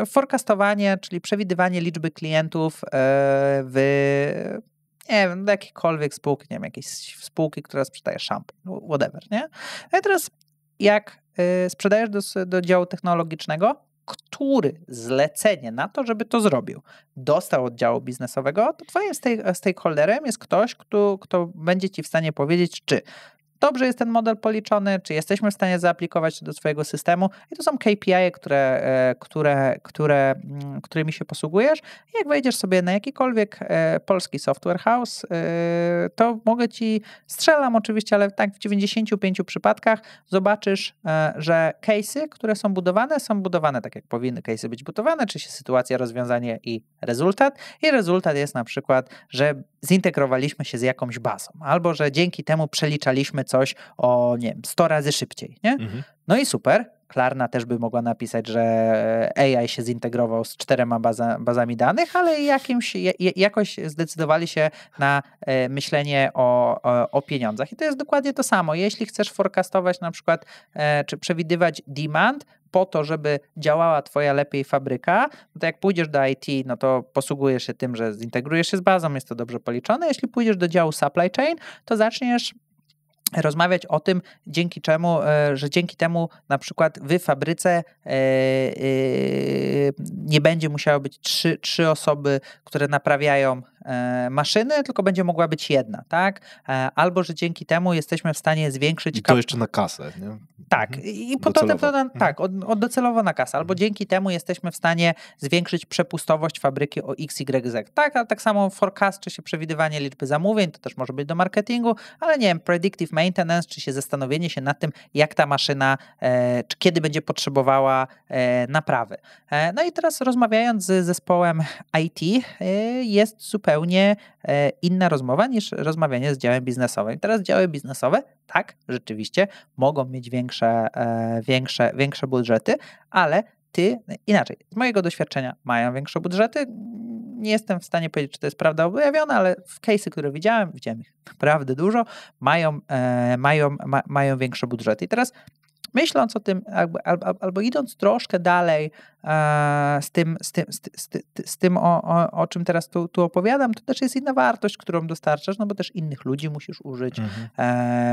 Speaker 1: forecastowanie, czyli przewidywanie liczby klientów nie wiem, do jakiejkolwiek spółki, nie wiem, jakiejś spółki, która sprzedaje szampon, whatever, nie? A teraz jak sprzedajesz do działu technologicznego, który zlecenie na to, żeby to zrobił, dostał od działu biznesowego, to twoim stakeholderem jest ktoś, kto będzie ci w stanie powiedzieć, czy dobrze jest ten model policzony, czy jesteśmy w stanie zaaplikować to do swojego systemu. I to są KPI, którymi się posługujesz. I jak wejdziesz sobie na jakikolwiek polski software house, to strzelam oczywiście, ale tak w 95 przypadkach zobaczysz, że case'y, które są budowane tak jak powinny case'y być budowane, czy się sytuacja, rozwiązanie i rezultat. I rezultat jest na przykład, że zintegrowaliśmy się z jakąś bazą, albo że dzięki temu przeliczaliśmy coś o, nie wiem, 100 razy szybciej, nie? No i super. Klarna też by mogła napisać, że AI się zintegrował z 4 bazami danych, ale jakoś zdecydowali się na myślenie o pieniądzach. I to jest dokładnie to samo. Jeśli chcesz forecastować na przykład, czy przewidywać demand, po to, żeby działała twoja lepiej fabryka, no to jak pójdziesz do IT, no to posługujesz się tym, że zintegrujesz się z bazą, jest to dobrze policzone. Jeśli pójdziesz do działu supply chain, to zaczniesz rozmawiać o tym, że dzięki temu na przykład w fabryce nie będzie musiało być trzy osoby, które naprawiają maszyny, tylko będzie mogła być jedna, tak? Albo, że dzięki temu jesteśmy w stanie zwiększyć...
Speaker 2: I to jeszcze na kasę, nie?
Speaker 1: Tak. I potem docelowo na kasę. Albo dzięki temu jesteśmy w stanie zwiększyć przepustowość fabryki o XYZ. Tak, a tak samo forecast, czy się przewidywanie liczby zamówień, to też może być do marketingu, ale nie wiem, predictive maintenance, czy się zastanowienie się nad tym, jak ta maszyna, czy kiedy będzie potrzebowała naprawy. No i teraz rozmawiając z zespołem IT, jest zupełnie inna rozmowa niż rozmawianie z działem biznesowym. Teraz działy biznesowe, tak, rzeczywiście mogą mieć większe budżety, ale inaczej, z mojego doświadczenia mają większe budżety. Nie jestem w stanie powiedzieć, czy to jest prawda objawiona, ale w case'y, które widziałem ich naprawdę dużo, mają większe budżety. I teraz myśląc o tym, albo idąc troszkę dalej z tym o czym teraz tu opowiadam, to też jest inna wartość, którą dostarczasz, no bo też innych ludzi musisz użyć,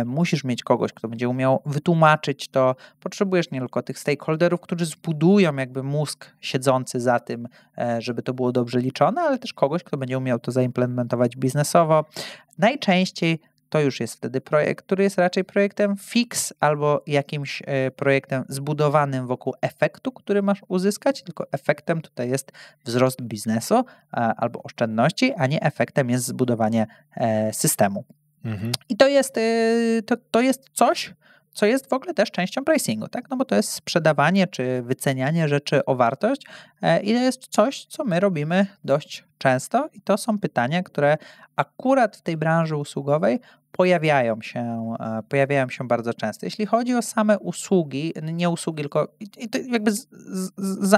Speaker 1: musisz mieć kogoś, kto będzie umiał wytłumaczyć to, potrzebujesz nie tylko tych stakeholderów, którzy zbudują jakby mózg siedzący za tym, żeby to było dobrze liczone, ale też kogoś, kto będzie umiał to zaimplementować biznesowo. Najczęściej to już jest wtedy projekt, który jest raczej projektem fix albo jakimś projektem zbudowanym wokół efektu, który masz uzyskać, tylko efektem tutaj jest wzrost biznesu albo oszczędności, a nie efektem jest zbudowanie systemu. I to jest coś, co jest w ogóle też częścią pricingu, tak? No bo to jest sprzedawanie czy wycenianie rzeczy o wartość i to jest coś, co my robimy dość często i to są pytania, które akurat w tej branży usługowej pojawiają się bardzo często. Jeśli chodzi o same usługi, nie usługi, tylko jakby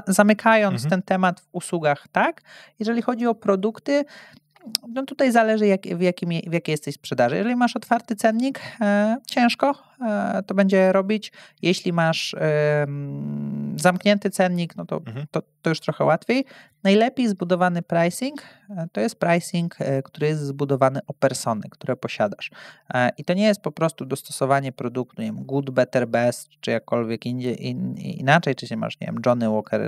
Speaker 1: zamykając ten temat w usługach, tak? Jeżeli chodzi o produkty, no tutaj zależy w jakiej jesteś sprzedaży. Jeżeli masz otwarty cennik, ciężko to będzie robić. Jeśli masz zamknięty cennik, no to już trochę łatwiej. Najlepiej zbudowany pricing to jest pricing, który jest zbudowany o persony, które posiadasz. I to nie jest po prostu dostosowanie produktu, nie wiem, good, better, best, czy jakkolwiek inaczej, czy się masz, nie wiem, Johnny Walker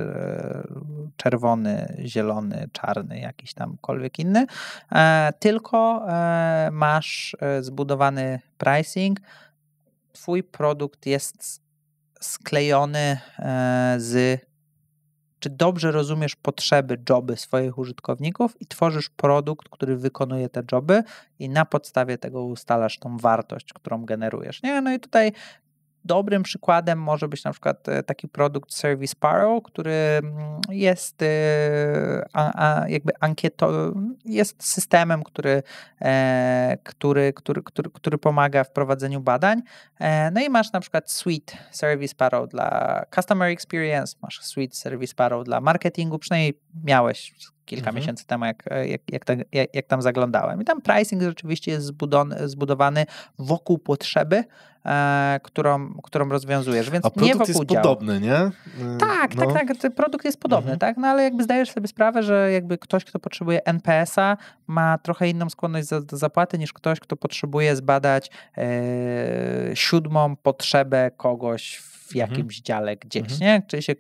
Speaker 1: czerwony, zielony, czarny, jakiś tamkolwiek inny, tylko masz zbudowany pricing, twój produkt jest sklejony czy dobrze rozumiesz potrzeby, joby swoich użytkowników i tworzysz produkt, który wykonuje te joby i na podstawie tego ustalasz tą wartość, którą generujesz. Nie? No i tutaj dobrym przykładem może być na przykład taki produkt Service Sparrow, który jest jakby jest systemem, który pomaga w prowadzeniu badań. No i masz na przykład suite Service Sparrow dla Customer Experience, masz suite Service Sparrow dla marketingu, przynajmniej miałeś kilka miesięcy temu, jak tam zaglądałem. I tam pricing rzeczywiście jest zbudowany wokół potrzeby, którą rozwiązujesz, więc nie wokół
Speaker 2: jest podobny, nie?
Speaker 1: Tak, ten produkt jest podobny, tak? No ale jakby zdajesz sobie sprawę, że jakby ktoś, kto potrzebuje NPS-a, ma trochę inną skłonność do zapłaty niż ktoś, kto potrzebuje zbadać 7. potrzebę kogoś w jakimś dziale gdzieś, nie? Czyli się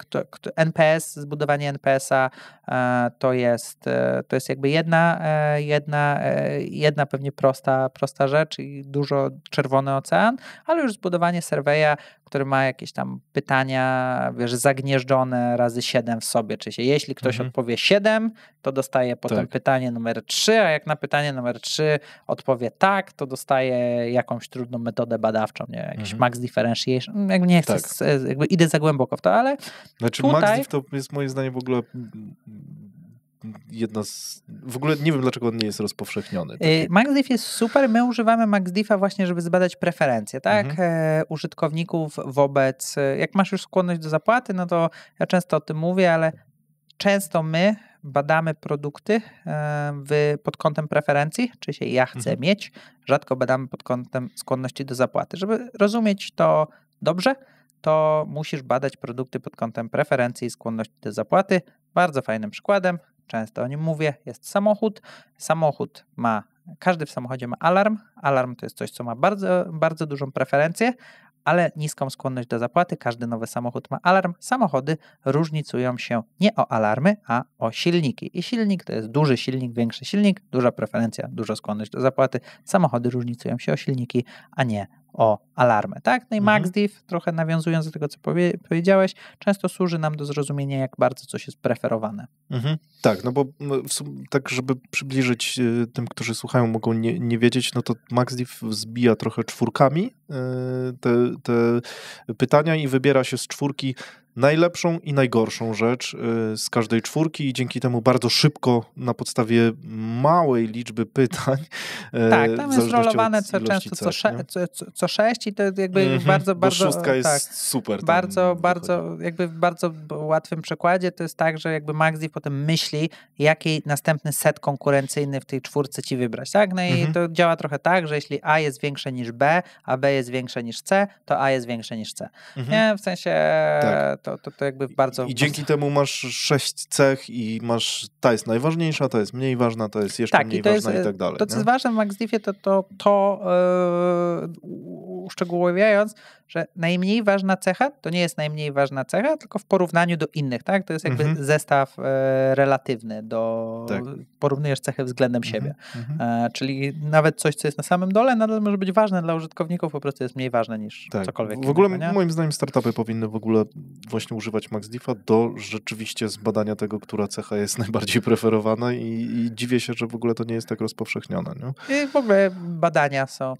Speaker 1: NPS, zbudowanie NPS-a to jest jakby jedna pewnie prosta rzecz i dużo czerwony ocean, ale już zbudowanie surveya, który ma jakieś tam pytania, wiesz, zagnieżdżone razy 7 w sobie, czyli jeśli ktoś odpowie 7, to dostaje potem pytanie numer 3, a jak na pytanie numer 3 odpowie tak, to dostaje jakąś trudną metodę badawczą, nie? Jakiś max differentiation, jakby nie chcę, jakby idę za głęboko w to, ale
Speaker 2: znaczy
Speaker 1: tutaj...
Speaker 2: max diff to jest moim zdaniem w ogóle jedna z... W ogóle nie wiem, dlaczego on nie jest rozpowszechniony.
Speaker 1: MaxDiff jest super. My używamy MaxDiffa właśnie, żeby zbadać preferencje, tak? Użytkowników wobec... Jak masz już skłonność do zapłaty, no to ja często o tym mówię, ale często my badamy produkty pod kątem preferencji, czy się ja chcę mieć. Rzadko badamy pod kątem skłonności do zapłaty. Żeby rozumieć to dobrze, to musisz badać produkty pod kątem preferencji i skłonności do zapłaty. Bardzo fajnym przykładem, często o nim mówię, jest samochód. Każdy w samochodzie ma alarm. Alarm to jest coś, co ma bardzo, bardzo dużą preferencję, ale niską skłonność do zapłaty. Każdy nowy samochód ma alarm. Samochody różnicują się nie o alarmy, a o silniki. I silnik to jest duży silnik, większy silnik, duża preferencja, duża skłonność do zapłaty. Samochody różnicują się o silniki, a nie o alarmy, tak? No i MaxDiff, trochę nawiązując do tego, co powiedziałeś, często służy nam do zrozumienia, jak bardzo coś jest preferowane.
Speaker 2: Tak, no bo tak, żeby przybliżyć tym, którzy słuchają, mogą nie wiedzieć, no to MaxDiff zbija trochę czwórkami te pytania i wybiera się z czwórki najlepszą i najgorszą rzecz z każdej czwórki i dzięki temu bardzo szybko na podstawie małej liczby pytań.
Speaker 1: Tak, tam jest rolowane co 6 i to jakby bardzo...
Speaker 2: Bo szóstka jest super.
Speaker 1: Bardzo jakby w bardzo łatwym przykładzie to jest tak, że jakby MaxDiff potem myśli, jaki następny set konkurencyjny w tej czwórce ci wybrać, tak? No i to działa trochę tak, że jeśli A jest większe niż B, a B jest większe niż C, to A jest większe niż C. Nie? W sensie to jakby bardzo...
Speaker 2: I dzięki temu masz 6 cech i masz, ta jest najważniejsza, ta jest mniej ważna, ta jest jeszcze mniej ważna i tak dalej.
Speaker 1: To, co jest ważne w MaxDiffie, to uszczegółowiając, że najmniej ważna cecha to nie jest najmniej ważna cecha, tylko w porównaniu do innych, tak? To jest jakby zestaw relatywny porównujesz cechy względem siebie. Czyli nawet coś, co jest na samym dole, nadal może być ważne dla użytkowników, po prostu jest mniej ważne niż cokolwiek.
Speaker 2: W ogóle moim zdaniem startupy powinny w ogóle właśnie używać MaxDiffa do rzeczywiście zbadania tego, która cecha jest najbardziej preferowana i dziwię się, że w ogóle to nie jest tak rozpowszechnione. Nie?
Speaker 1: I w ogóle badania są...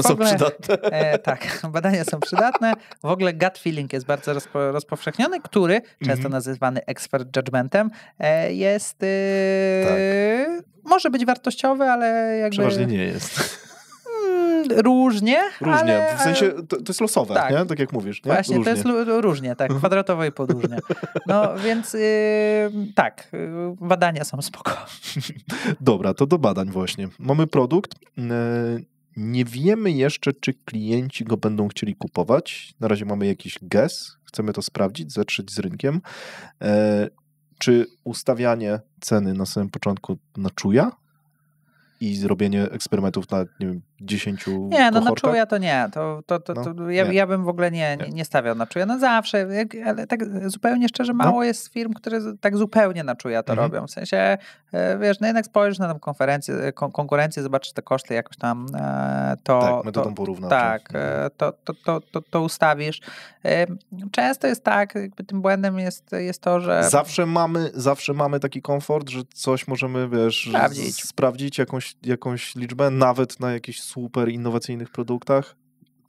Speaker 2: są przydatne.
Speaker 1: Tak, badania są przydatne. W ogóle gut feeling jest bardzo rozpowszechniony, który, często nazywany expert judgmentem, jest... może być wartościowy, ale jakby...
Speaker 2: Przeważnie nie jest.
Speaker 1: Różnie, ale...
Speaker 2: W sensie to jest losowe, tak. Nie? Tak jak mówisz, nie?
Speaker 1: Właśnie,
Speaker 2: różnie.
Speaker 1: To jest różnie, tak, kwadratowo i podróżnie. No więc tak, badania są spoko.
Speaker 2: Dobra, to do badań właśnie. Mamy produkt, nie wiemy jeszcze, czy klienci go będą chcieli kupować. Na razie mamy jakiś guess, chcemy to sprawdzić, zetrzeć z rynkiem. Czy ustawianie ceny na samym początku na czuja i zrobienie eksperymentów na, nie wiem, 10
Speaker 1: Nie, no
Speaker 2: kohortach?
Speaker 1: na czuja to nie. Ja bym w ogóle nie stawiał na czuja. No zawsze, ale tak zupełnie szczerze, mało jest firm, które tak zupełnie na czuja to robią. W sensie, wiesz, no jednak spojrzysz na tą konkurencję, zobaczysz te koszty jakoś tam,
Speaker 2: metodą porównawczą.
Speaker 1: Tak, to ustawisz. Często jest tak, jakby tym błędem jest to, że...
Speaker 2: Zawsze mamy taki komfort, że coś możemy, wiesz, sprawdzić jakąś liczbę, nawet na jakichś super innowacyjnych produktach.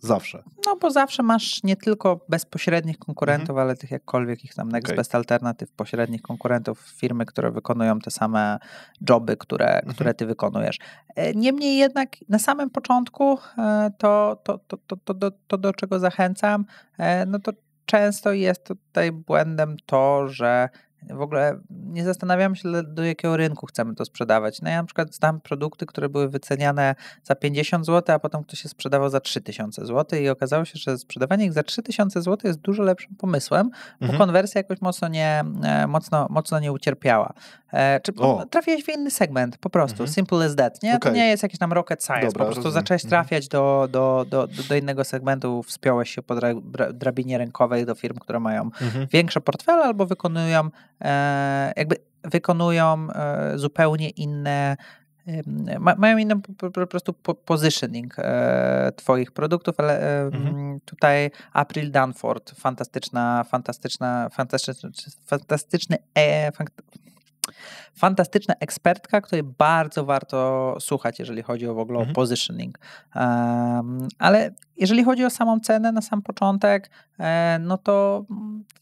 Speaker 2: Zawsze.
Speaker 1: No bo zawsze masz nie tylko bezpośrednich konkurentów, ale tych jakkolwiek ich tam next best alternatyw, pośrednich konkurentów, firmy, które wykonują te same joby, które ty wykonujesz. Niemniej jednak na samym początku to do czego zachęcam, no to często jest tutaj błędem to, że w ogóle nie zastanawiamy się, do jakiego rynku chcemy to sprzedawać. No ja na przykład znam produkty, które były wyceniane za 50 zł, a potem ktoś się sprzedawał za 3000 zł i okazało się, że sprzedawanie ich za 3000 zł jest dużo lepszym pomysłem, bo konwersja jakoś mocno nie ucierpiała. Czy trafiłeś w inny segment, po prostu, simple as that, nie? To nie jest jakiś tam rocket science, po prostu zacząłeś trafiać do innego segmentu, wspiąłeś się po drabinie rynkowej do firm, które mają większe portfele albo wykonują zupełnie inne, mają inny po prostu positioning twoich produktów, ale tutaj April Dunford, fantastyczna ekspertka, której bardzo warto słuchać, jeżeli chodzi w ogóle o positioning. Ale jeżeli chodzi o samą cenę na sam początek, no to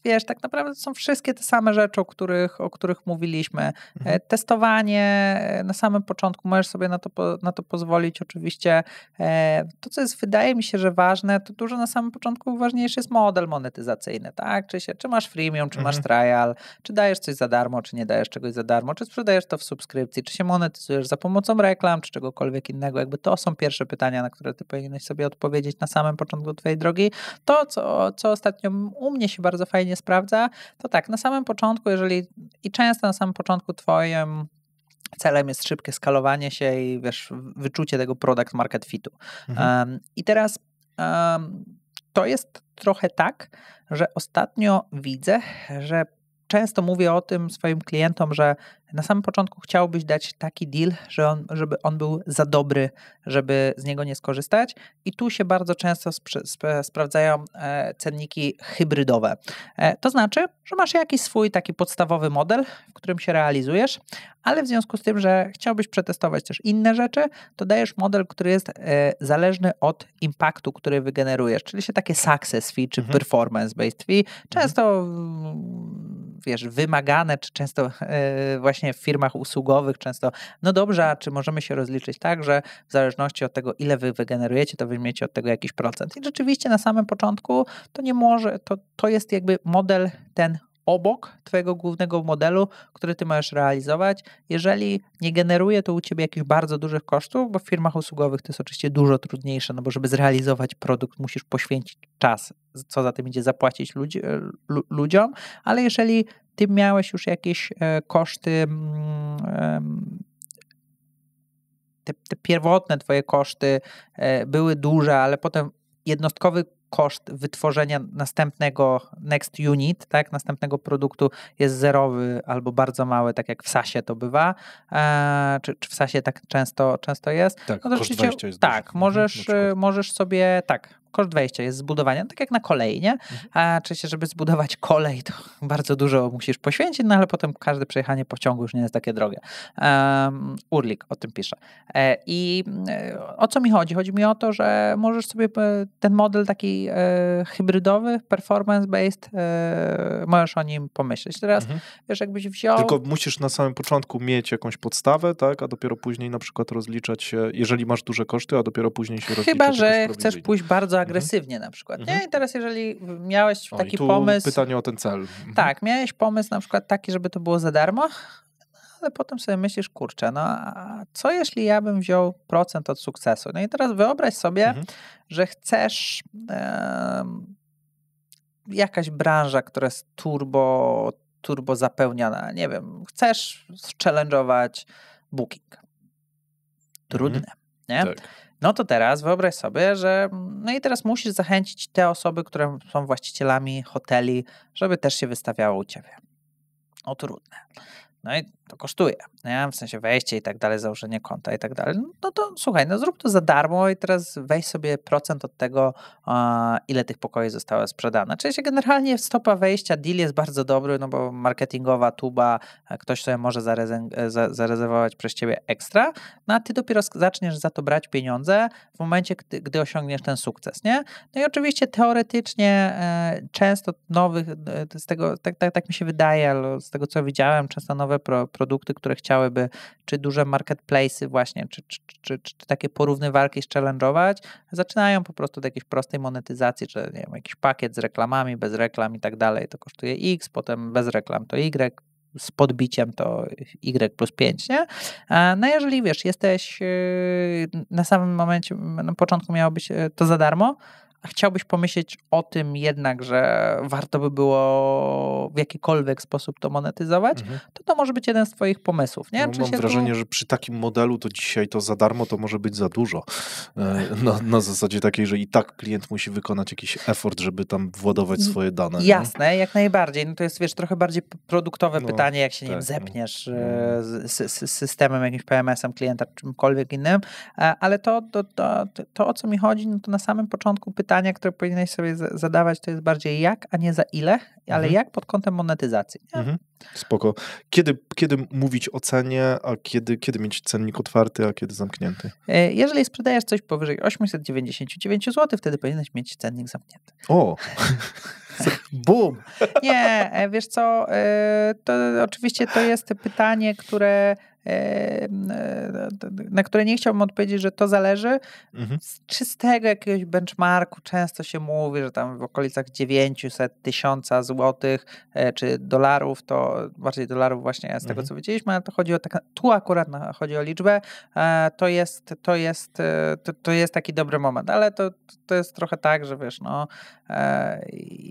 Speaker 1: wiesz, tak naprawdę to są wszystkie te same rzeczy, o których mówiliśmy. Testowanie na samym początku, możesz sobie na to pozwolić oczywiście. To, co jest, wydaje mi się, że ważne, to dużo na samym początku ważniejszy jest model monetyzacyjny, tak? Czy masz freemium, czy masz trial, czy dajesz coś za darmo, czy nie dajesz czegoś za za darmo, czy sprzedajesz to w subskrypcji, czy się monetyzujesz za pomocą reklam, czy czegokolwiek innego. Jakby to są pierwsze pytania, na które ty powinieneś sobie odpowiedzieć na samym początku twojej drogi. To, co ostatnio u mnie się bardzo fajnie sprawdza, to tak, na samym początku, i często na samym początku twoim celem jest szybkie skalowanie się i wiesz, wyczucie tego product market fitu. I teraz to jest trochę tak, że ostatnio widzę, że często mówię o tym swoim klientom, że na samym początku chciałbyś dać taki deal, żeby on był za dobry, żeby z niego nie skorzystać. I tu się bardzo często sprawdzają cenniki hybrydowe. To znaczy, że masz jakiś swój taki podstawowy model, w którym się realizujesz, ale w związku z tym, że chciałbyś przetestować też inne rzeczy, to dajesz model, który jest zależny od impaktu, który wygenerujesz, czyli się takie success fee czy performance-based fee. Często wiesz, wymagane, czy często właśnie w firmach usługowych często, no dobrze, a czy możemy się rozliczyć tak, że w zależności od tego, ile wy wygenerujecie, to weźmiecie od tego jakiś procent. I rzeczywiście na samym początku to nie może, to jest jakby model ten obok twojego głównego modelu, który ty możesz realizować. Jeżeli nie generuje to u ciebie jakichś bardzo dużych kosztów, bo w firmach usługowych to jest oczywiście dużo trudniejsze, no bo żeby zrealizować produkt, musisz poświęcić czas, co za tym idzie zapłacić ludziom, ale jeżeli ty miałeś już jakieś koszty, te pierwotne twoje koszty były duże, ale potem jednostkowy koszt wytworzenia następnego next unit, tak, następnego produktu jest zerowy albo bardzo mały, tak jak w SaaSie to bywa, czy w SaaSie tak często jest.
Speaker 2: Tak,
Speaker 1: no to
Speaker 2: koszt wejścia jest
Speaker 1: tak,
Speaker 2: duży.
Speaker 1: możesz sobie, tak, koszt wejścia jest zbudowania, tak jak na kolei, nie? A oczywiście, żeby zbudować kolej, to bardzo dużo musisz poświęcić, no ale potem każde przejechanie pociągu już nie jest takie drogie. Urlik o tym pisze. I o co mi chodzi? Chodzi mi o to, że możesz sobie ten model taki hybrydowy, performance-based, możesz o nim pomyśleć. Teraz, wiesz, jakbyś wziął...
Speaker 2: Tylko musisz na samym początku mieć jakąś podstawę, tak? A dopiero później na przykład rozliczać się, jeżeli masz duże koszty, a dopiero później się rozliczać.
Speaker 1: Chyba, że chcesz pójść bardzo agresywnie na przykład. Nie? I teraz jeżeli miałeś taki pomysł...
Speaker 2: pytanie o ten cel.
Speaker 1: Tak, miałeś pomysł na przykład taki, żeby to było za darmo, ale potem sobie myślisz, kurczę, no a co jeśli ja bym wziął procent od sukcesu? No i teraz wyobraź sobie, że chcesz jakaś branża, która jest turbo zapełniona, nie wiem, chcesz challenge'ować Booking. Trudne, nie? Tak. No to teraz wyobraź sobie, że no i teraz musisz zachęcić te osoby, które są właścicielami hoteli, żeby też się wystawiało u ciebie. No trudne. No i to kosztuje, nie? W sensie wejście i tak dalej, założenie konta i tak dalej. No to słuchaj, no zrób to za darmo i teraz weź sobie procent od tego, ile tych pokoi zostało sprzedane. Czyli się generalnie stopa wejścia, deal jest bardzo dobry, no bo marketingowa tuba, ktoś sobie może zarezerwować przez ciebie ekstra, no a ty dopiero zaczniesz za to brać pieniądze w momencie, gdy osiągniesz ten sukces, nie? No i oczywiście teoretycznie często nowych, z tego, tak mi się wydaje, ale z tego co widziałem, często nowe produkty, które chciałyby, czy duże marketplace'y właśnie, czy takie porównywarki challenge'ować, zaczynają po prostu od jakiejś prostej monetyzacji, czy nie wiem, jakiś pakiet z reklamami, bez reklam i tak dalej, to kosztuje X, potem bez reklam to Y, z podbiciem to Y plus 5, nie? No jeżeli wiesz, jesteś na samym momencie, na początku miało być to za darmo, a chciałbyś pomyśleć o tym jednak, że warto by było w jakikolwiek sposób to monetyzować, to może być jeden z twoich pomysłów, nie?
Speaker 2: No, mam wrażenie, że przy takim modelu to dzisiaj to za darmo to może być za dużo. Na zasadzie takiej, że i tak klient musi wykonać jakiś effort, żeby tam władować swoje dane.
Speaker 1: Jasne, nie? Jak najbardziej. No to jest, wiesz, trochę bardziej produktowe pytanie, jak się nie wiem, zepniesz z systemem, jakimś PMS-em klienta, czymkolwiek innym, ale to o co mi chodzi, no to na samym początku pytania, które powinieneś sobie zadawać, to jest bardziej jak, a nie za ile, ale jak pod kątem monetyzacji.
Speaker 2: Spoko. Kiedy mówić o cenie, a kiedy mieć cennik otwarty, a kiedy zamknięty?
Speaker 1: Jeżeli sprzedajesz coś powyżej 899 zł, wtedy powinieneś mieć cennik zamknięty.
Speaker 2: O! Bum!
Speaker 1: Nie, wiesz co, to oczywiście to jest pytanie, na które nie chciałbym odpowiedzieć, że to zależy. Z czystego jakiegoś benchmarku często się mówi, że tam w okolicach 900 000 złotych czy dolarów, to bardziej dolarów właśnie z tego, co widzieliśmy, ale to chodzi o tu akurat chodzi o liczbę, to jest taki dobry moment, ale to jest trochę tak, że wiesz, no...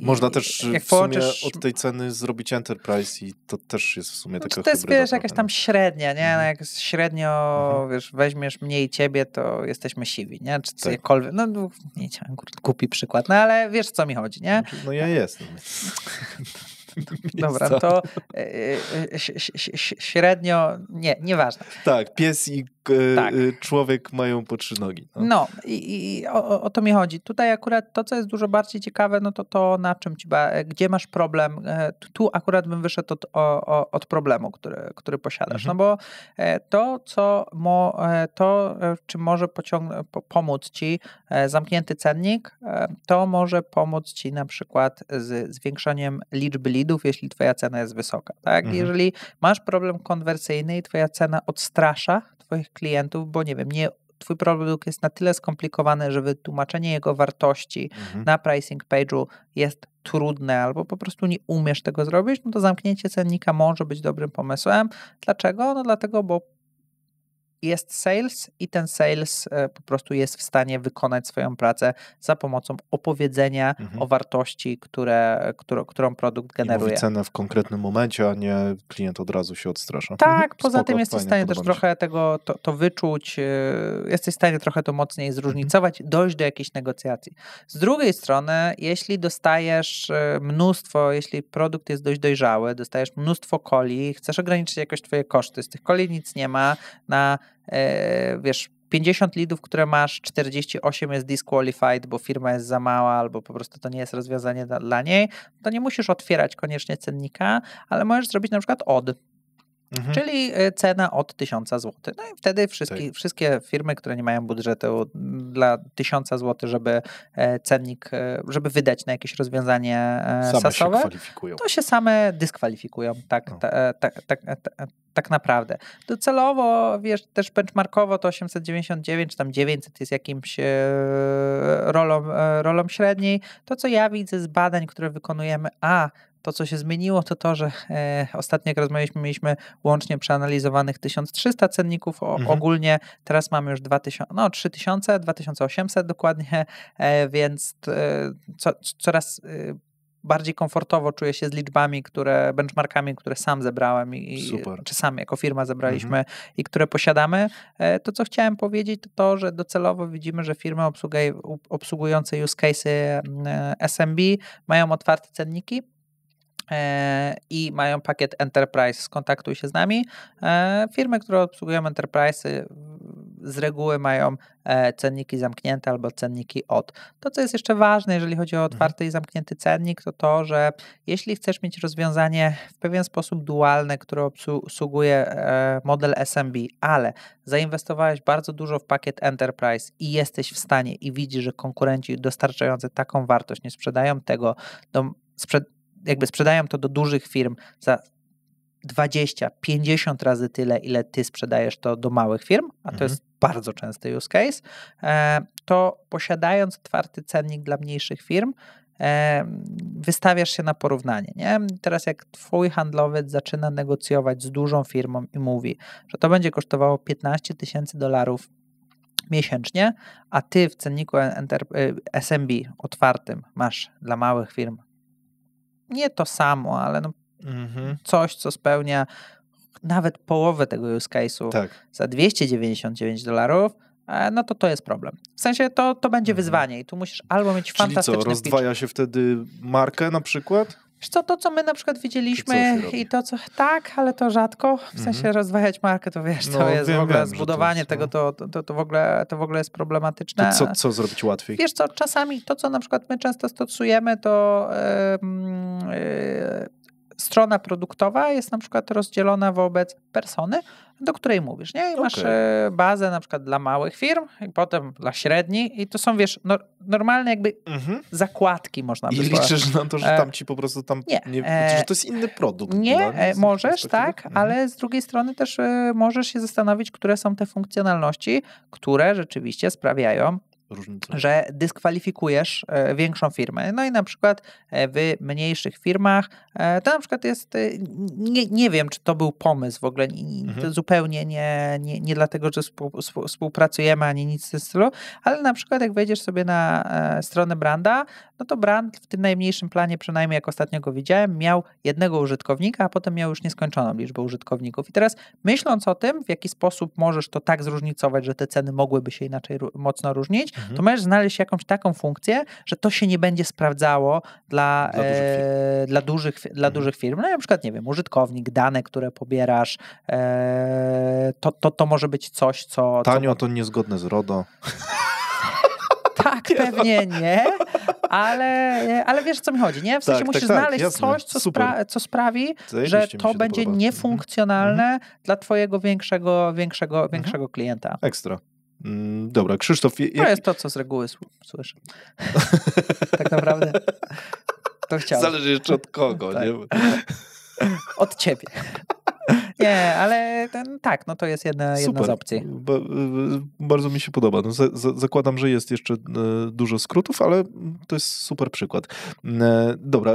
Speaker 2: Można też w sumie od tej ceny zrobić Enterprise i to też jest w sumie taka
Speaker 1: to jest, wiesz, jakaś tam średnia, nie? No jak średnio, wiesz, weźmiesz mnie i ciebie, to jesteśmy siwi, nie? Czy cokolwiek, no nie chciałem, głupi przykład, no ale wiesz, co mi chodzi, nie?
Speaker 2: No ja jestem.
Speaker 1: Dobra, to średnio, nieważne.
Speaker 2: Tak, pies i człowiek mają po 3 nogi.
Speaker 1: No i o to mi chodzi. Tutaj akurat to, co jest dużo bardziej ciekawe, no to na czym gdzie masz problem, tu akurat bym wyszedł od problemu, który posiadasz, no bo czym może pomóc ci zamknięty cennik, to może pomóc ci na przykład z zwiększeniem liczby leadów, jeśli twoja cena jest wysoka, tak? Jeżeli masz problem konwersyjny i twoja cena odstrasza twoich klientów, bo nie wiem, twój produkt jest na tyle skomplikowany, że wytłumaczenie jego wartości na pricing page'u jest trudne albo po prostu nie umiesz tego zrobić, no to zamknięcie cennika może być dobrym pomysłem. Dlaczego? No dlatego, bo jest sales i ten sales po prostu jest w stanie wykonać swoją pracę za pomocą opowiedzenia o wartości, którą produkt generuje.
Speaker 2: I mówi cenę w konkretnym momencie, a nie klient od razu się odstrasza.
Speaker 1: Tak, poza tym jesteś w stanie też trochę to wyczuć, jesteś w stanie trochę to mocniej zróżnicować, dojść do jakiejś negocjacji. Z drugiej strony, jeśli dostajesz jeśli produkt jest dość dojrzały, dostajesz mnóstwo coli, chcesz ograniczyć jakoś twoje koszty, z tych coli nic nie ma, na wiesz, 50 leadów, które masz, 48 jest disqualified, bo firma jest za mała albo po prostu to nie jest rozwiązanie dla niej, to nie musisz otwierać koniecznie cennika, ale możesz zrobić na przykład czyli cena od 1000 zł. No i wtedy wszystkie firmy, które nie mają budżetu dla 1000 zł, żeby cennik, żeby wydać na jakieś rozwiązanie SaaS-owe, to się same dyskwalifikują. Tak naprawdę. Docelowo, wiesz, też benchmarkowo to 899 czy tam 900 jest jakimś rolą średniej. To, co ja widzę z badań, które wykonujemy, to, co się zmieniło, to, że ostatnio jak rozmawialiśmy, mieliśmy łącznie przeanalizowanych 1300 cenników ogólnie, teraz mamy już 3000, 2800 dokładnie, więc coraz bardziej komfortowo czuję się z liczbami, benchmarkami, które sam zebrałem czy sam jako firma zebraliśmy i które posiadamy. To, co chciałem powiedzieć, to, że docelowo widzimy, że firmy obsługujące use case'y SMB mają otwarte cenniki i mają pakiet Enterprise, skontaktuj się z nami. Firmy, które obsługują Enterprise z reguły mają cenniki zamknięte albo cenniki od. To, co jest jeszcze ważne, jeżeli chodzi o otwarty i zamknięty cennik, to, że jeśli chcesz mieć rozwiązanie w pewien sposób dualne, które obsługuje model SMB, ale zainwestowałeś bardzo dużo w pakiet Enterprise i jesteś w stanie i widzisz, że konkurenci dostarczający taką wartość nie sprzedają tego, sprzedają to do dużych firm za 20-50 razy tyle, ile ty sprzedajesz to do małych firm, a to jest bardzo częsty use case, to posiadając otwarty cennik dla mniejszych firm, wystawiasz się na porównanie. Nie? Teraz jak twój handlowiec zaczyna negocjować z dużą firmą i mówi, że to będzie kosztowało $15,000 miesięcznie, a ty w cenniku SMB otwartym masz dla małych firm nie to samo, ale coś, co spełnia nawet połowę tego use case'u za $299, no to jest problem. W sensie to będzie wyzwanie i tu musisz albo mieć fantastyczny
Speaker 2: pitch. Rozdwaja się wtedy markę na przykład?
Speaker 1: Wiesz co, to co my na przykład widzieliśmy i to co, ale to rzadko, w sensie rozwijać markę, to wiesz, to jest w ogóle zbudowanie tego, to w ogóle jest problematyczne.
Speaker 2: To co zrobić łatwiej?
Speaker 1: Wiesz co, czasami to co na przykład my często stosujemy, to strona produktowa jest na przykład rozdzielona wobec persony, do której mówisz, nie? I masz bazę na przykład dla małych firm i potem dla średnich i to są, wiesz, normalne jakby zakładki, można by
Speaker 2: powiedzieć. I liczysz na to, że tam ci po prostu że to jest inny produkt.
Speaker 1: Nie, możesz, tak, ale z drugiej strony też możesz się zastanowić, które są te funkcjonalności, które rzeczywiście sprawiają, że dyskwalifikujesz większą firmę. No i na przykład w mniejszych firmach to na przykład jest, nie wiem, czy to był pomysł w ogóle, to zupełnie nie dlatego, że współpracujemy, ani nic w tym stylu, ale na przykład jak wejdziesz sobie na stronę branda, no to brand w tym najmniejszym planie, przynajmniej jak ostatnio go widziałem, miał jednego użytkownika, a potem miał już nieskończoną liczbę użytkowników. I teraz myśląc o tym, w jaki sposób możesz to tak zróżnicować, że te ceny mogłyby się inaczej mocno różnić, to możesz znaleźć jakąś taką funkcję, że to się nie będzie sprawdzało dla dużych firm. No i na przykład, nie wiem, użytkownik, dane, które pobierasz, to może być coś, co...
Speaker 2: Tanio to niezgodne z RODO.
Speaker 1: Tak, pewnie nie, ale wiesz, o co mi chodzi, nie? W sensie musisz znaleźć coś, co sprawi, że to będzie niefunkcjonalne dla twojego większego klienta.
Speaker 2: Ekstra. Dobra, Krzysztof...
Speaker 1: To jest to, co z reguły słyszę. Tak naprawdę. To chciałem.
Speaker 2: Zależy jeszcze od kogo,
Speaker 1: tak.
Speaker 2: Nie?
Speaker 1: Od ciebie. Nie, ale tak, no to jest jedna z opcji.
Speaker 2: Bardzo mi się podoba. No, zakładam, że jest jeszcze dużo skrótów, ale to jest super przykład. Dobra,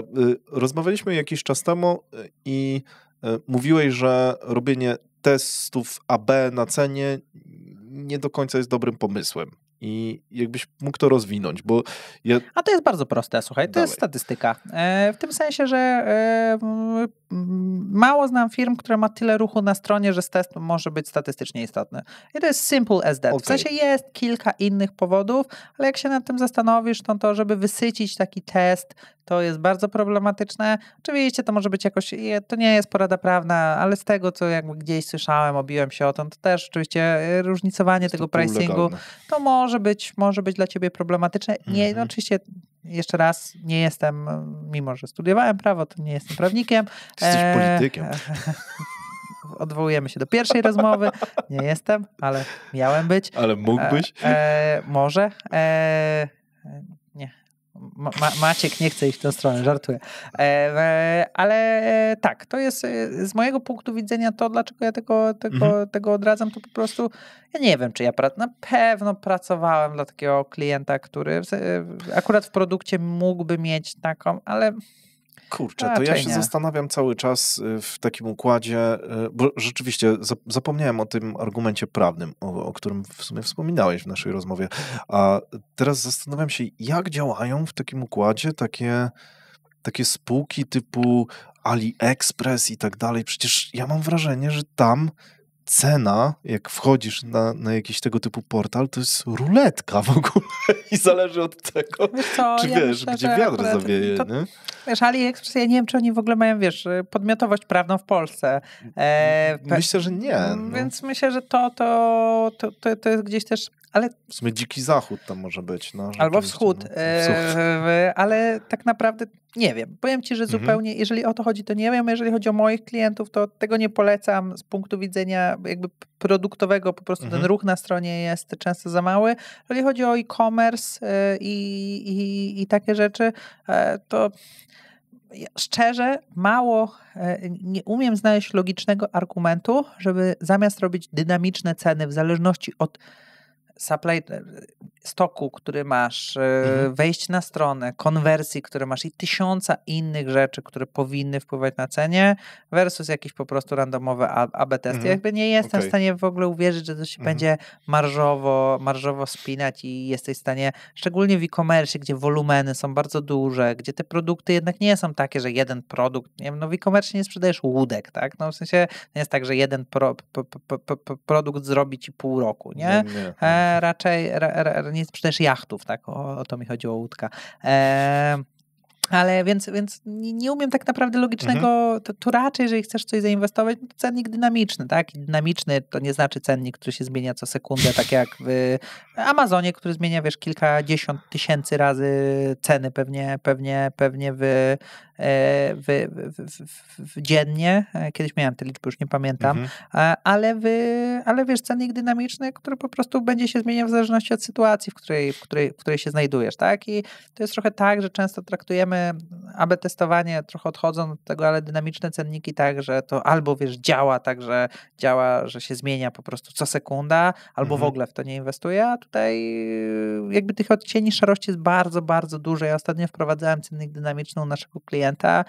Speaker 2: rozmawialiśmy jakiś czas temu i mówiłeś, że robienie testów AB na cenie nie do końca jest dobrym pomysłem. I jakbyś mógł to rozwinąć, bo...
Speaker 1: A to jest bardzo proste, słuchaj, to jest statystyka. W tym sensie, że mało znam firm, które ma tyle ruchu na stronie, że test może być statystycznie istotny. I to jest simple as that. W sensie jest kilka innych powodów, ale jak się nad tym zastanowisz, to żeby wysycić taki test, to jest bardzo problematyczne. Oczywiście to może być jakoś, to nie jest porada prawna, ale z tego, co jakby gdzieś słyszałem, obiłem się o to też oczywiście różnicowanie tego pricingu, to może być dla ciebie problematyczne. Nie, no oczywiście jeszcze raz, nie jestem, mimo że studiowałem prawo, to nie jestem prawnikiem.
Speaker 2: Jesteś politykiem.
Speaker 1: Odwołujemy się do pierwszej rozmowy. Nie jestem, ale miałem być.
Speaker 2: Ale mógłbyś?
Speaker 1: Może. Nie. Maciek nie chce iść w tę stronę, żartuję. Ale tak, to jest z mojego punktu widzenia to, dlaczego ja tego odradzam, to po prostu ja nie wiem, czy ja na pewno pracowałem dla takiego klienta, który akurat w produkcie mógłby mieć taką, ale...
Speaker 2: Kurczę, to ja się zastanawiam cały czas w takim układzie, bo rzeczywiście zapomniałem o tym argumencie prawnym, o którym w sumie wspominałeś w naszej rozmowie, a teraz zastanawiam się, jak działają w takim układzie takie spółki typu AliExpress i tak dalej. Przecież ja mam wrażenie, że tam cena, jak wchodzisz na jakiś tego typu portal, to jest ruletka w ogóle i zależy od tego, czy wiesz, gdzie wiatr zawieje.
Speaker 1: To, nie? Wiesz, AliExpress, ja nie wiem, czy oni w ogóle mają, wiesz, podmiotowość prawną w Polsce.
Speaker 2: Myślę, że nie. No.
Speaker 1: Więc myślę, że to jest gdzieś też... Ale...
Speaker 2: W sumie dziki zachód tam może być. No,
Speaker 1: albo wschód. Ale tak naprawdę nie wiem. Powiem ci, że zupełnie, jeżeli o to chodzi, to nie wiem. Jeżeli chodzi o moich klientów, to tego nie polecam z punktu widzenia jakby produktowego. Po prostu ten ruch na stronie jest często za mały. Jeżeli chodzi o e-commerce i takie rzeczy, to szczerze nie umiem znaleźć logicznego argumentu, żeby zamiast robić dynamiczne ceny w zależności od stoku, który masz, wejść na stronę, konwersji, które masz i tysiąca innych rzeczy, które powinny wpływać na cenie versus jakieś po prostu randomowe AB testy. Jakby nie jestem w stanie w ogóle uwierzyć, że to się będzie marżowo spinać i jesteś w stanie, szczególnie w e-commerce, gdzie wolumeny są bardzo duże, gdzie te produkty jednak nie są takie, że jeden produkt, nie wiem, no w e-commerce nie sprzedajesz łódek, tak? No w sensie nie jest tak, że jeden produkt zrobi ci pół roku, nie? Raczej nie sprzedajesz jachtów, tak? O to mi chodziło, łódka. Ale więc nie umiem tak naprawdę logicznego, to raczej, jeżeli chcesz coś zainwestować, to cennik dynamiczny, tak? I dynamiczny to nie znaczy cennik, który się zmienia co sekundę, tak jak w Amazonie, który zmienia, wiesz, kilkadziesiąt tysięcy razy ceny pewnie dziennie, kiedyś miałem te liczby, już nie pamiętam, ale wiesz, cennik dynamiczny, który po prostu będzie się zmieniał w zależności od sytuacji, w której się znajdujesz, tak? I to jest trochę tak, że często traktujemy AB testowanie, trochę odchodząc od tego, ale dynamiczne cenniki tak, że to albo wiesz, działa tak, że działa, że się zmienia po prostu co sekunda, albo w ogóle w to nie inwestuje, a tutaj jakby tych odcieni szarości jest bardzo, bardzo dużo. Ja ostatnio wprowadzałem cennik dynamiczny u naszego klienta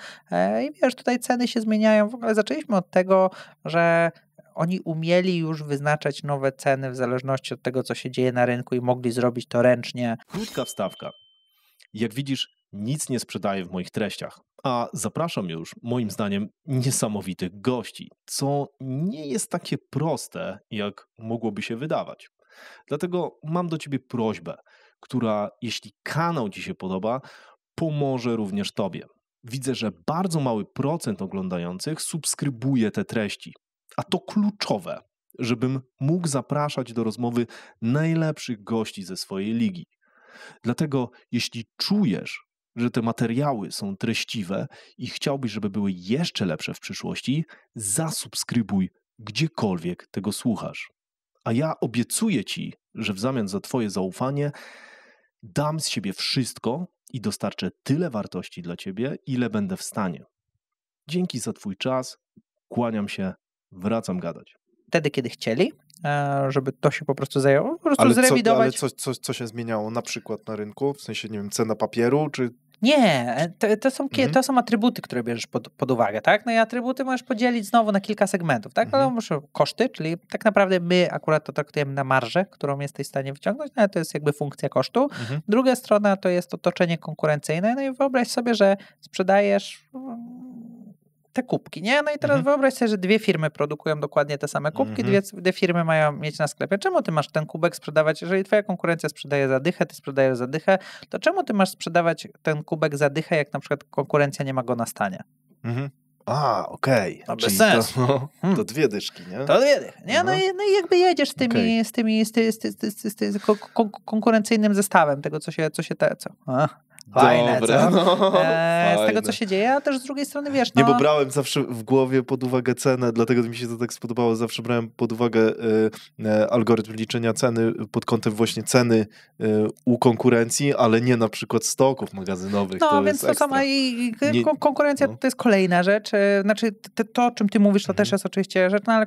Speaker 1: i wiesz, tutaj ceny się zmieniają. W ogóle zaczęliśmy od tego, że oni umieli już wyznaczać nowe ceny w zależności od tego, co się dzieje na rynku i mogli zrobić to ręcznie.
Speaker 3: Krótka wstawka. Jak widzisz, nic nie sprzedaję w moich treściach, a zapraszam już, moim zdaniem, niesamowitych gości, co nie jest takie proste, jak mogłoby się wydawać. Dlatego mam do ciebie prośbę, która, jeśli kanał ci się podoba, pomoże również tobie. Widzę, że bardzo mały procent oglądających subskrybuje te treści, a to kluczowe, żebym mógł zapraszać do rozmowy najlepszych gości ze swojej ligi. Dlatego, jeśli czujesz, że te materiały są treściwe i chciałbyś, żeby były jeszcze lepsze w przyszłości, zasubskrybuj gdziekolwiek tego słuchasz. A ja obiecuję ci, że w zamian za twoje zaufanie dam z siebie wszystko i dostarczę tyle wartości dla ciebie, ile będę w stanie. Dzięki za twój czas, kłaniam się, wracam gadać.
Speaker 1: Wtedy, kiedy chcieli, żeby to się po prostu zajęło, po prostu zrewidować.
Speaker 2: Ale co się zmieniało na przykład na rynku? W sensie, nie wiem, cena papieru, czy...
Speaker 1: Nie, to są atrybuty, które bierzesz pod uwagę, tak? No i atrybuty możesz podzielić znowu na kilka segmentów, tak? Ale muszą koszty, czyli tak naprawdę my akurat to traktujemy na marżę, którą jesteś w stanie wyciągnąć, no ale to jest jakby funkcja kosztu. Druga strona to jest otoczenie konkurencyjne, no i wyobraź sobie, że sprzedajesz te kubki, nie? No i teraz wyobraź sobie, że dwie firmy produkują dokładnie te same kubki, dwie firmy mają mieć na sklepie. Czemu ty masz ten kubek sprzedawać? Jeżeli twoja konkurencja sprzedaje za dychę, ty sprzedajesz za dychę, to czemu ty masz sprzedawać ten kubek za dychę, jak na przykład konkurencja nie ma go na stanie?
Speaker 2: Okej.
Speaker 1: No bez sensu.
Speaker 2: To dwie dyszki, nie?
Speaker 1: To dwie dychy, nie? No i jakby jedziesz z tym konkurencyjnym zestawem tego, co się fajne,
Speaker 2: dobre,
Speaker 1: co? Z tego, co się dzieje, a też z drugiej strony, wiesz,
Speaker 2: Nie, bo brałem zawsze w głowie pod uwagę cenę, dlatego mi się to tak spodobało, zawsze brałem pod uwagę algorytm liczenia ceny pod kątem właśnie ceny u konkurencji, ale nie na przykład stoków magazynowych.
Speaker 1: No, więc to samo i konkurencja to jest kolejna rzecz, znaczy to, o czym ty mówisz, to też jest oczywiście rzecz, no ale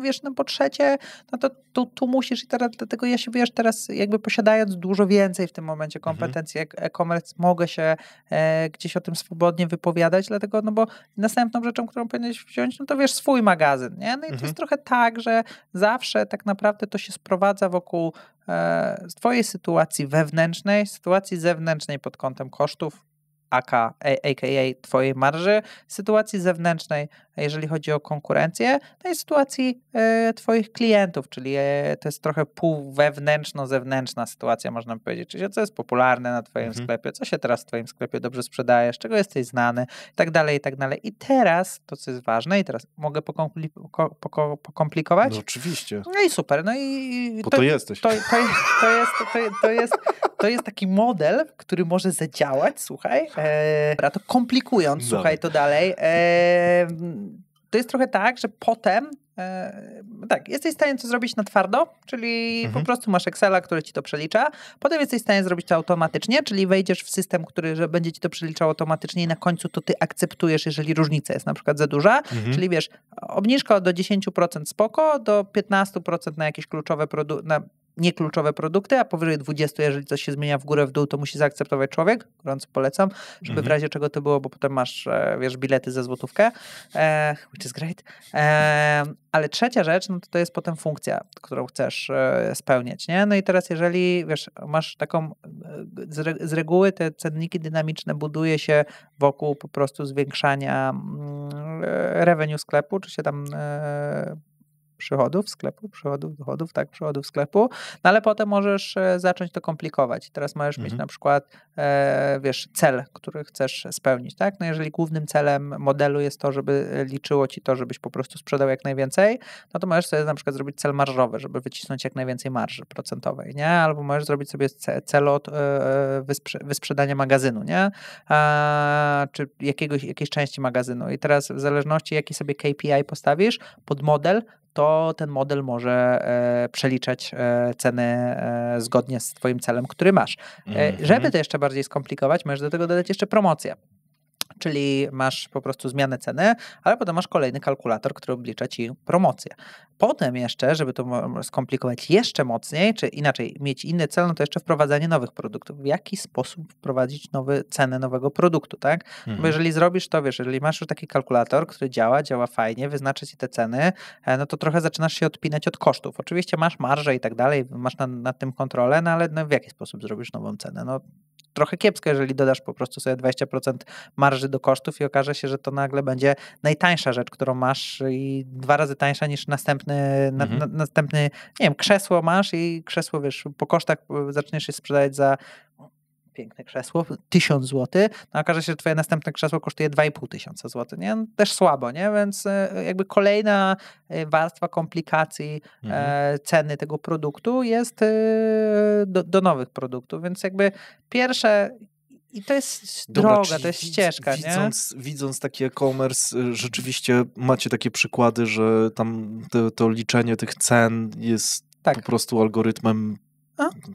Speaker 1: wiesz, no po trzecie, no to tu musisz i teraz, dlatego ja się, wiesz, teraz jakby posiadając dużo więcej w tym momencie kompetencji e-commerce, mogę się gdzieś o tym swobodnie wypowiadać, dlatego, no bo następną rzeczą, którą powinieneś wziąć, no to wiesz, swój magazyn, nie? No i to jest trochę tak, że zawsze tak naprawdę to się sprowadza wokół twojej sytuacji wewnętrznej, sytuacji zewnętrznej pod kątem kosztów, aka twojej marży, sytuacji zewnętrznej, jeżeli chodzi o konkurencję, no i sytuacji twoich klientów, czyli to jest trochę półwewnętrzno-zewnętrzna sytuacja, można powiedzieć, czyli co jest popularne na twoim sklepie, co się teraz w twoim sklepie dobrze sprzedaje, z czego jesteś znany i tak dalej, i tak dalej. I teraz, to co jest ważne, i teraz mogę pokomplikować?
Speaker 2: No oczywiście.
Speaker 1: No i super. No i
Speaker 2: po to jesteś.
Speaker 1: To jest taki model, który może zadziałać, słuchaj, to komplikując, słuchaj to dalej, to jest trochę tak, że potem tak, jesteś w stanie to zrobić na twardo, czyli po prostu masz Excela, który ci to przelicza, potem jesteś w stanie zrobić to automatycznie, czyli wejdziesz w system, że będzie ci to przeliczał automatycznie i na końcu to ty akceptujesz, jeżeli różnica jest na przykład za duża, czyli wiesz, obniżka do 10% spoko, do 15% na jakieś kluczowe niekluczowe produkty, a powyżej 20, jeżeli coś się zmienia w górę, w dół, to musi zaakceptować człowiek. Gorąco polecam, żeby w razie czego to było, bo potem masz, wiesz, bilety za złotówkę, which is great. Ale trzecia rzecz, no to jest potem funkcja, którą chcesz spełniać, nie? No i teraz jeżeli, wiesz, masz taką, z reguły te cenniki dynamiczne buduje się wokół po prostu zwiększania revenue sklepu, czy się tam przychodów sklepu, przychodów, dochodów, tak, przychodów sklepu, no ale potem możesz zacząć to komplikować. Teraz możesz mieć na przykład, wiesz, cel, który chcesz spełnić, tak? No jeżeli głównym celem modelu jest to, żeby liczyło ci to, żebyś po prostu sprzedał jak najwięcej, no to możesz sobie na przykład zrobić cel marżowy, żeby wycisnąć jak najwięcej marży procentowej, nie? Albo możesz zrobić sobie cel od wysprzedania magazynu, nie? Czy jakiejś części magazynu. I teraz w zależności jaki sobie KPI postawisz pod model, to ten model może przeliczać ceny zgodnie z twoim celem, który masz. Żeby to jeszcze bardziej skomplikować, możesz do tego dodać jeszcze promocję. Czyli masz po prostu zmianę ceny, ale potem masz kolejny kalkulator, który oblicza ci promocję. Potem jeszcze, żeby to skomplikować jeszcze mocniej, czy inaczej, mieć inny cel, no to jeszcze wprowadzanie nowych produktów. W jaki sposób wprowadzić cenę nowego produktu, tak? Bo jeżeli zrobisz to, wiesz, jeżeli masz już taki kalkulator, który działa fajnie, wyznacza ci te ceny, no to trochę zaczynasz się odpinać od kosztów. Oczywiście masz marżę i tak dalej, masz nad tym kontrolę, no ale no w jaki sposób zrobisz nową cenę? No trochę kiepsko, jeżeli dodasz po prostu sobie 20% marży do kosztów i okaże się, że to nagle będzie najtańsza rzecz, którą masz i 2 razy tańsza niż następny, nie wiem, krzesło masz i krzesło, wiesz, po kosztach zaczniesz się sprzedać za piękne krzesło, 1000 zł, no okaże się, że twoje następne krzesło kosztuje 2500 zł, nie? No, też słabo, nie? Więc jakby kolejna warstwa komplikacji ceny tego produktu jest do nowych produktów, więc jakby pierwsze i to jest droga, to jest ścieżka,
Speaker 2: Widząc taki e-commerce, rzeczywiście macie takie przykłady, że tam to liczenie tych cen jest po prostu algorytmem,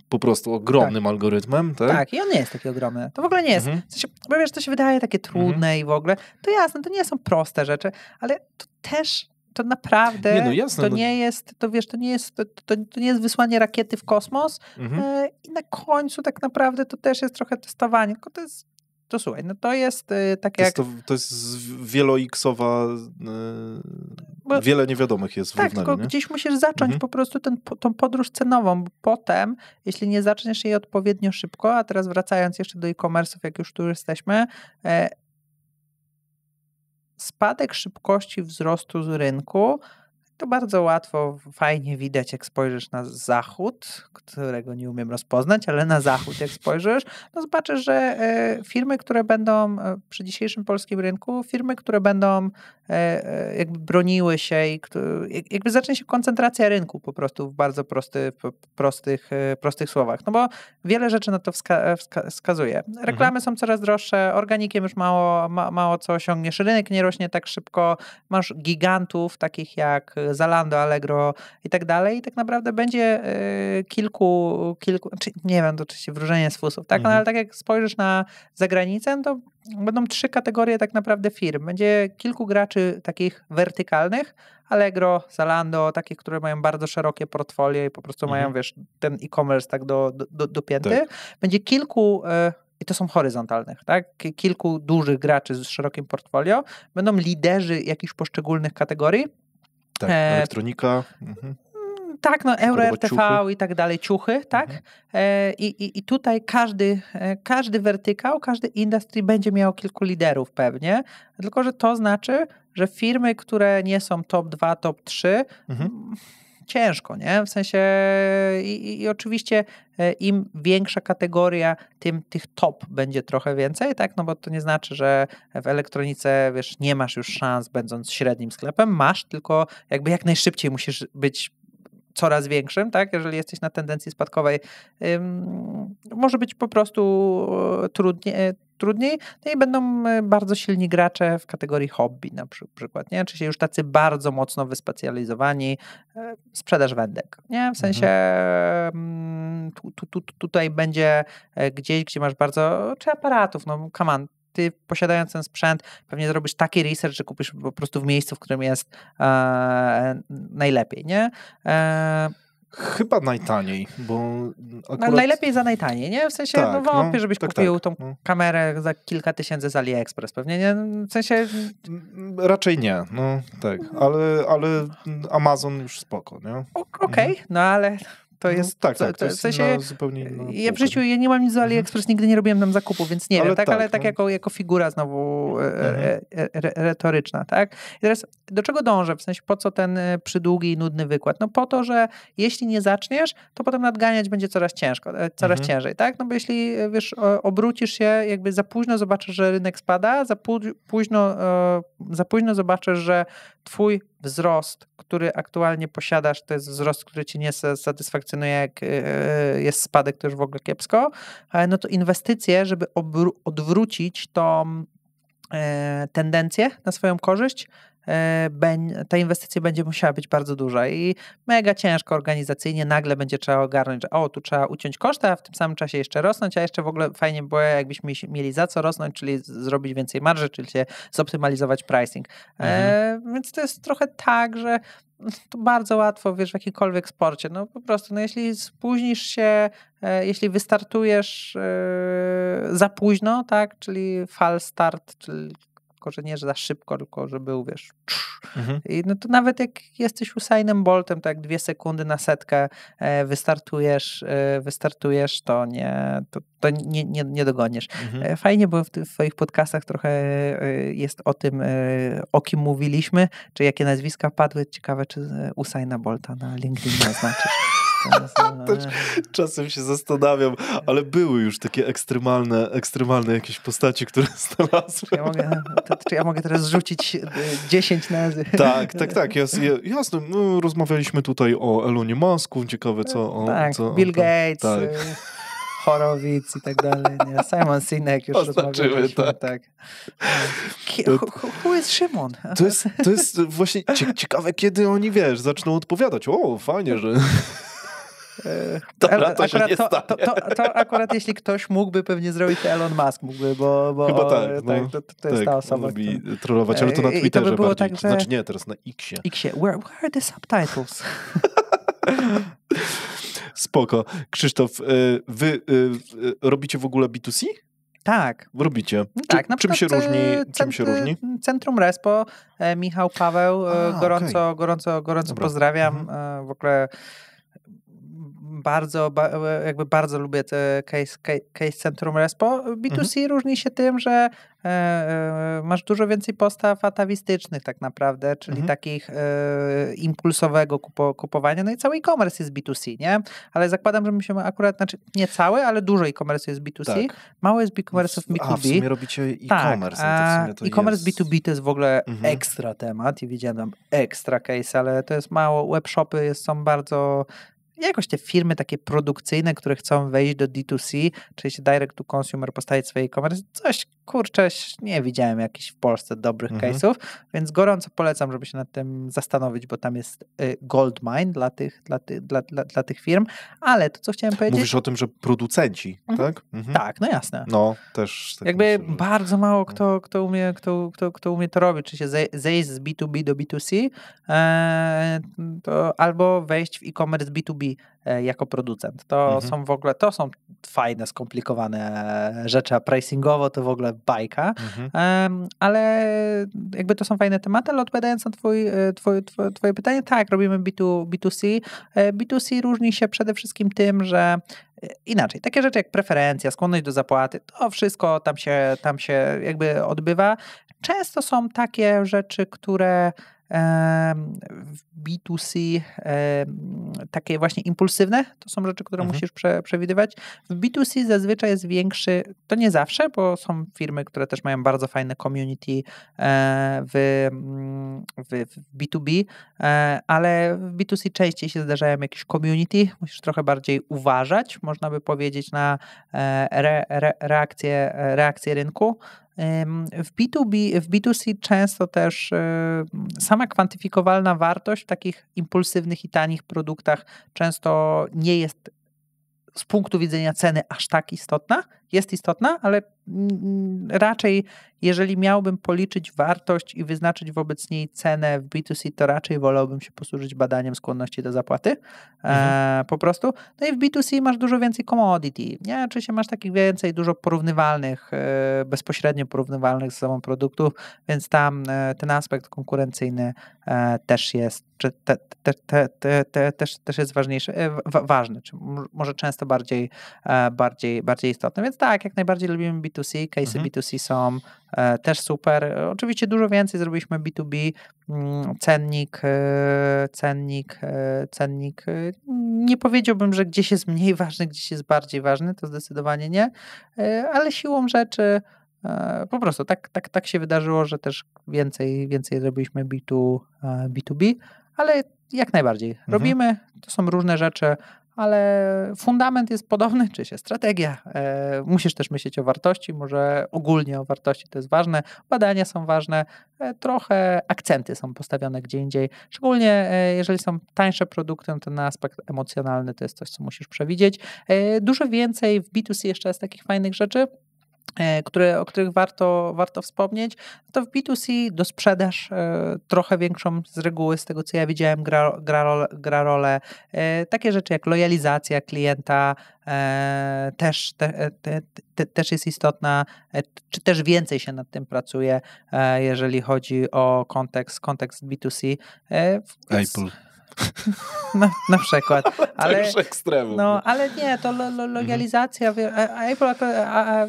Speaker 2: po prostu ogromnym algorytmem, tak?
Speaker 1: Tak, i on nie jest taki ogromny. To w ogóle nie jest. W sensie, bo wiesz, to się wydaje takie trudne i w ogóle. To jasne, to nie są proste rzeczy, ale to też, to naprawdę, to nie jest, to wiesz, to nie jest wysłanie rakiety w kosmos i na końcu tak naprawdę to też jest trochę testowanie, tylko to słuchaj, no to jest tak jak...
Speaker 2: To jest wieloiksowa, wiele niewiadomych jest w
Speaker 1: Tak,
Speaker 2: równaniu,
Speaker 1: tylko
Speaker 2: nie?
Speaker 1: gdzieś musisz zacząć po prostu tą podróż cenową, bo potem, jeśli nie zaczniesz jej odpowiednio szybko, a teraz wracając jeszcze do e-commerce'ów, jak już tu jesteśmy, spadek szybkości wzrostu z rynku to bardzo łatwo, fajnie widać, jak spojrzysz na zachód, którego nie umiem rozpoznać, ale na zachód jak spojrzysz, no zobaczysz, że firmy, które będą przy dzisiejszym polskim rynku, firmy, które będą jakby broniły się i jakby zacznie się koncentracja rynku po prostu w bardzo prostych słowach. No bo wiele rzeczy na to wskazuje. Reklamy są coraz droższe, organikiem już mało co osiągniesz, rynek nie rośnie tak szybko, masz gigantów takich jak Zalando, Allegro i tak dalej i tak naprawdę będzie kilku nie wiem, to oczywiście wróżenie z fusów, tak? No, ale tak jak spojrzysz na zagranicę, to będą 3 kategorie tak naprawdę firm. Będzie kilku graczy takich wertykalnych, Allegro, Zalando, takich, które mają bardzo szerokie portfolio i po prostu mają, wiesz, ten e-commerce tak dopięty. Tak. Będzie kilku i to są horyzontalnych, tak? Kilku dużych graczy z szerokim portfolio. Będą liderzy jakichś poszczególnych kategorii.
Speaker 2: Tak, elektronika.
Speaker 1: Tak, no Euro RTV i tak dalej, ciuchy, tak? I tutaj każdy wertykał, każdy industry będzie miał kilku liderów pewnie, tylko że to znaczy, że firmy, które nie są top 2, top 3, ciężko, nie? W sensie i oczywiście im większa kategoria, tym tych top będzie trochę więcej, tak? No bo to nie znaczy, że w elektronice, wiesz, nie masz już szans, będąc średnim sklepem, masz, tylko jakby jak najszybciej musisz być coraz większym, tak? Jeżeli jesteś na tendencji spadkowej, może być po prostu trudniej, no i będą bardzo silni gracze w kategorii hobby na przykład, nie? Czy się już tacy bardzo mocno wyspecjalizowani, sprzedaż wędek, nie? W sensie tutaj będzie gdzieś, gdzie masz czy aparatów, no come on, ty posiadając ten sprzęt pewnie zrobisz taki research, że kupisz po prostu w miejscu, w którym jest najlepiej, nie?
Speaker 2: Chyba najtaniej, bo akurat...
Speaker 1: Najlepiej za najtaniej, nie? W sensie, tak, no wątpię, żebyś kupił tą kamerę za kilka tysięcy z AliExpress, pewnie, nie? W sensie...
Speaker 2: Raczej nie, no tak, ale Amazon już spoko, nie?
Speaker 1: Okej, no ale To jest,
Speaker 2: tak, to jest w sensie, zupełnie inna
Speaker 1: ja w życiu nie mam nic do AliExpress, nigdy nie robiłem tam zakupu, więc nie wiem, tak, ale tak jako figura znowu retoryczna, tak? I teraz do czego dążę? W sensie po co ten przydługi i nudny wykład? No po to, że jeśli nie zaczniesz, to potem nadganiać będzie coraz ciężej, tak? No bo jeśli, wiesz, obrócisz się, jakby za późno zobaczysz, że rynek spada, za późno zobaczysz, że twój wzrost, który aktualnie posiadasz, to jest wzrost, który cię nie satysfakcjonuje, jak jest spadek, to już w ogóle kiepsko, no to inwestycje, żeby odwrócić tą tendencję na swoją korzyść, ta inwestycja będzie musiała być bardzo duża i mega ciężko organizacyjnie nagle będzie trzeba ogarnąć, że tu trzeba uciąć koszty, a w tym samym czasie jeszcze rosnąć, a jeszcze w ogóle fajnie było, jakbyśmy mieli za co rosnąć, czyli zrobić więcej marży, czyli zoptymalizować pricing. Więc to jest trochę tak, że to bardzo łatwo, wiesz, w jakikolwiek sporcie. No po prostu, no jeśli spóźnisz się, jeśli wystartujesz za późno, tak, czyli false start, czyli że nie, że za szybko, tylko że był, wiesz, I no to nawet jak jesteś Usainem Boltem, to jak 2 sekundy na setkę wystartujesz, to nie dogoniesz. Fajnie, bo w twoich podcastach trochę jest o tym, o kim mówiliśmy, czy jakie nazwiska padły. Ciekawe, czy Usaina Bolta na LinkedInie oznaczysz.
Speaker 2: Też czasem się zastanawiam, ale były już takie ekstremalne jakieś postaci, które znalazłem.
Speaker 1: Czy ja mogę teraz rzucić 10 nazw?
Speaker 2: Tak, jasne. No, rozmawialiśmy tutaj o Elonie Musku, ciekawe co...
Speaker 1: Bill Gates, Horowitz i tak dalej. Nie? Simon Sinek już rozmawialiśmy. Tak. Who is Szymon?
Speaker 2: To jest właśnie ciekawe, kiedy oni, wiesz, zaczną odpowiadać. Fajnie, że... Dobra, to
Speaker 1: akurat jeśli ktoś mógłby pewnie zrobić, to Elon Musk mógłby, bo
Speaker 2: chyba tak,
Speaker 1: to jest ta osoba.
Speaker 2: Lubi trollować, ale to na Twitterze
Speaker 1: to by
Speaker 2: bardziej.
Speaker 1: Tak,
Speaker 2: znaczy nie, teraz na Xie.
Speaker 1: Where are the subtitles?
Speaker 2: Spoko. Krzysztof, wy robicie w ogóle B2C?
Speaker 1: Tak.
Speaker 2: Robicie.
Speaker 1: Tak,
Speaker 2: czym się różni?
Speaker 1: Centrum Respo, Michał, Paweł, gorąco pozdrawiam. W ogóle bardzo lubię te case Centrum Respo. B2C różni się tym, że masz dużo więcej postaw atawistycznych tak naprawdę, czyli takich impulsowego kupowania. No i cały e-commerce jest B2C, nie? Ale zakładam, że my się akurat, znaczy nie cały, ale dużo e-commerce jest B2C. Tak. Mało jest e-commerce B2B.
Speaker 2: W sumie robicie e-commerce. Tak,
Speaker 1: e-commerce B2B to jest w ogóle ekstra temat i widziałem tam ekstra case, ale to jest mało. Webshopy są bardzo... Jakoś te firmy takie produkcyjne, które chcą wejść do D2C, czyli się direct to consumer, postawić swoje e-commerce, coś, kurczę, nie widziałem jakichś w Polsce dobrych case'ów, więc gorąco polecam, żeby się nad tym zastanowić, bo tam jest goldmine dla tych firm, ale to, co chciałem powiedzieć...
Speaker 2: Mówisz o tym, że producenci, tak?
Speaker 1: Tak, no jasne.
Speaker 2: No, też... Tak
Speaker 1: jakby myślę, że... bardzo mało kto umie to robić, czy się zejść z B2B do B2C, to albo wejść w e-commerce B2B jako producent. To są w ogóle, to są fajne, skomplikowane rzeczy, a pricingowo to w ogóle bajka, ale jakby to są fajne tematy, ale odpowiadając na twoje pytanie, tak, robimy B2C. B2C różni się przede wszystkim tym, że inaczej, takie rzeczy jak preferencja, skłonność do zapłaty, to wszystko tam się jakby odbywa. Często są takie rzeczy, które w B2C takie właśnie impulsywne, to są rzeczy, które musisz przewidywać. W B2C zazwyczaj jest większy, to nie zawsze, bo są firmy, które też mają bardzo fajne community w B2B, ale w B2C częściej się zdarzają jakieś community, musisz trochę bardziej uważać, można by powiedzieć, na reakcję rynku. W B2C często też sama kwantyfikowalna wartość w takich impulsywnych i tanich produktach często nie jest z punktu widzenia ceny aż tak istotna, jest istotna, ale raczej jeżeli miałbym policzyć wartość i wyznaczyć wobec niej cenę w B2C, to raczej wolałbym się posłużyć badaniem skłonności do zapłaty po prostu. No i w B2C masz dużo więcej commodity, nie? Oczywiście masz takich więcej, dużo porównywalnych, bezpośrednio porównywalnych ze sobą produktów, więc tam ten aspekt konkurencyjny też jest, też jest ważny, czy może często bardziej istotny. Więc tak, jak najbardziej lubimy B2C, case'y B2C są też super. Oczywiście dużo więcej zrobiliśmy B2B, cennik. Nie powiedziałbym, że gdzieś jest mniej ważny, gdzieś jest bardziej ważny, to zdecydowanie nie, ale siłą rzeczy po prostu tak się wydarzyło, że też więcej robiliśmy B2B, ale jak najbardziej robimy, to są różne rzeczy, ale fundament jest podobny, czy się strategia. Musisz też myśleć o wartości, może ogólnie o wartości to jest ważne, badania są ważne, trochę akcenty są postawione gdzie indziej, szczególnie jeżeli są tańsze produkty, to ten aspekt emocjonalny to jest coś, co musisz przewidzieć. Dużo więcej w B2C jeszcze jest takich fajnych rzeczy, o których warto wspomnieć, to w B2C dosprzedaż trochę większą z reguły, z tego co ja widziałem, gra rolę. Takie rzeczy jak lojalizacja klienta też jest istotna, czy też więcej się nad tym pracuje, jeżeli chodzi o kontekst B2C.
Speaker 2: Apple.
Speaker 1: Na przykład.
Speaker 2: Ale, to już ekstremum.
Speaker 1: No, ale nie, to lojalizacja, Apple,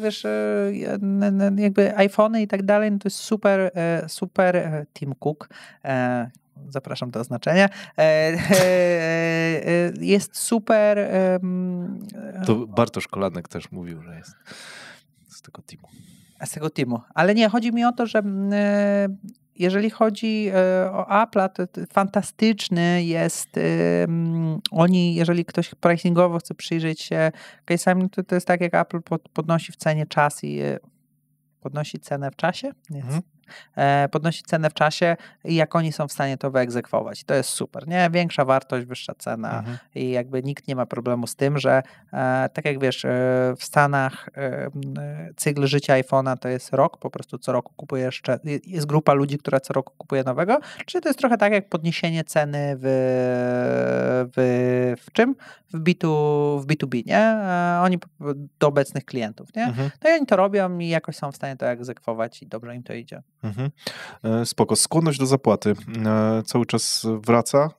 Speaker 1: wiesz, jakby iPhony i tak dalej, no to jest super Tim Cook, zapraszam do oznaczenia, jest super.
Speaker 2: To Bartosz Kolanek też mówił, że jest z tego teamu.
Speaker 1: Z tego teamu. Ale nie, chodzi mi o to, że jeżeli chodzi o Apple'a, to fantastyczny jest, jeżeli ktoś pricingowo chce przyjrzeć się case'ami, to jest tak, jak Apple podnosi w cenie czas i podnosi cenę w czasie? Nie. Podnosi cenę w czasie i jak oni są w stanie to wyegzekwować. To jest super, nie? Większa wartość, wyższa cena i jakby nikt nie ma problemu z tym, że tak jak wiesz, w Stanach cykl życia iPhone'a to jest rok, po prostu co roku kupujesz, jest grupa ludzi, która co roku kupuje nowego, czyli to jest trochę tak jak podniesienie ceny w czym? W B2B, nie? Oni do obecnych klientów, nie? No i oni to robią i jakoś są w stanie to egzekwować i dobrze im to idzie.
Speaker 2: Spoko. Skłonność do zapłaty cały czas wraca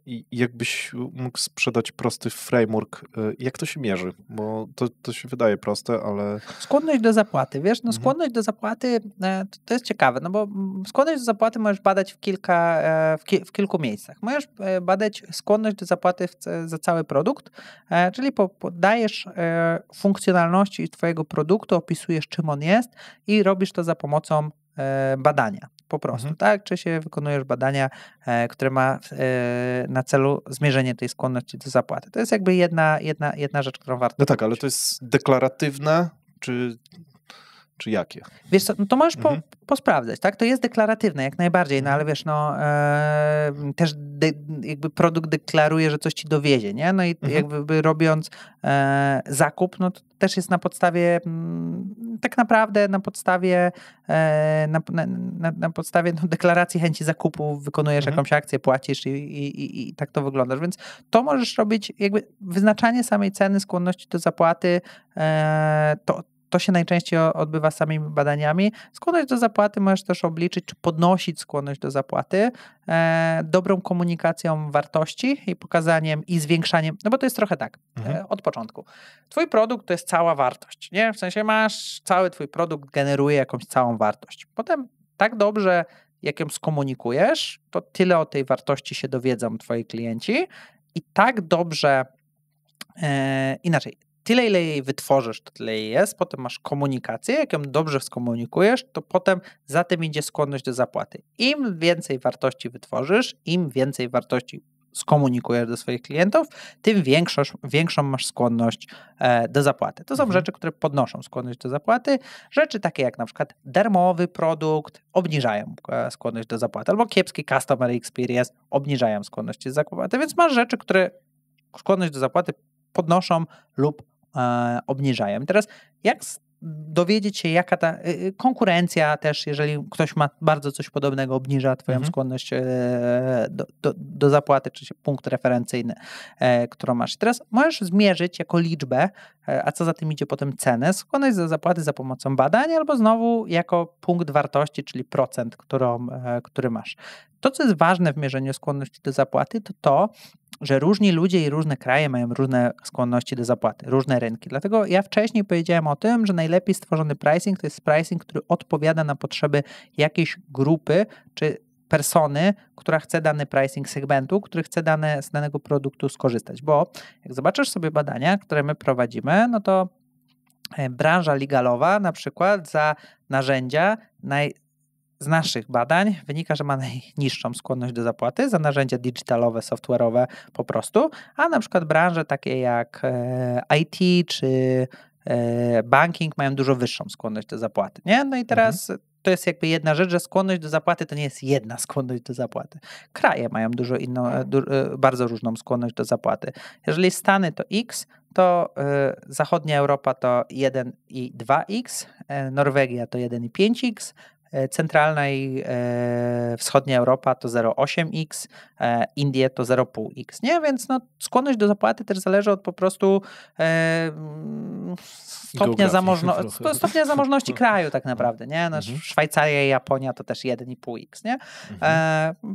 Speaker 2: i jakbyś mógł sprzedać prosty framework, jak to się mierzy? Bo to się wydaje proste, ale...
Speaker 1: Skłonność do zapłaty, wiesz, no skłonność do zapłaty to jest ciekawe, no bo skłonność do zapłaty możesz badać w kilku miejscach. Możesz badać skłonność do zapłaty za cały produkt, czyli podajesz funkcjonalności twojego produktu, opisujesz czym on jest i robisz to za pomocą badania po prostu, tak? Czy się wykonujesz badania, które ma na celu zmierzenie tej skłonności do zapłaty. To jest jakby jedna rzecz, którą warto
Speaker 2: No tak, ale to jest deklaratywne, czy jakie?
Speaker 1: Wiesz co, no to możesz posprawdzać, tak? To jest deklaratywne jak najbardziej, no ale wiesz, no też jakby produkt deklaruje, że coś ci dowiezie, nie? No i jakby robiąc zakup, no to też jest na podstawie tak naprawdę na podstawie deklaracji chęci zakupu wykonujesz jakąś akcję, płacisz i tak to wyglądasz, więc to możesz robić jakby wyznaczanie samej ceny, skłonności do zapłaty, to się najczęściej odbywa samymi badaniami. Skłonność do zapłaty możesz też obliczyć, czy podnosić skłonność do zapłaty dobrą komunikacją wartości i pokazaniem i zwiększaniem, no bo to jest trochę tak, od początku. Twój produkt to jest cała wartość, nie? W sensie cały twój produkt generuje jakąś całą wartość. Potem tak dobrze, jak ją skomunikujesz, to tyle o tej wartości się dowiedzą twoi klienci i tak dobrze, inaczej, tyle, ile jej wytworzysz, to tyle jej jest, potem masz komunikację, jak ją dobrze skomunikujesz, to potem za tym idzie skłonność do zapłaty. Im więcej wartości wytworzysz, im więcej wartości skomunikujesz do swoich klientów, tym większą masz skłonność do zapłaty. To są rzeczy, które podnoszą skłonność do zapłaty. Rzeczy takie jak na przykład darmowy produkt obniżają skłonność do zapłaty, albo kiepski customer experience obniżają skłonność do zapłaty, więc masz rzeczy, które skłonność do zapłaty podnoszą lub obniżają. I teraz jak dowiedzieć się, jaka ta konkurencja też, jeżeli ktoś ma bardzo coś podobnego, obniża twoją skłonność do zapłaty, czy punkt referencyjny, którą masz. Teraz możesz zmierzyć jako liczbę, a co za tym idzie potem cenę, skłonność do zapłaty za pomocą badań, albo znowu jako punkt wartości, czyli procent, który masz. To, co jest ważne w mierzeniu skłonności do zapłaty, to, że różni ludzie i różne kraje mają różne skłonności do zapłaty, różne rynki. Dlatego ja wcześniej powiedziałem o tym, że najlepiej stworzony pricing to jest pricing, który odpowiada na potrzeby jakiejś grupy czy persony, która chce dany pricing segmentu, który chce z danego produktu skorzystać. Bo jak zobaczysz sobie badania, które my prowadzimy, no to branża legalowa na przykład za narzędzia z naszych badań wynika, że ma najniższą skłonność do zapłaty za narzędzia digitalowe, software'owe po prostu, a na przykład branże takie jak IT czy banking mają dużo wyższą skłonność do zapłaty. Nie? No i teraz to jest jakby jedna rzecz, że skłonność do zapłaty to nie jest jedna skłonność do zapłaty. Kraje mają bardzo różną skłonność do zapłaty. Jeżeli Stany to X, to zachodnia Europa to 1,2x, Norwegia to 1,5x, centralna i wschodnia Europa to 0,8x, Indie to 0,5x, nie? Więc no, skłonność do zapłaty też zależy od po prostu stopnia zamożności kraju tak naprawdę, nie? No, Szwajcaria i Japonia to też 1,5x, nie?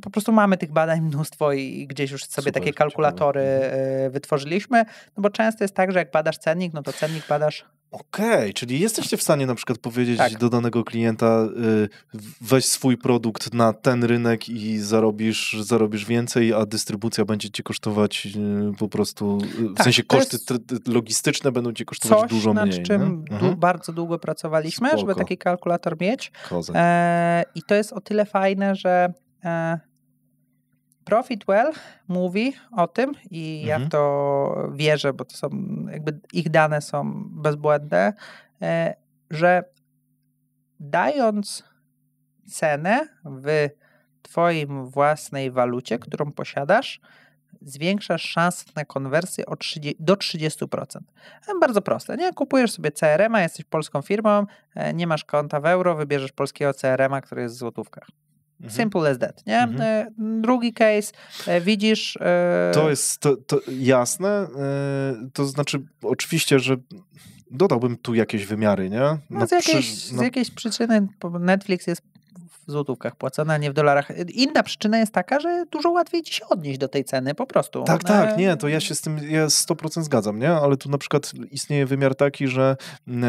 Speaker 1: Po prostu mamy tych badań mnóstwo i gdzieś już sobie takie kalkulatory wytworzyliśmy, no bo często jest tak, że jak badasz cennik, no to cennik badasz.
Speaker 2: Okej, czyli jesteście w stanie na przykład powiedzieć do danego klienta, weź swój produkt na ten rynek i zarobisz więcej, a dystrybucja będzie ci kosztować po prostu, w sensie koszty logistyczne będą ci kosztować dużo mniej.
Speaker 1: Nad czym bardzo długo pracowaliśmy, żeby taki kalkulator mieć. I to jest o tyle fajne, że Profitwell mówi o tym i ja w to wierzę, bo to są jakby ich dane są bezbłędne, że dając cenę w twoim własnej walucie, którą posiadasz, zwiększasz szansę na konwersję do 30%. Bardzo proste, nie? Kupujesz sobie CRM-a, jesteś polską firmą, nie masz konta w euro, wybierzesz polskiego CRM-a, który jest w złotówkach. Simple as that, nie? Drugi case, widzisz...
Speaker 2: To jest to jasne, to znaczy oczywiście, że dodałbym tu jakieś wymiary, nie?
Speaker 1: Z jakiejś przyczyny Netflix jest w złotówkach płacone, a nie w dolarach. Inna przyczyna jest taka, że dużo łatwiej ci się odnieść do tej ceny, po prostu.
Speaker 2: Tak, nie, to ja się z tym 100% zgadzam, nie? Ale tu na przykład istnieje wymiar taki, że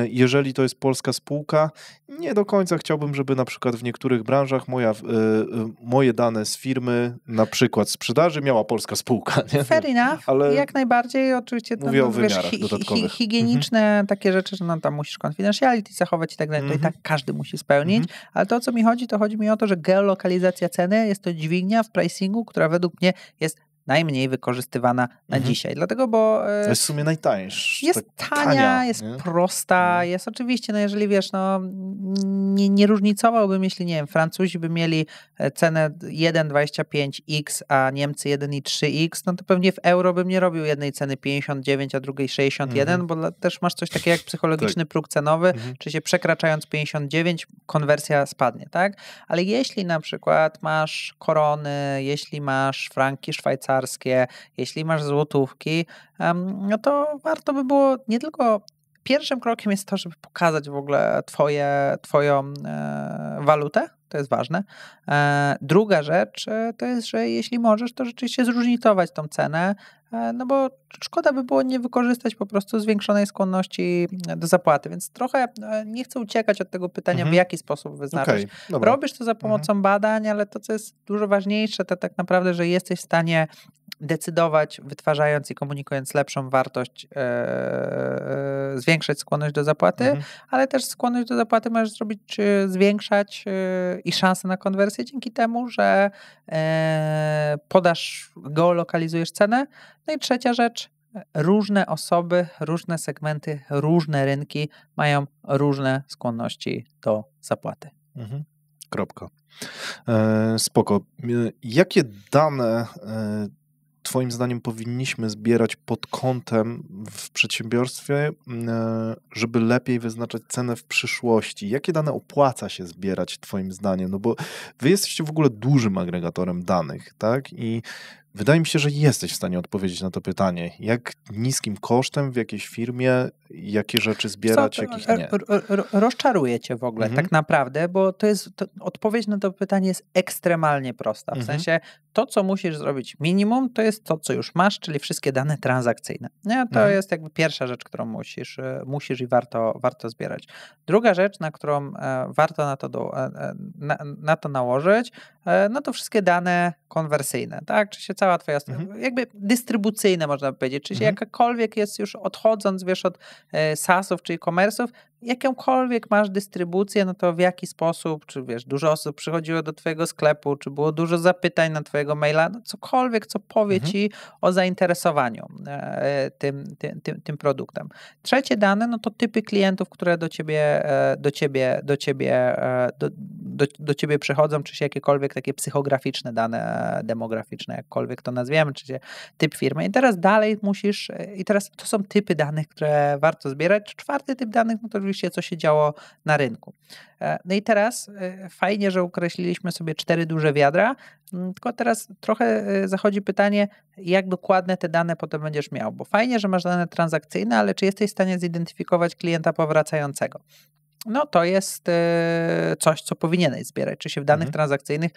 Speaker 2: jeżeli to jest polska spółka, nie do końca chciałbym, żeby na przykład w niektórych branżach moje dane z firmy, na przykład sprzedaży, miała polska spółka, nie?
Speaker 1: Fair enough, ale jak najbardziej, oczywiście
Speaker 2: mówię o wymiarach dodatkowych.
Speaker 1: Higieniczne takie rzeczy, że no tam musisz confidentiality zachować i tak dalej, to i tak każdy musi spełnić, ale to, o co mi chodzi, to chodzi mi o to, że geolokalizacja ceny jest to dźwignia w pricingu, która według mnie jest najmniej wykorzystywana na dzisiaj. Dlatego, bo...
Speaker 2: To jest w sumie najtańsza.
Speaker 1: Jest tania, jest prosta, jest oczywiście, no jeżeli wiesz, no nie różnicowałbym, jeśli nie wiem, Francuzi by mieli cenę 1,25x, a Niemcy 1,3x, no to pewnie w euro bym nie robił jednej ceny 59, a drugiej 61, bo też masz coś takiego jak psychologiczny próg cenowy, czy się przekraczając 59, konwersja spadnie, tak? Ale jeśli na przykład masz korony, jeśli masz franki szwajcarskie, jeśli masz złotówki, no to warto by było nie tylko... Pierwszym krokiem jest to, żeby pokazać w ogóle twoją walutę, to jest ważne. Druga rzecz to jest, że jeśli możesz, to rzeczywiście zróżnicować tą cenę, no bo szkoda by było nie wykorzystać po prostu zwiększonej skłonności do zapłaty, więc trochę nie chcę uciekać od tego pytania, w jaki sposób wyznaczać. Robisz to za pomocą badań, ale to, co jest dużo ważniejsze, to tak naprawdę, że jesteś w stanie decydować, wytwarzając i komunikując lepszą wartość, zwiększać skłonność do zapłaty, ale też skłonność do zapłaty możesz zwiększać i szanse na konwersję dzięki temu, że geolokalizujesz cenę. No i trzecia rzecz, różne osoby, różne segmenty, różne rynki mają różne skłonności do zapłaty.
Speaker 2: Kropka. Spoko. Jakie dane twoim zdaniem powinniśmy zbierać pod kątem w przedsiębiorstwie, żeby lepiej wyznaczać cenę w przyszłości? Jakie dane opłaca się zbierać twoim zdaniem? No bo wy jesteście w ogóle dużym agregatorem danych, tak? I wydaje mi się, że jesteś w stanie odpowiedzieć na to pytanie. Jak niskim kosztem w jakiejś firmie, jakie rzeczy zbierać, jakich nie?
Speaker 1: Rozczaruję cię w ogóle tak naprawdę, bo odpowiedź na to pytanie jest ekstremalnie prosta. W sensie to, co musisz zrobić minimum, to jest to, co już masz, czyli wszystkie dane transakcyjne. Nie? To jest jakby pierwsza rzecz, którą musisz i warto zbierać. Druga rzecz, na którą warto na to nałożyć, no to wszystkie dane konwersyjne, tak? Czy się cała twoja jakby dystrybucyjne, można powiedzieć, czy się jakakolwiek jest już odchodząc, wiesz, od SaaS-ów czy e-commerce'ów, jakąkolwiek masz dystrybucję, no to w jaki sposób, czy wiesz, dużo osób przychodziło do twojego sklepu, czy było dużo zapytań na twojego maila, no cokolwiek, co powie ci o zainteresowaniu tym produktem. Trzecie dane, no to typy klientów, które do ciebie przychodzą, czy się jakiekolwiek takie psychograficzne dane, demograficzne, jakkolwiek to nazwiemy, czy się typ firmy. I teraz dalej teraz to są typy danych, które warto zbierać. Czwarty typ danych, no to oczywiście co się działo na rynku. No i teraz fajnie, że określiliśmy sobie 4 duże wiadra, tylko teraz trochę zachodzi pytanie, jak dokładne te dane potem będziesz miał, bo fajnie, że masz dane transakcyjne, ale czy jesteś w stanie zidentyfikować klienta powracającego? No to jest coś, co powinieneś zbierać. Czy się w danych transakcyjnych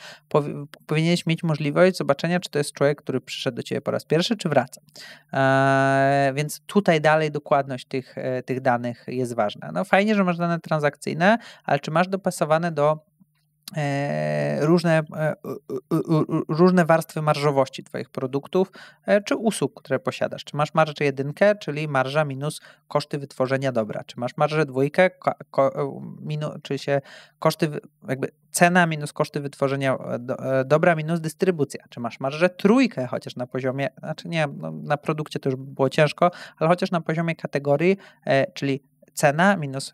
Speaker 1: powinieneś mieć możliwość zobaczenia, czy to jest człowiek, który przyszedł do ciebie po raz pierwszy, czy wraca. Więc tutaj dalej dokładność tych danych jest ważna. No fajnie, że masz dane transakcyjne, ale czy masz dopasowane do różne warstwy marżowości twoich produktów czy usług, które posiadasz. Czy masz marżę 1, czyli marża minus koszty wytworzenia dobra. Czy masz marżę 2, czy się koszty, jakby cena minus koszty wytworzenia dobra minus dystrybucja. Czy masz marżę 3, chociaż na poziomie, znaczy nie, no na produkcie to już było ciężko, ale chociaż na poziomie kategorii, czyli cena minus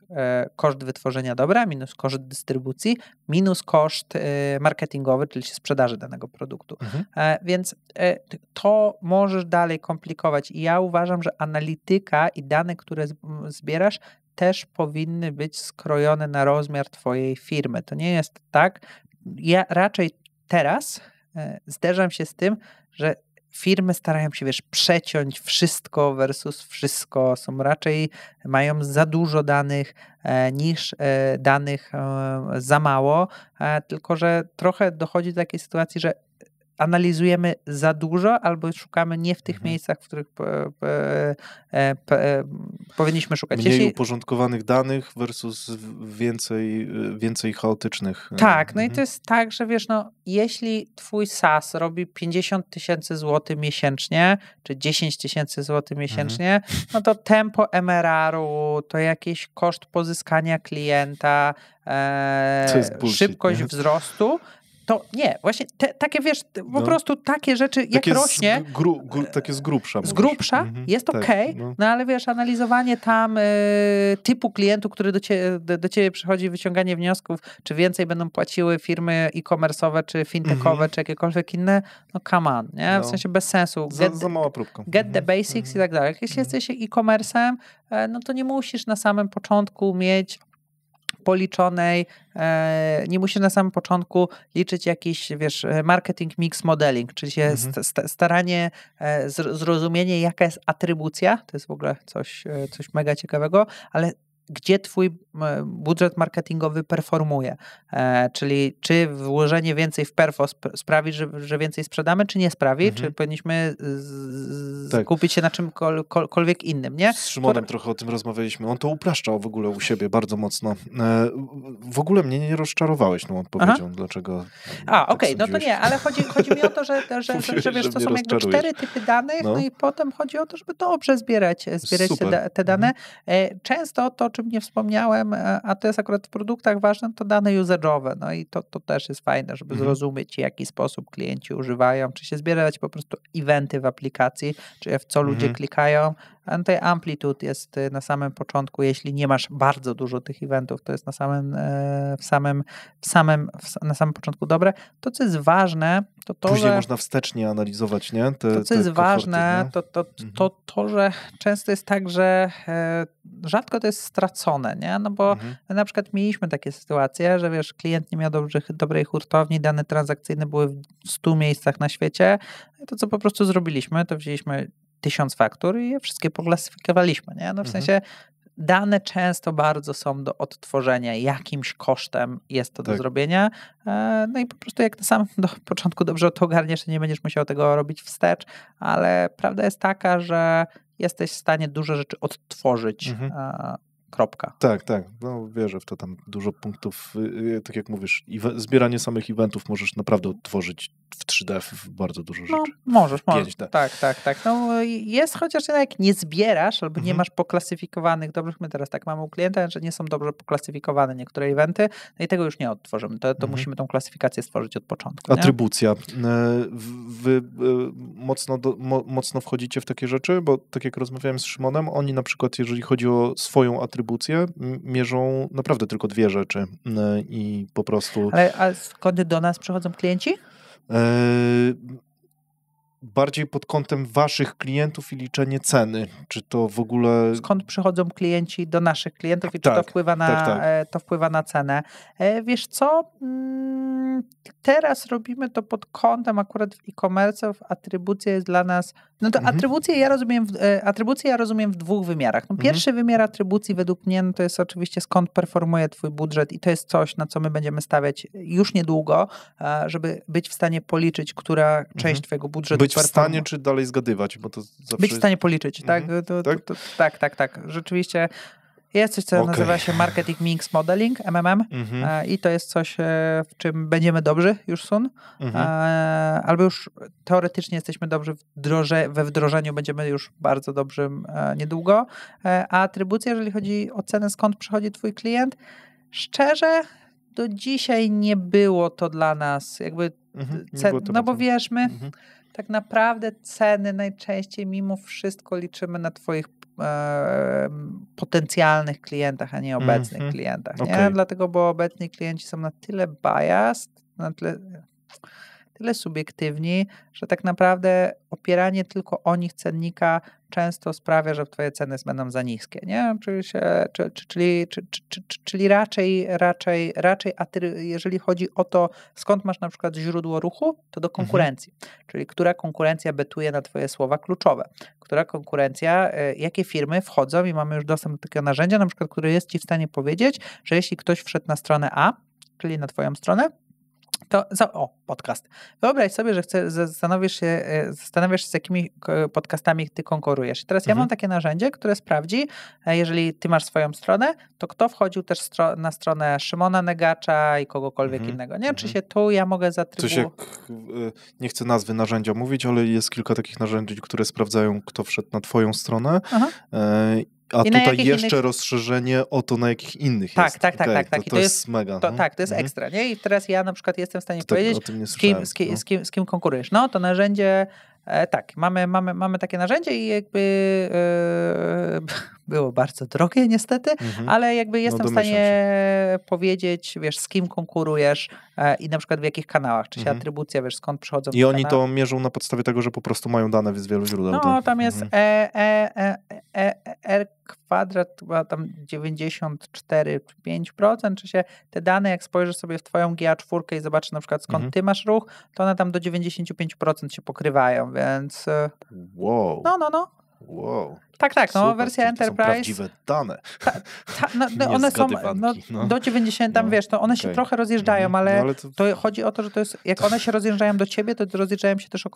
Speaker 1: koszt wytworzenia dobra, minus koszt dystrybucji, minus koszt marketingowy, czyli sprzedaży danego produktu. Więc to możesz dalej komplikować i ja uważam, że analityka i dane, które zbierasz, też powinny być skrojone na rozmiar twojej firmy. To nie jest tak. Ja raczej teraz zderzam się z tym, że firmy starają się, wiesz, przeciąć wszystko versus wszystko. Mają za dużo danych niż danych za mało, tylko że trochę dochodzi do takiej sytuacji, że analizujemy za dużo albo szukamy nie w tych miejscach, w których powinniśmy szukać.
Speaker 2: Mniej uporządkowanych danych versus więcej chaotycznych.
Speaker 1: Tak, no i to jest tak, że wiesz, no jeśli twój SaaS robi 50 000 złotych miesięcznie, czy 10 000 złotych miesięcznie, no to tempo MRR-u, to jakiś koszt pozyskania klienta, szybkość wzrostu, to nie, właśnie takie, wiesz, po prostu takie rzeczy, jak takie rośnie...
Speaker 2: takie z grubsza.
Speaker 1: Z grubsza jest okej, no ale wiesz, analizowanie tam typu klientów, który do ciebie przychodzi, wyciąganie wniosków, czy więcej będą płaciły firmy e-commerce'owe, czy fintechowe, czy jakiekolwiek inne, no come on, nie? W sensie bez sensu.
Speaker 2: Za mała próbka.
Speaker 1: Get the basics i tak dalej. Jeśli jesteś e-commerce'em, no to nie musisz na samym początku mieć policzonej, nie musisz na samym początku liczyć jakiś, wiesz, marketing mix modeling, czyli się staranie, zrozumienie, jaka jest atrybucja, to jest w ogóle coś mega ciekawego, ale gdzie twój budżet marketingowy performuje, czyli czy włożenie więcej w perfo sprawi, że więcej sprzedamy, czy nie sprawi, czy powinniśmy skupić się na czymkolwiek innym, nie?
Speaker 2: Z Szymonem trochę o tym rozmawialiśmy, on to upraszczał w ogóle u siebie bardzo mocno. W ogóle mnie nie rozczarowałeś tą odpowiedzią, dlaczego
Speaker 1: okej, no to nie, ale chodzi mi o to, że wiesz, to są jakby 4 typy danych, no i potem chodzi o to, żeby dobrze zbierać te dane. Często to, o czym nie wspomniałem, a to jest akurat w produktach ważne, to dane user'owe. No i to też jest fajne, żeby zrozumieć, w jaki sposób klienci używają, czy się zbierać po prostu eventy w aplikacji, czy w co ludzie klikają, Tutaj Amplitude jest na samym początku, jeśli nie masz bardzo dużo tych eventów, to jest na samym początku dobre. To, co jest ważne, to
Speaker 2: Później
Speaker 1: że...
Speaker 2: można wstecznie analizować, nie?
Speaker 1: To, co jest ważne, to, że często jest tak, że rzadko to jest stracone, nie? No bo na przykład mieliśmy takie sytuacje, że wiesz, klient nie miał dobrej hurtowni, dane transakcyjne były w 100 miejscach na świecie. To, co po prostu zrobiliśmy, to wzięliśmy 1000 faktur i je wszystkie poklasyfikowaliśmy, nie? No w sensie dane często bardzo są do odtworzenia, jakimś kosztem jest to do zrobienia. No i po prostu jak na samym początku dobrze to ogarniesz, to nie będziesz musiał tego robić wstecz, ale prawda jest taka, że jesteś w stanie dużo rzeczy odtworzyć. Kropka.
Speaker 2: Tak. No wierzę w to, tam dużo punktów, tak jak mówisz, zbieranie samych eventów możesz naprawdę odtworzyć w 3D w bardzo dużo rzeczy.
Speaker 1: No, możesz.
Speaker 2: 5D.
Speaker 1: Tak. No jest, chociaż jak nie zbierasz albo nie masz poklasyfikowanych dobrych, my teraz tak mamy u klienta, że nie są dobrze poklasyfikowane niektóre eventy, no i tego już nie odtworzymy. To musimy tą klasyfikację stworzyć od początku.
Speaker 2: Atrybucja. Wy mocno wchodzicie w takie rzeczy, bo tak jak rozmawiałem z Szymonem, oni na przykład, jeżeli chodzi o swoją atrybucję, mierzą naprawdę tylko 2 rzeczy i po prostu...
Speaker 1: A skąd do nas przychodzą klienci?
Speaker 2: Bardziej pod kątem waszych klientów i liczenie ceny. Czy to w ogóle...
Speaker 1: Skąd przychodzą klienci do naszych klientów i czy to wpływa na cenę? Wiesz co? Teraz robimy to pod kątem akurat w e-commerce, atrybucja jest dla nas... No to atrybucję ja rozumiem w 2 wymiarach. No pierwszy wymiar atrybucji według mnie to jest oczywiście skąd performuje twój budżet i to jest coś, na co my będziemy stawiać już niedługo, żeby być w stanie policzyć, która część twojego budżetu
Speaker 2: Być w stanie, czy dalej zgadywać? Bo to zawsze
Speaker 1: być w stanie policzyć, tak? Tak. Rzeczywiście jest coś, co nazywa się Marketing Mix Modeling, MMM, i to jest coś, w czym będziemy dobrzy już soon, albo już teoretycznie jesteśmy dobrzy we wdrożeniu, będziemy już bardzo dobrzy niedługo, a atrybucja, jeżeli chodzi o cenę, skąd przychodzi twój klient, szczerze, do dzisiaj nie było to dla nas jakby no bo wiesz, my tak naprawdę ceny najczęściej mimo wszystko liczymy na twoich potencjalnych klientach, a nie obecnych klientach. Nie? Dlatego, bo obecni klienci są na tyle biased, na tyle subiektywni, że tak naprawdę opieranie tylko o nich cennika często sprawia, że twoje ceny będą za niskie, nie? Czyli raczej jeżeli chodzi o to, skąd masz na przykład źródło ruchu, to do konkurencji. Czyli która konkurencja betuje na twoje słowa kluczowe. Która konkurencja, jakie firmy wchodzą i mamy już dostęp do takiego narzędzia, na przykład, które jest ci w stanie powiedzieć, że jeśli ktoś wszedł na stronę A, czyli na twoją stronę, to podcast. Wyobraź sobie, że zastanawiasz się, z jakimi podcastami ty konkurujesz. I teraz ja mam takie narzędzie, które sprawdzi, jeżeli ty masz swoją stronę, to kto wchodził też na stronę Szymona Negacza i kogokolwiek innego. Nie? Czy się tu ja mogę zatrybuować?
Speaker 2: Nie chcę nazwy narzędzia mówić, ale jest kilka takich narzędzi, które sprawdzają, kto wszedł na twoją stronę. A tutaj jeszcze rozszerzenie o to, na jakich innych jest.
Speaker 1: Tak.
Speaker 2: To jest mega.
Speaker 1: To jest ekstra, nie? I teraz ja na przykład jestem w stanie powiedzieć, z kim konkurujesz. No, to narzędzie, mamy takie narzędzie i jakby było bardzo drogie niestety, ale jakby jestem w stanie powiedzieć, wiesz, z kim konkurujesz i na przykład w jakich kanałach, czy się atrybucja, wiesz, skąd przychodzą
Speaker 2: I oni to mierzą na podstawie tego, że po prostu mają dane z wielu źródeł.
Speaker 1: No, tam jest R kwadrat, chyba tam 94,5%, czy się te dane, jak spojrzysz sobie w twoją GA4 i zobaczysz na przykład skąd ty masz ruch, to one tam do 95% się pokrywają, więc...
Speaker 2: Wow.
Speaker 1: No.
Speaker 2: Wow.
Speaker 1: Tak,
Speaker 2: Super,
Speaker 1: wersja Enterprise.
Speaker 2: To są prawdziwe dane. One są
Speaker 1: do 90, tam wiesz, to one się trochę rozjeżdżają, ale to chodzi o to, że to jest, jak one się rozjeżdżają do ciebie, to rozjeżdżają się też o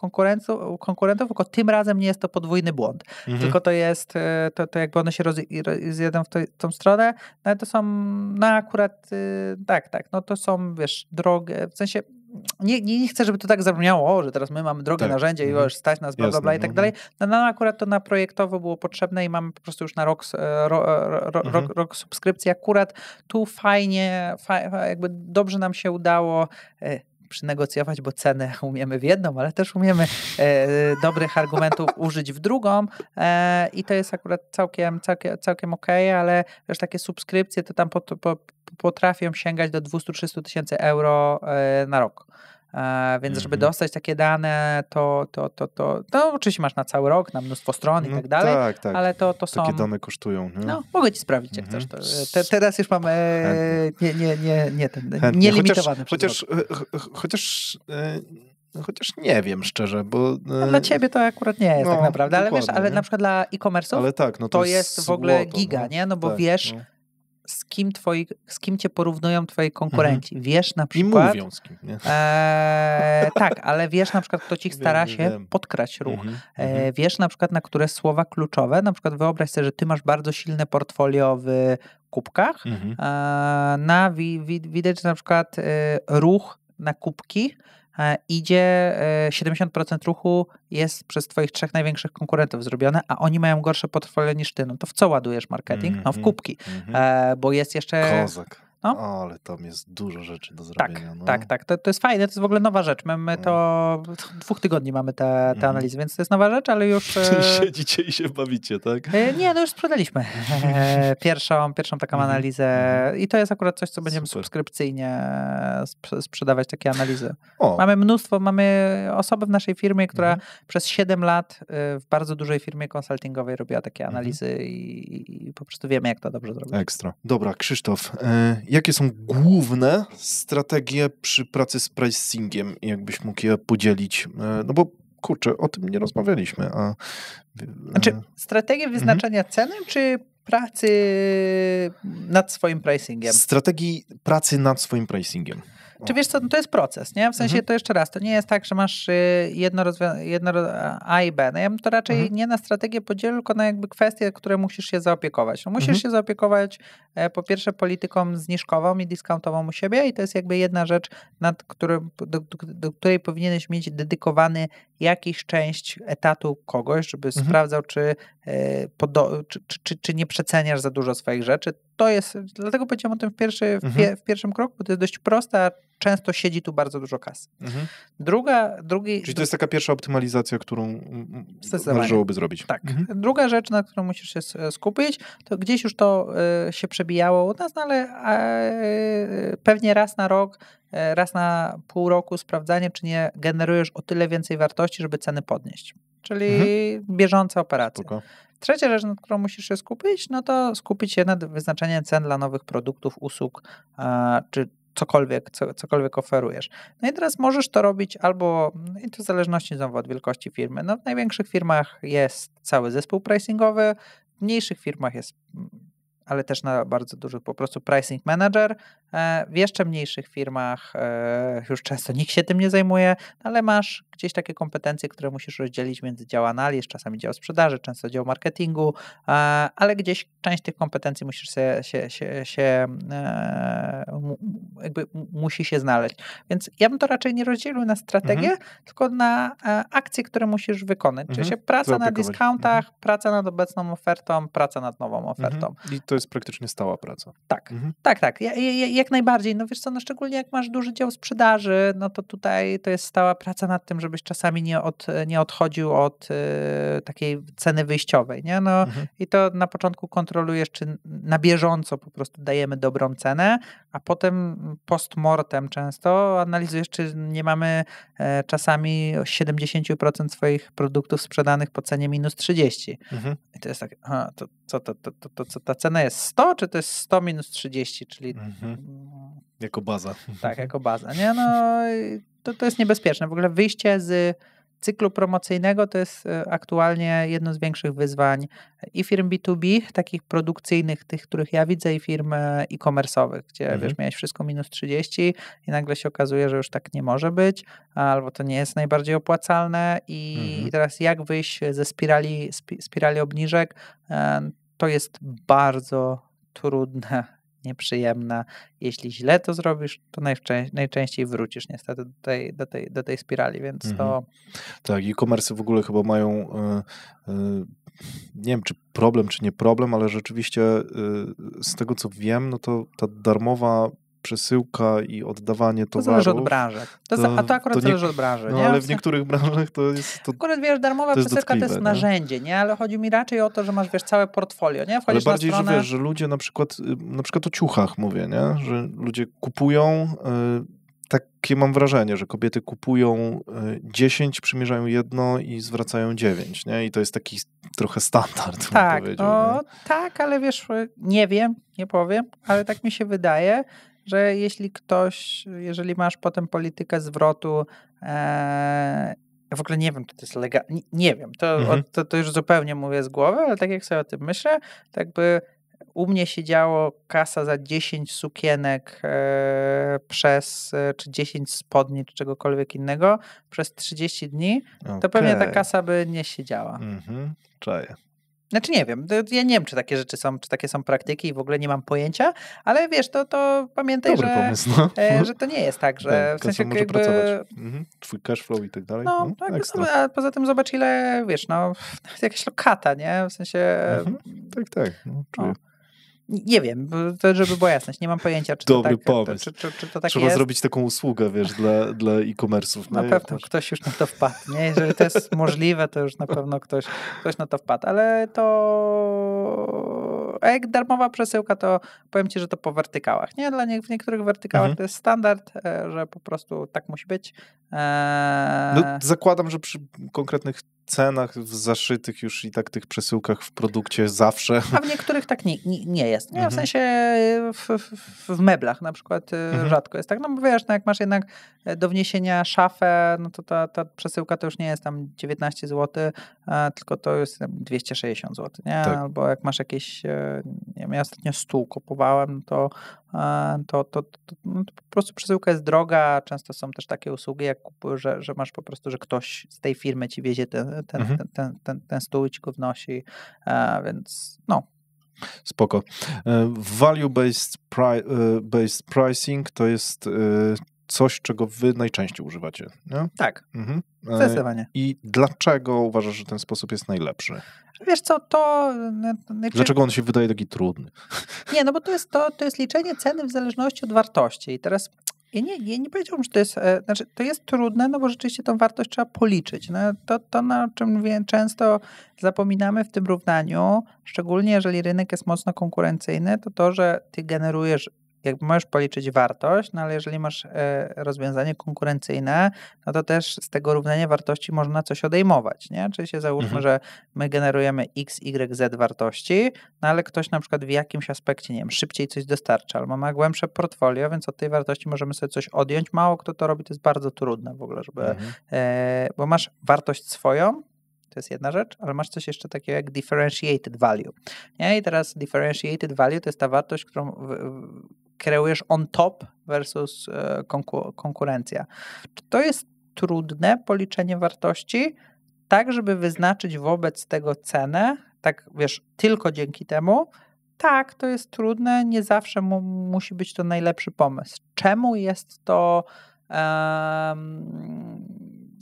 Speaker 1: konkurentów, tylko tym razem nie jest to podwójny błąd. Tylko to jest, to jakby one się rozjedą w tą stronę, no ale to są, no akurat, no to są, wiesz, drogie, w sensie nie chcę, żeby to tak zabrzmiało, że teraz my mamy drogie narzędzie i już stać nas, bla, bla, bla i tak dalej. No akurat to na projektowo było potrzebne i mamy po prostu już na rok subskrypcji. Akurat tu fajnie, jakby dobrze nam się udało przynegocjować, bo cenę umiemy w jedną, ale też umiemy dobrych argumentów użyć w drugą i to jest akurat całkiem okej, ale też takie subskrypcje to tam potrafią sięgać do 200-300 tysięcy euro na rok. Więc żeby dostać takie dane, to oczywiście masz na cały rok, na mnóstwo stron i tak dalej,
Speaker 2: tak.
Speaker 1: ale to są...
Speaker 2: Takie dane kosztują. Nie?
Speaker 1: No, mogę ci sprawdzić, jak chcesz. Teraz już mamy nielimitowany
Speaker 2: Chociaż nie wiem szczerze, bo...
Speaker 1: dla ciebie to akurat nie jest tak naprawdę, ale wiesz, ale na przykład dla e-commerce'ów
Speaker 2: to
Speaker 1: jest w ogóle giga, nie? No bo wiesz... Z kim cię porównują twoi konkurenci. Wiesz na przykład...
Speaker 2: I mówią z kim, nie?
Speaker 1: Tak, ale wiesz na przykład, kto ci stara się podkraść ruch. Wiesz na przykład, na które słowa kluczowe, na przykład wyobraź sobie, że ty masz bardzo silne portfolio w kubkach. Widać, że na przykład ruch na kubki idzie, 70% ruchu jest przez twoich 3 największych konkurentów zrobione, a oni mają gorsze portfolio niż ty. No to w co ładujesz marketing? No w kubki. Bo jest jeszcze...
Speaker 2: Kozak. No. Ale tam jest dużo rzeczy do zrobienia.
Speaker 1: Tak. To jest fajne, to jest w ogóle nowa rzecz. My to 2 tygodni mamy te analizy, więc to jest nowa rzecz, ale już...
Speaker 2: Siedzicie i się bawicie, tak?
Speaker 1: Nie, no już sprzedaliśmy pierwszą taką analizę i to jest akurat coś, co będziemy subskrypcyjnie sprzedawać, takie analizy. Mamy osobę w naszej firmie, która przez 7 lat w bardzo dużej firmie konsultingowej robiła takie analizy i po prostu wiemy, jak to dobrze zrobić.
Speaker 2: Ekstra. Dobra, Krzysztof, jakie są główne strategie przy pracy z pricingiem, jakbyś mógł je podzielić? No bo kurczę, o tym nie rozmawialiśmy.
Speaker 1: Znaczy, strategię wyznaczania ceny, czy pracy nad swoim pricingiem?
Speaker 2: Strategii pracy nad swoim pricingiem.
Speaker 1: Czy wiesz co, no to jest proces, nie? W sensie to jeszcze raz, to nie jest tak, że masz jedno A i B. No ja bym to raczej nie na strategię podzielił, tylko na jakby kwestie, które musisz się zaopiekować. No musisz się zaopiekować po pierwsze polityką zniżkową i dyskontową u siebie i to jest jakby jedna rzecz, do której powinieneś mieć dedykowany jakiś część etatu kogoś, żeby sprawdzał, czy nie przeceniasz za dużo swoich rzeczy. To jest, dlatego powiedziałem o tym w pierwszym kroku, bo to jest dość proste, a często siedzi tu bardzo dużo kasy.
Speaker 2: Czyli to jest taka pierwsza optymalizacja, którą należałoby zrobić.
Speaker 1: Tak. Druga rzecz, na którą musisz się skupić, to gdzieś już to się przebijało u nas, no ale pewnie raz na rok, raz na pół roku sprawdzanie, czy nie generujesz o tyle więcej wartości, żeby ceny podnieść. Czyli bieżące operacje.
Speaker 2: Spoko.
Speaker 1: Trzecia rzecz, nad którą musisz się skupić, no to skupić się nad wyznaczeniem cen dla nowych produktów, usług, czy cokolwiek oferujesz. No i teraz możesz to robić albo, i to w zależności znowu od wielkości firmy, no w największych firmach jest cały zespół pricingowy, w mniejszych firmach jest, ale też na bardzo duży po prostu pricing manager. W jeszcze mniejszych firmach już często nikt się tym nie zajmuje, ale masz gdzieś takie kompetencje, które musisz rozdzielić między dział analiz, czasami dział sprzedaży, często dział marketingu, ale gdzieś część tych kompetencji musisz musi się znaleźć. Więc ja bym to raczej nie rozdzielił na strategię, tylko na akcje, które musisz wykonać. Czyli się praca na dyskountach, praca nad obecną ofertą, praca nad nową ofertą.
Speaker 2: I to jest praktycznie stała praca.
Speaker 1: Tak, tak. Jak najbardziej. No wiesz co, no szczególnie jak masz duży dział sprzedaży, no to tutaj to jest stała praca nad tym, żebyś czasami nie odchodził od takiej ceny wyjściowej, nie? No i to na początku kontrolujesz, czy na bieżąco po prostu dajemy dobrą cenę, a potem post-mortem często analizujesz, czy nie mamy czasami 70% swoich produktów sprzedanych po cenie minus 30. I to jest tak, to ta cena jest 100, czy to jest 100 minus 30, czyli...
Speaker 2: Jako baza.
Speaker 1: Tak, jako baza. Nie? No, to jest niebezpieczne. W ogóle wyjście z cyklu promocyjnego to jest aktualnie jedno z większych wyzwań i firm B2B, takich produkcyjnych, tych, których ja widzę, i firm e-commerce'owych, gdzie wiesz, miałeś wszystko minus 30 i nagle się okazuje, że już tak nie może być, albo to nie jest najbardziej opłacalne i teraz jak wyjść ze spirali obniżek, to jest bardzo trudne, nieprzyjemna. Jeśli źle to zrobisz, to najczęściej wrócisz niestety do tej spirali, więc to...
Speaker 2: Tak, e-commerce w ogóle chyba mają nie wiem, czy problem, czy nie problem, ale rzeczywiście z tego, co wiem, no to ta darmowa przesyłka i oddawanie towarów...
Speaker 1: To zależy od branży. A to akurat zależy od branży.
Speaker 2: No
Speaker 1: nie?
Speaker 2: ale w niektórych branżach to jest...
Speaker 1: Akurat wiesz, darmowa przesyłka to jest narzędzie, nie? Ale chodzi mi raczej o to, że masz wiesz, całe portfolio, nie? Wchodzisz
Speaker 2: ale bardziej,
Speaker 1: na stronę...
Speaker 2: że wiesz, że ludzie na przykład o ciuchach mówię, nie? Że ludzie kupują... Takie mam wrażenie, że kobiety kupują 10, przymierzają jedno i zwracają 9, nie? I to jest taki trochę standard,
Speaker 1: tak,
Speaker 2: bym powiedział.
Speaker 1: Tak, ale wiesz, nie wiem, nie powiem, ale tak mi się wydaje, że jeżeli masz potem politykę zwrotu, ja w ogóle nie wiem, czy to jest legalne, nie wiem, to już zupełnie mówię z głowy, ale tak jak sobie o tym myślę, to jakby u mnie się działo kasa za 10 sukienek czy 10 spodni, czy czegokolwiek innego przez 30 dni, to pewnie ta kasa by nie siedziała.
Speaker 2: Czaję.
Speaker 1: Znaczy nie wiem, ja nie wiem, czy takie rzeczy są, czy takie są praktyki i w ogóle nie mam pojęcia, ale wiesz, to pamiętaj,
Speaker 2: Dobry pomysł, no.
Speaker 1: Że to nie jest tak, że w sensie
Speaker 2: może
Speaker 1: jakby...
Speaker 2: pracować. Twój cash flow i tak dalej.
Speaker 1: A poza tym zobacz ile, wiesz, jakaś lokata, nie? W sensie...
Speaker 2: Tak, czuję.
Speaker 1: Nie wiem, to żeby była jasność, nie mam pojęcia, czy
Speaker 2: Dobry
Speaker 1: to tak,
Speaker 2: pomysł.
Speaker 1: Czy to tak
Speaker 2: Trzeba
Speaker 1: jest.
Speaker 2: zrobić taką usługę, wiesz, dla e-commerce'ów.
Speaker 1: Na pewno ktoś już na to wpadł, nie? Jeżeli to jest możliwe, to już na pewno ktoś na to wpadł, ale a jak darmowa przesyłka, to powiem ci, że to po wertykałach, nie? W niektórych wertykałach to jest standard, że po prostu tak musi być.
Speaker 2: Zakładam, że przy konkretnych cenach zaszytych już i tak tych przesyłkach w produkcie zawsze.
Speaker 1: A w niektórych tak nie jest. Nie? W sensie w meblach na przykład rzadko jest tak. No bo wiesz, jak masz jednak do wniesienia szafę, no to ta przesyłka to już nie jest tam 19 zł, tylko to jest 260 zł, nie? Tak. Albo jak masz jakieś, nie wiem, ja ostatnio stół kupowałem, to po prostu przesyłka jest droga, często są też takie usługi, jak że masz po prostu, że ktoś z tej firmy ci wiezie ten stół i ci go wnosi, więc no.
Speaker 2: Spoko. Value-based pricing to jest coś, czego wy najczęściej używacie, nie?
Speaker 1: Tak, zdecydowanie.
Speaker 2: I dlaczego uważasz, że ten sposób jest najlepszy?
Speaker 1: Wiesz co,
Speaker 2: Dlaczego on się wydaje taki trudny?
Speaker 1: Nie, no bo to jest liczenie ceny w zależności od wartości. I teraz ja nie powiedziałbym, że to jest, to jest trudne, no bo rzeczywiście tą wartość trzeba policzyć. No, to na czym często zapominamy w tym równaniu, szczególnie jeżeli rynek jest mocno konkurencyjny, to, że ty generujesz, jakby możesz policzyć wartość, no ale jeżeli masz rozwiązanie konkurencyjne, no to też z tego równania wartości można coś odejmować, nie? Czyli się załóżmy, że my generujemy x, y, z wartości, no ale ktoś na przykład w jakimś aspekcie, nie wiem, szybciej coś dostarcza, albo ma głębsze portfolio, więc od tej wartości możemy sobie coś odjąć. Mało kto to robi, to jest bardzo trudne w ogóle, żeby, bo masz wartość swoją, to jest jedna rzecz, ale masz coś jeszcze takiego jak differentiated value. Nie? I teraz differentiated value to jest ta wartość, którą kreujesz on top versus konkurencja. Czy to jest trudne policzenie wartości, tak żeby wyznaczyć wobec tego cenę, tak wiesz, tylko dzięki temu? Tak, to jest trudne, nie zawsze musi być to najlepszy pomysł. Czemu jest to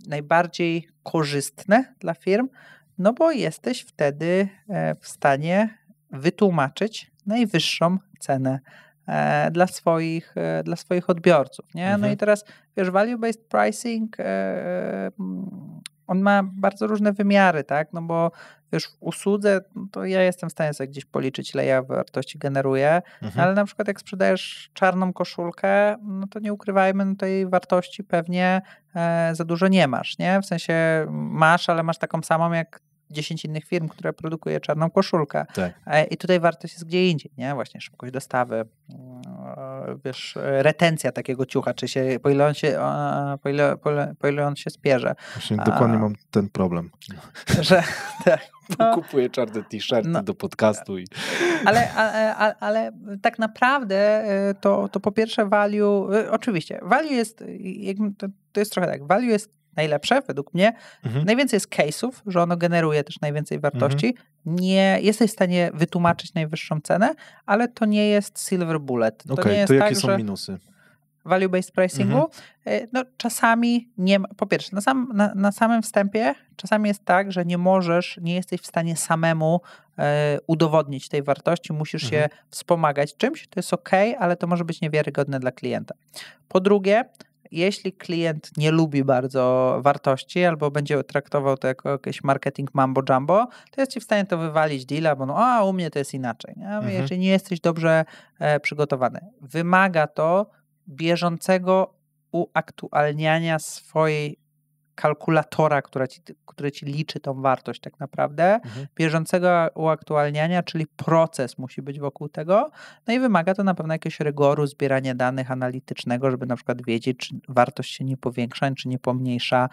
Speaker 1: najbardziej korzystne dla firm? No bo jesteś wtedy w stanie wytłumaczyć najwyższą cenę dla swoich odbiorców, nie? No i teraz, wiesz, value-based pricing, on ma bardzo różne wymiary, tak? No bo wiesz, w usłudze, to ja jestem w stanie sobie gdzieś policzyć, ile ja wartości generuję, ale na przykład jak sprzedajesz czarną koszulkę, no to nie ukrywajmy, no tej wartości pewnie za dużo nie masz, nie? W sensie masz, ale masz taką samą jak 10 innych firm, które produkuje czarną koszulkę. Tak. I tutaj wartość jest gdzie indziej, nie? Właśnie szybkość dostawy, wiesz, retencja takiego ciucha, czy się, po ile on się spierze.
Speaker 2: Właśnie dokładnie mam ten problem.
Speaker 1: Że tak.
Speaker 2: Kupuję czarne t-shirty do podcastu.
Speaker 1: Ale tak naprawdę to po pierwsze value, oczywiście, value jest, to jest trochę tak, value jest najlepsze według mnie. Najwięcej jest case'ów, że ono generuje też najwięcej wartości. Nie jesteś w stanie wytłumaczyć najwyższą cenę, ale to nie jest silver bullet.
Speaker 2: To nie jest to jakie są minusy?
Speaker 1: value-based pricingu, no czasami nie ma, po pierwsze, na samym wstępie czasami jest tak, że nie jesteś w stanie samemu udowodnić tej wartości, musisz się wspomagać czymś, to jest okej, ale to może być niewiarygodne dla klienta. Po drugie, jeśli klient nie lubi bardzo wartości albo będzie traktował to jako jakiś marketing mambo jumbo, to jest ci w stanie to wywalić deala, bo u mnie to jest inaczej. Nie? Jeżeli nie jesteś dobrze przygotowany. Wymaga to bieżącego uaktualniania swojej kalkulatora, który ci liczy tą wartość tak naprawdę, bieżącego uaktualniania, czyli proces musi być wokół tego, no i wymaga to na pewno jakiegoś rygoru zbierania danych analitycznego, żeby na przykład wiedzieć, czy wartość się nie powiększa, czy nie pomniejsza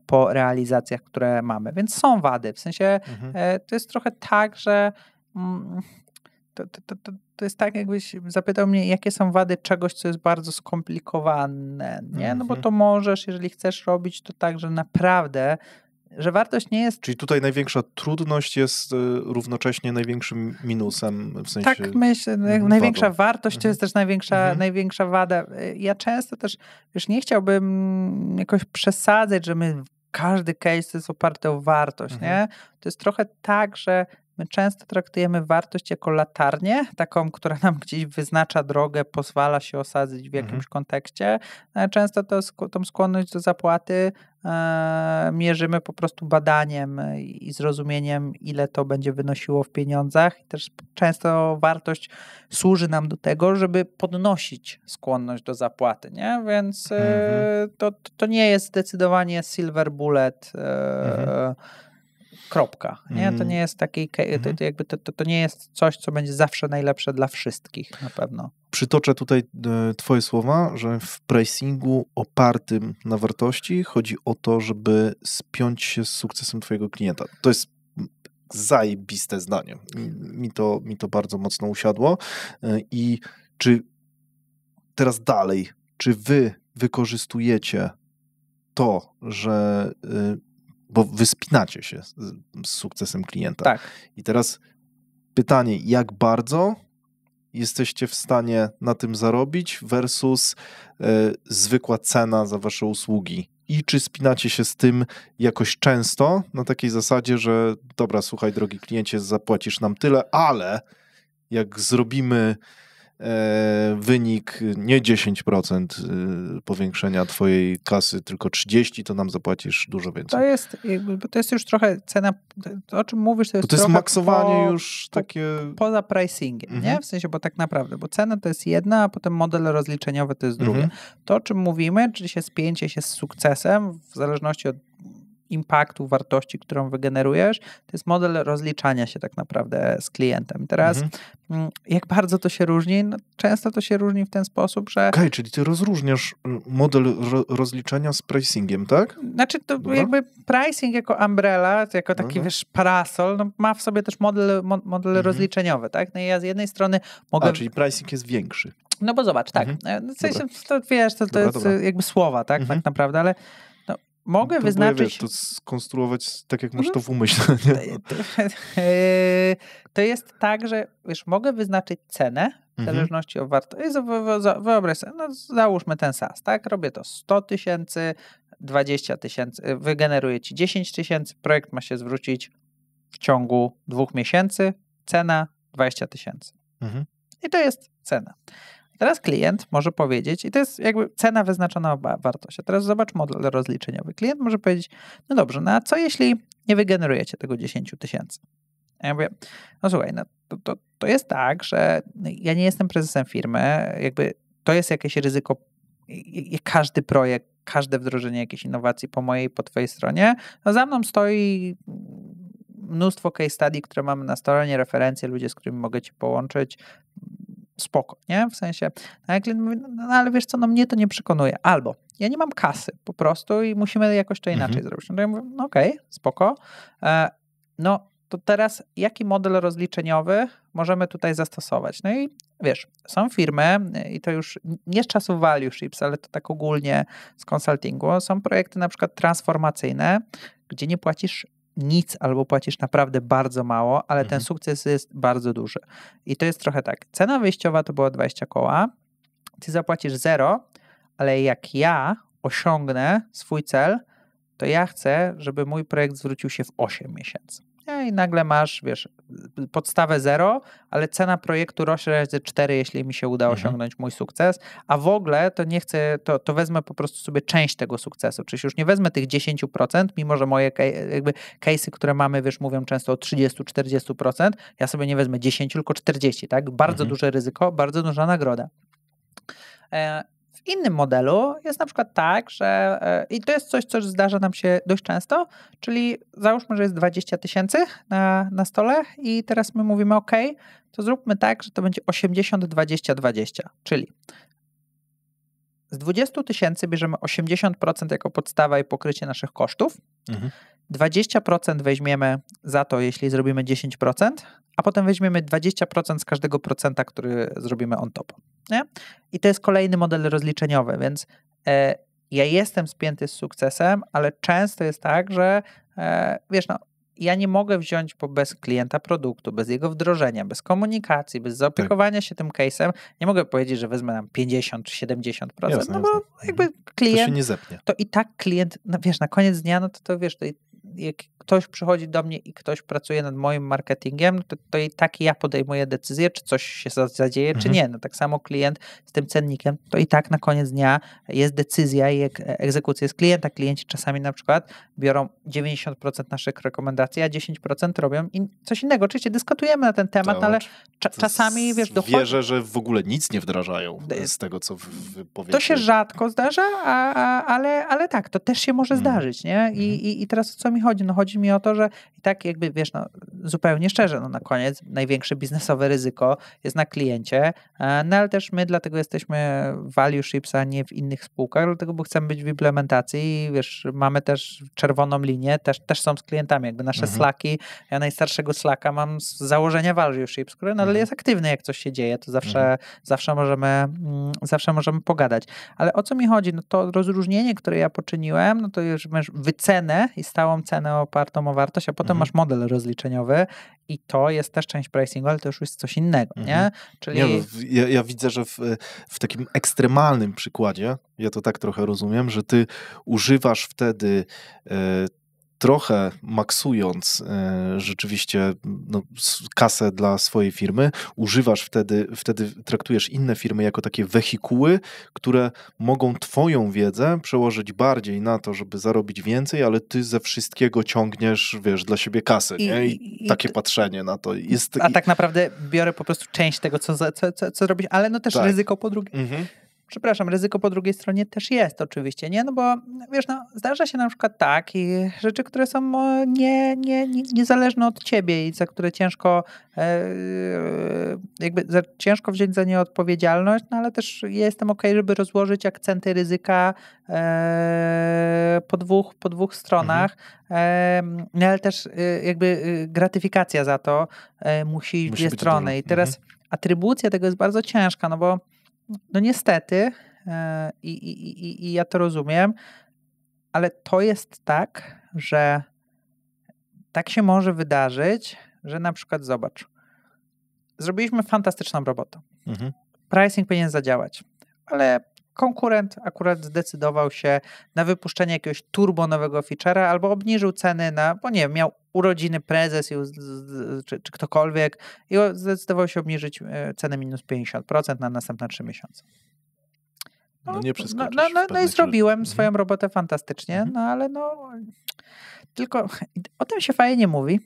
Speaker 1: po realizacjach, które mamy. Więc są wady, w sensie to jest trochę tak, że to jest tak, jakbyś zapytał mnie, jakie są wady czegoś, co jest bardzo skomplikowane, nie? No bo to możesz, jeżeli chcesz robić to tak, że naprawdę, że wartość nie jest...
Speaker 2: Czyli tutaj największa trudność jest równocześnie największym minusem, w sensie...
Speaker 1: Tak, myślę, największa wartość to jest też największa wada. Ja często też, nie chciałbym jakoś przesadzać, że każdy case to jest oparty o wartość, nie? To jest trochę tak, że my często traktujemy wartość jako latarnię, taką, która nam gdzieś wyznacza drogę, pozwala się osadzić w jakimś kontekście. Często tą skłonność do zapłaty mierzymy po prostu badaniem i zrozumieniem, ile to będzie wynosiło w pieniądzach. I też często wartość służy nam do tego, żeby podnosić skłonność do zapłaty, nie? Więc to nie jest zdecydowanie silver bullet, kropka. Nie? To nie jest taki, to nie jest coś, co będzie zawsze najlepsze dla wszystkich na pewno.
Speaker 2: Przytoczę tutaj twoje słowa, że w pricingu opartym na wartości chodzi o to, żeby spiąć się z sukcesem twojego klienta. To jest zajebiste zdanie. Mi to bardzo mocno usiadło. I czy teraz dalej, czy wy wykorzystujecie to, że bo wy spinacie się z sukcesem klienta.
Speaker 1: Tak.
Speaker 2: I teraz pytanie, jak bardzo jesteście w stanie na tym zarobić versus zwykła cena za wasze usługi? I czy spinacie się z tym jakoś często na takiej zasadzie, że dobra, słuchaj, drogi kliencie, zapłacisz nam tyle, ale jak zrobimy wynik nie 10% powiększenia twojej kasy, tylko 30%, to nam zapłacisz dużo więcej.
Speaker 1: To jest już trochę cena, to, o czym mówisz, to jest,
Speaker 2: bo to jest maksowanie już takie...
Speaker 1: Poza pricingiem, nie? W sensie, bo tak naprawdę, bo cena to jest jedna, a potem model rozliczeniowy to jest drugie. To, o czym mówimy, czyli się spięcie się z sukcesem, w zależności od impaktu, wartości, którą wygenerujesz, to jest model rozliczania się tak naprawdę z klientem. I teraz jak bardzo to się różni? No, często to się różni w ten sposób, że...
Speaker 2: Okej, czyli ty rozróżniasz model rozliczenia z pricingiem, tak?
Speaker 1: Znaczy to jakby pricing jako umbrella, jako taki parasol, no, ma w sobie też model rozliczeniowy, tak? No i ja z jednej strony mogę...
Speaker 2: czyli pricing jest większy.
Speaker 1: No bo zobacz, tak. W sensie, to wiesz, to jest jakby słowa, tak? Tak naprawdę, ale mogę wyznaczyć...
Speaker 2: to skonstruować tak, jak masz to w umyśle. Nie?
Speaker 1: To jest tak, że mogę wyznaczyć cenę w zależności od wartości. Wyobraź sobie, załóżmy ten SaaS, tak? Robię to 100 000, 20 000, wygeneruję ci 10 000, projekt ma się zwrócić w ciągu 2 miesięcy, cena 20 000. I to jest cena. Teraz klient może powiedzieć, i to jest jakby cena wyznaczona o wartość. A teraz zobacz model rozliczeniowy. Klient może powiedzieć, no dobrze, no a co jeśli nie wygenerujecie tego 10 000? Ja mówię, no słuchaj, no to jest tak, że ja nie jestem prezesem firmy, jakby to jest jakieś ryzyko, każdy projekt, każde wdrożenie jakiejś innowacji po mojej, po twojej stronie, no za mną stoi mnóstwo case study, które mamy na stronie, referencje, ludzie, z którymi mogę ci połączyć, spoko, nie? W sensie, jak klient mówi, no ale wiesz co, no mnie to nie przekonuje. Albo ja nie mam kasy po prostu i musimy jakoś to inaczej zrobić. No ja mówię, no okej, spoko. No to teraz jaki model rozliczeniowy możemy tutaj zastosować? No i wiesz, są firmy i to już nie z czasów value ships, ale to tak ogólnie z consultingu, są projekty na przykład transformacyjne, gdzie nie płacisz nic albo płacisz naprawdę bardzo mało, ale ten sukces jest bardzo duży. I to jest trochę tak. Cena wyjściowa to była 20 koła. ty zapłacisz 0, ale jak ja osiągnę swój cel, to ja chcę, żeby mój projekt zwrócił się w 8 miesięcy. I nagle masz, wiesz, podstawę 0, ale cena projektu rośnie razy 4, jeśli mi się uda osiągnąć mój sukces, a w ogóle to nie chcę, to wezmę po prostu sobie część tego sukcesu, czyli już nie wezmę tych 10%, mimo że moje jakby case'y, które mamy, wiesz, mówią często o 30-40%, ja sobie nie wezmę 10, tylko 40, tak? Bardzo duże ryzyko, bardzo duża nagroda. W innym modelu jest na przykład tak, że i to jest coś, co zdarza nam się dość często, czyli załóżmy, że jest 20 000 na stole i teraz my mówimy OK, to zróbmy tak, że to będzie 80-20-20, czyli z 20 000 bierzemy 80% jako podstawa i pokrycie naszych kosztów, 20% weźmiemy za to, jeśli zrobimy 10%, a potem weźmiemy 20% z każdego procenta, który zrobimy on top. Nie? I to jest kolejny model rozliczeniowy, więc ja jestem spięty z sukcesem, ale często jest tak, że wiesz, no, ja nie mogę wziąć bez klienta produktu, bez jego wdrożenia, bez komunikacji, bez zaopiekowania się tym case'em. Nie mogę powiedzieć, że wezmę nam 50 czy 70%,
Speaker 2: jasne,
Speaker 1: no bo jakby klient...
Speaker 2: To się nie zepnie.
Speaker 1: To i tak klient, no wiesz, na koniec dnia, no to wiesz, to jak ktoś przychodzi do mnie i ktoś pracuje nad moim marketingiem, to i tak ja podejmuję decyzję, czy coś się zadzieje, czy nie. No tak samo klient z tym cennikiem, to i tak na koniec dnia jest decyzja i egzekucja jest klienta. Klienci czasami na przykład biorą 90% naszych rekomendacji, a 10% robią coś innego. Oczywiście dyskutujemy na ten temat, ale czasami, wiesz, dochodzi...
Speaker 2: Wierzę, że w ogóle nic nie wdrażają z tego, co wy powiecie.
Speaker 1: To się rzadko zdarza, ale tak, to też się może zdarzyć, nie? I teraz o co mi chodzi? No chodzi mi o to, że i tak jakby, wiesz, no zupełnie szczerze, no na koniec największe biznesowe ryzyko jest na kliencie, no ale też my dlatego jesteśmy w Value Ships, a nie w innych spółkach, dlatego, bo chcemy być w implementacji i wiesz, mamy też czerwoną linię, też są z klientami, jakby nasze Slacki, ja najstarszego Slacka mam z założenia Value Ships, który nadal jest aktywny, jak coś się dzieje, to zawsze możemy pogadać. Ale o co mi chodzi? No to rozróżnienie, które ja poczyniłem, no to już masz wycenę i stałą cenę opartą o wartość, a potem masz model rozliczeniowy i to jest też część pricingu, ale to już jest coś innego, nie? Czyli...
Speaker 2: Ja widzę, że w takim ekstremalnym przykładzie, ja to tak trochę rozumiem, że ty używasz wtedy trochę maksując rzeczywiście kasę dla swojej firmy, używasz wtedy traktujesz inne firmy jako takie wehikuły, które mogą twoją wiedzę przełożyć bardziej na to, żeby zarobić więcej, ale ty ze wszystkiego ciągniesz, wiesz, dla siebie kasę, nie? I takie patrzenie na to jest...
Speaker 1: A tak naprawdę biorę po prostu część tego, co robisz, ale no też ryzyko po drugie. Przepraszam, ryzyko po drugiej stronie też jest oczywiście, nie? No bo wiesz, no zdarza się na przykład tak i rzeczy, które są niezależne od ciebie i za które ciężko ciężko wziąć za nie odpowiedzialność, no ale też jestem okej, żeby rozłożyć akcenty ryzyka po dwóch stronach, no ale też jakby gratyfikacja za to musi dwie strony.
Speaker 2: Dużo.
Speaker 1: I teraz atrybucja tego jest bardzo ciężka, no bo no niestety i ja to rozumiem, ale to jest tak, że tak się może wydarzyć, że na przykład zobacz, zrobiliśmy fantastyczną robotę. Pricing powinien zadziałać, ale konkurent akurat zdecydował się na wypuszczenie jakiegoś turbo nowego feature'a albo obniżył ceny bo nie wiem, miał urodziny prezes czy ktokolwiek i zdecydował się obniżyć cenę minus 50% na następne 3 miesiące.
Speaker 2: No nie przeskoczysz.
Speaker 1: No i zrobiłem swoją robotę fantastycznie, no ale tylko o tym się fajnie nie mówi,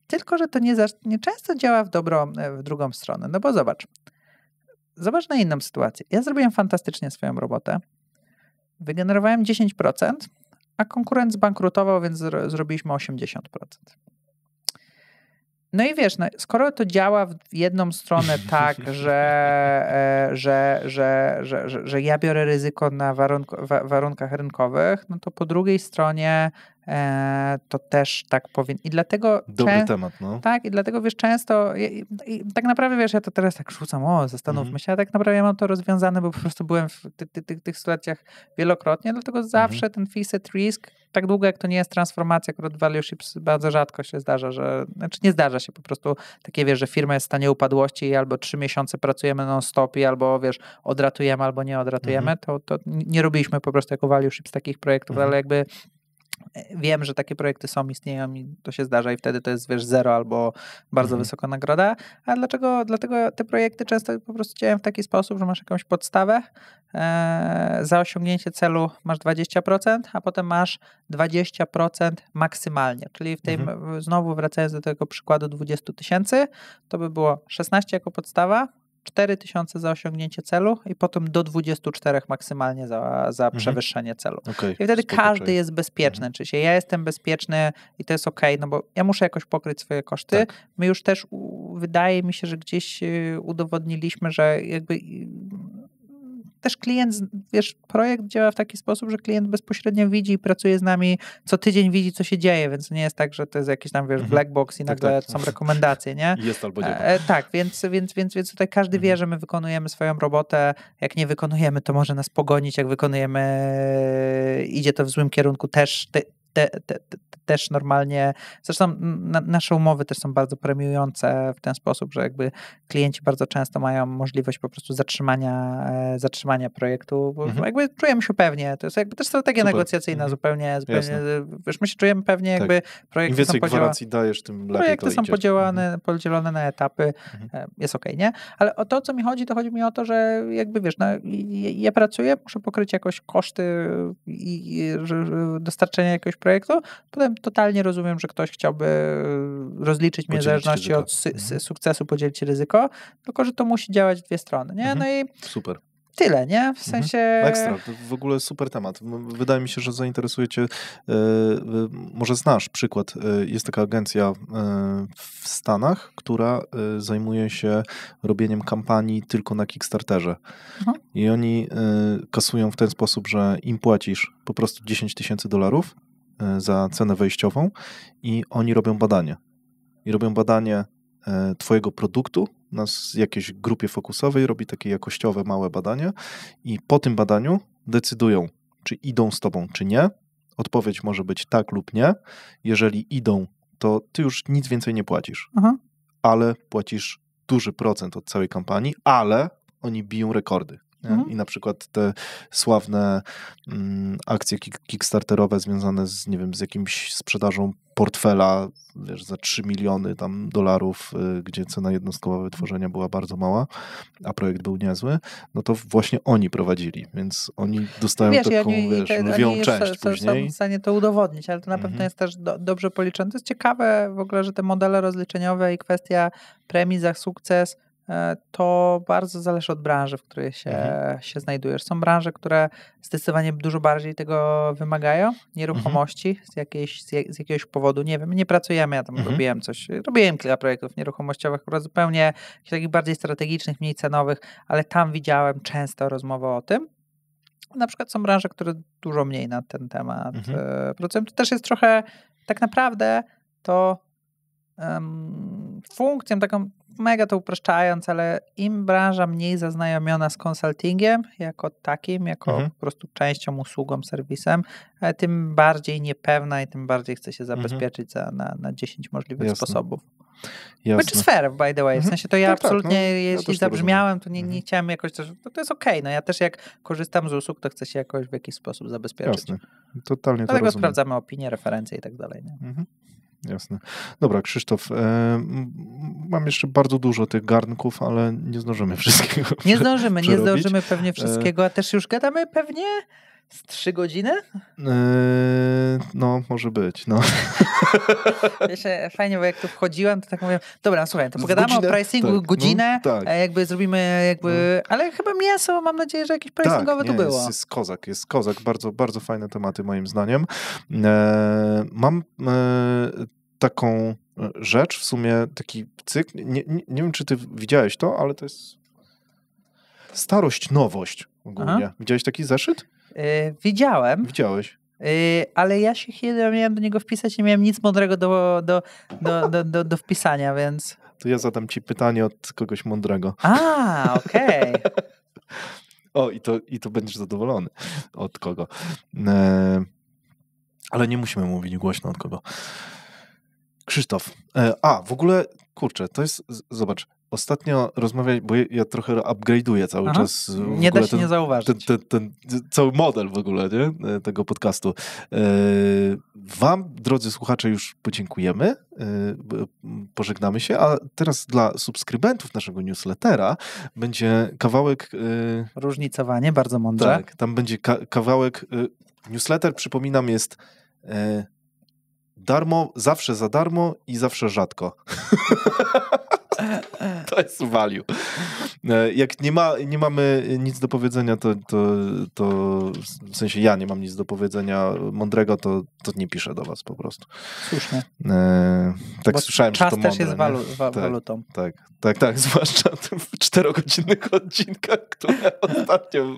Speaker 1: tylko że to nie często działa w drugą stronę, no bo zobacz na inną sytuację. Ja zrobiłem fantastycznie swoją robotę, wygenerowałem 10%, a konkurent zbankrutował, więc zrobiliśmy 80%. No i wiesz, skoro to działa w jedną stronę tak, że ja biorę ryzyko na warunkach rynkowych, no to po drugiej stronie to też tak powiem. I dlatego...
Speaker 2: Dobry temat, no.
Speaker 1: Tak, i dlatego wiesz, często i tak naprawdę wiesz, ja to teraz tak rzucam, zastanówmy się, a tak naprawdę ja mam to rozwiązane, bo po prostu byłem w tych sytuacjach wielokrotnie, dlatego zawsze ten fixed risk, tak długo jak to nie jest transformacja, akurat value ships bardzo rzadko się zdarza, znaczy nie zdarza się po prostu takie, wiesz, że firma jest w stanie upadłości i albo 3 miesiące pracujemy non-stop i albo, wiesz, odratujemy, albo nie odratujemy, to nie robiliśmy po prostu jako value ships takich projektów, ale jakby wiem, że takie projekty istnieją i to się zdarza i wtedy to jest, wiesz, 0 albo bardzo wysoka nagroda. A dlatego te projekty często po prostu działają w taki sposób, że masz jakąś podstawę, za osiągnięcie celu masz 20%, a potem masz 20% maksymalnie. Czyli w tym, znowu wracając do tego przykładu 20 000, to by było 16 jako podstawa, 4000 za osiągnięcie celu i potem do 24 maksymalnie za przewyższenie celu.
Speaker 2: Okay,
Speaker 1: i wtedy każdy jest bezpieczny. Czyli ja jestem bezpieczny i to jest okej, no bo ja muszę jakoś pokryć swoje koszty. Tak. My już też, wydaje mi się, że gdzieś udowodniliśmy, że jakby też klient, wiesz, projekt działa w taki sposób, że klient bezpośrednio widzi i pracuje z nami, co tydzień widzi, co się dzieje, więc nie jest tak, że to jest jakiś tam, wiesz, black box i nagle są rekomendacje, nie?
Speaker 2: Jest albo nie.
Speaker 1: Tak, więc tutaj każdy wie, że my wykonujemy swoją robotę, jak nie wykonujemy, to może nas pogonić, jak wykonujemy, idzie to w złym kierunku, też normalnie, zresztą nasze umowy też są bardzo premiujące w ten sposób, że jakby klienci bardzo często mają możliwość po prostu zatrzymania projektu, bo jakby czujemy się pewnie, to jest jakby też strategia negocjacyjna zupełnie, wiesz, my się czujemy pewnie, jakby projekty
Speaker 2: im więcej gwarancji dajesz, tym lepiej
Speaker 1: projekty
Speaker 2: to
Speaker 1: są
Speaker 2: idzie.
Speaker 1: podzielone na etapy, jest okej, nie? Ale o to, co mi chodzi, to chodzi mi o to, że jakby wiesz, no, ja pracuję, muszę pokryć jakoś koszty i dostarczenia jakiegoś projektu, potem totalnie rozumiem, że ktoś chciałby rozliczyć mnie w zależności od sukcesu, podzielić ryzyko, tylko że to musi działać w dwie strony, nie? No i
Speaker 2: super.
Speaker 1: Tyle, nie? W sensie...
Speaker 2: Ekstra, to w ogóle super temat. Wydaje mi się, że zainteresuje cię, może znasz przykład, jest taka agencja w Stanach, która zajmuje się robieniem kampanii tylko na Kickstarterze. I oni kasują w ten sposób, że im płacisz po prostu $10,000 za cenę wejściową i oni robią badanie. I robią badanie twojego produktu na jakiejś grupie fokusowej, robi takie jakościowe, małe badanie i po tym badaniu decydują, czy idą z tobą, czy nie. Odpowiedź może być tak lub nie. Jeżeli idą, to ty już nic więcej nie płacisz. Ale płacisz duży procent od całej kampanii, ale oni biją rekordy. I na przykład te sławne akcje kickstarterowe związane z, nie wiem, z jakimś sprzedażą portfela, wiesz, za 3 miliony tam dolarów, gdzie cena jednostkowa wytworzenia była bardzo mała, a projekt był niezły, no to właśnie oni prowadzili, więc oni dostają taką, lwią część później.
Speaker 1: Są w stanie to udowodnić, ale to na pewno jest też dobrze policzone. To jest ciekawe w ogóle, że te modele rozliczeniowe i kwestia premii za sukces to bardzo zależy od branży, w której się znajdujesz. Są branże, które zdecydowanie dużo bardziej tego wymagają. Nieruchomości z jakiegoś powodu, nie wiem, nie pracujemy, ja tam robiłem kilka projektów nieruchomościowych, zupełnie takich bardziej strategicznych, mniej cenowych, ale tam widziałem często rozmowę o tym. Na przykład są branże, które dużo mniej na ten temat pracują. To też jest trochę, tak naprawdę to funkcją taką, mega to upraszczając, ale im branża mniej zaznajomiona z consultingiem jako takim, jako po prostu częścią, usługą, serwisem, tym bardziej niepewna i tym bardziej chce się zabezpieczyć na 10 możliwych sposobów. Which is fair, by the way. W sensie to ja absolutnie, jeśli zabrzmiałem, to nie chciałem jakoś też, to jest okej. No ja też jak korzystam z usług, to chcę się jakoś w jakiś sposób zabezpieczyć.
Speaker 2: Jasne. Totalnie to
Speaker 1: dlatego
Speaker 2: rozumiem.
Speaker 1: sprawdzamy opinie, referencje i tak dalej. Nie?
Speaker 2: Jasne. Dobra, Krzysztof, mam jeszcze bardzo dużo tych garnków, ale nie zdążymy wszystkiego.
Speaker 1: Nie zdążymy pewnie wszystkiego, a też już gadamy pewnie z 3 godziny?
Speaker 2: No, może być, no.
Speaker 1: Wiesz, fajnie, bo jak tu wchodziłem, to tak mówię, dobra, słuchaj, to pogadamy o pricingu godzinę, jakby zrobimy, ale chyba mięso, mam nadzieję, że jakieś pricingowe tu było.
Speaker 2: Jest kozak, bardzo, bardzo fajne tematy moim zdaniem. Mam taką rzecz, w sumie taki cykl, nie wiem, czy ty widziałeś to, ale to jest starość, nowość ogólnie. Widziałeś taki zeszyt?
Speaker 1: Widziałem.
Speaker 2: Widziałeś?
Speaker 1: Ale ja się miałem do niego wpisać, nie miałem nic mądrego do wpisania, więc...
Speaker 2: To ja zadam ci pytanie od kogoś mądrego.
Speaker 1: Okej.
Speaker 2: O, i to będziesz zadowolony. Od kogo? Ale nie musimy mówić głośno od kogo. Krzysztof. W ogóle, kurczę, to jest, zobacz, ostatnio rozmawiać, bo ja trochę upgrade'uję cały czas.
Speaker 1: Nie da się nie zauważyć.
Speaker 2: Ten cały model w ogóle, nie? Tego podcastu. Wam, drodzy słuchacze, już podziękujemy, pożegnamy się, a teraz dla subskrybentów naszego newslettera będzie kawałek...
Speaker 1: Różnicowanie, bardzo mądrze.
Speaker 2: Tak, tam będzie kawałek... Newsletter, przypominam, jest... darmo, zawsze za darmo i zawsze rzadko. To jest value. Jak nie mamy nic do powiedzenia, to w sensie ja nie mam nic do powiedzenia mądrego, to nie piszę do was po prostu.
Speaker 1: Słusznie.
Speaker 2: Tak słyszałem, że to mądre.
Speaker 1: Czas też jest walutą.
Speaker 2: Tak, zwłaszcza w 4-godzinnych odcinkach, które ostatnio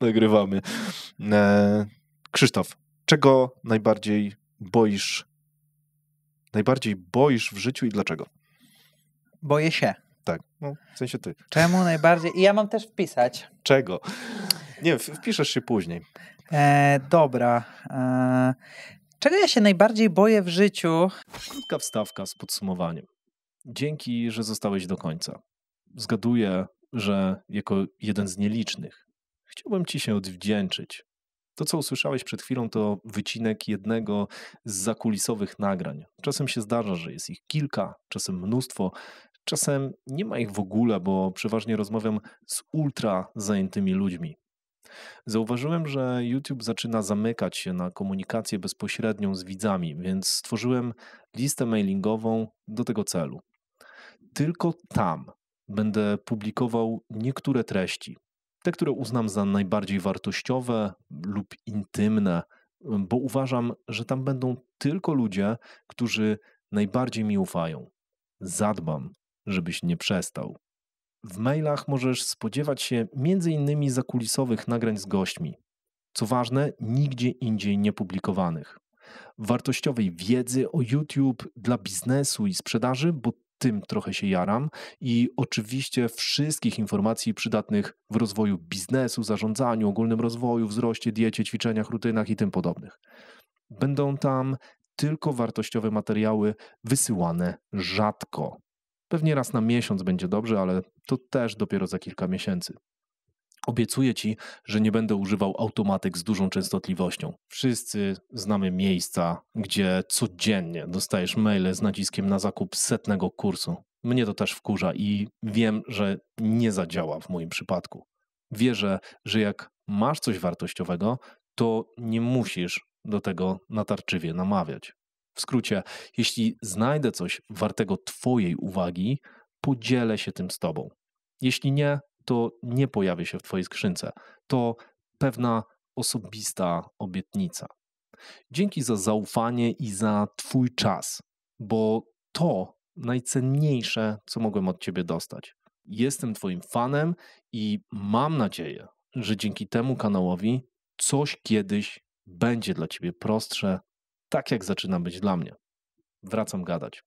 Speaker 2: nagrywamy. Krzysztof, czego najbardziej boisz w życiu i dlaczego?
Speaker 1: Boję się.
Speaker 2: Tak, w sensie ty.
Speaker 1: Czemu najbardziej? I ja mam też wpisać.
Speaker 2: Czego? Nie, wpiszesz się później.
Speaker 1: Dobra. Czego ja się najbardziej boję w życiu?
Speaker 3: Krótka wstawka z podsumowaniem. Dzięki, że zostałeś do końca. Zgaduję, że jako jeden z nielicznych chciałbym ci się odwdzięczyć. To, co usłyszałeś przed chwilą, to wycinek jednego z zakulisowych nagrań. Czasem się zdarza, że jest ich kilka, czasem mnóstwo, czasem nie ma ich w ogóle, bo przeważnie rozmawiam z ultra zajętymi ludźmi. Zauważyłem, że YouTube zaczyna zamykać się na komunikację bezpośrednią z widzami, więc stworzyłem listę mailingową do tego celu. Tylko tam będę publikował niektóre treści. Te, które uznam za najbardziej wartościowe lub intymne, bo uważam, że tam będą tylko ludzie, którzy najbardziej mi ufają. Zadbam, żebyś nie przestał. W mailach możesz spodziewać się m.in. zakulisowych nagrań z gośćmi. Co ważne, nigdzie indziej niepublikowanych. Wartościowej wiedzy o YouTube dla biznesu i sprzedaży, bo tym trochę się jaram, i oczywiście wszystkich informacji przydatnych w rozwoju biznesu, zarządzaniu, ogólnym rozwoju, wzroście, diecie, ćwiczeniach, rutynach i tym podobnych. Będą tam tylko wartościowe materiały wysyłane rzadko. Pewnie raz na miesiąc będzie dobrze, ale to też dopiero za kilka miesięcy. Obiecuję ci, że nie będę używał automatyk z dużą częstotliwością. Wszyscy znamy miejsca, gdzie codziennie dostajesz maile z naciskiem na zakup 100 kursu. Mnie to też wkurza i wiem, że nie zadziała w moim przypadku. Wierzę, że jak masz coś wartościowego, to nie musisz do tego natarczywie namawiać. W skrócie, jeśli znajdę coś wartego twojej uwagi, podzielę się tym z tobą. Jeśli nie, to nie pojawię się w twojej skrzynce. To pewna osobista obietnica. Dzięki za zaufanie i za twój czas, bo to najcenniejsze, co mogłem od ciebie dostać. Jestem twoim fanem i mam nadzieję, że dzięki temu kanałowi coś kiedyś będzie dla ciebie prostsze, tak jak zaczyna być dla mnie. Wracam gadać.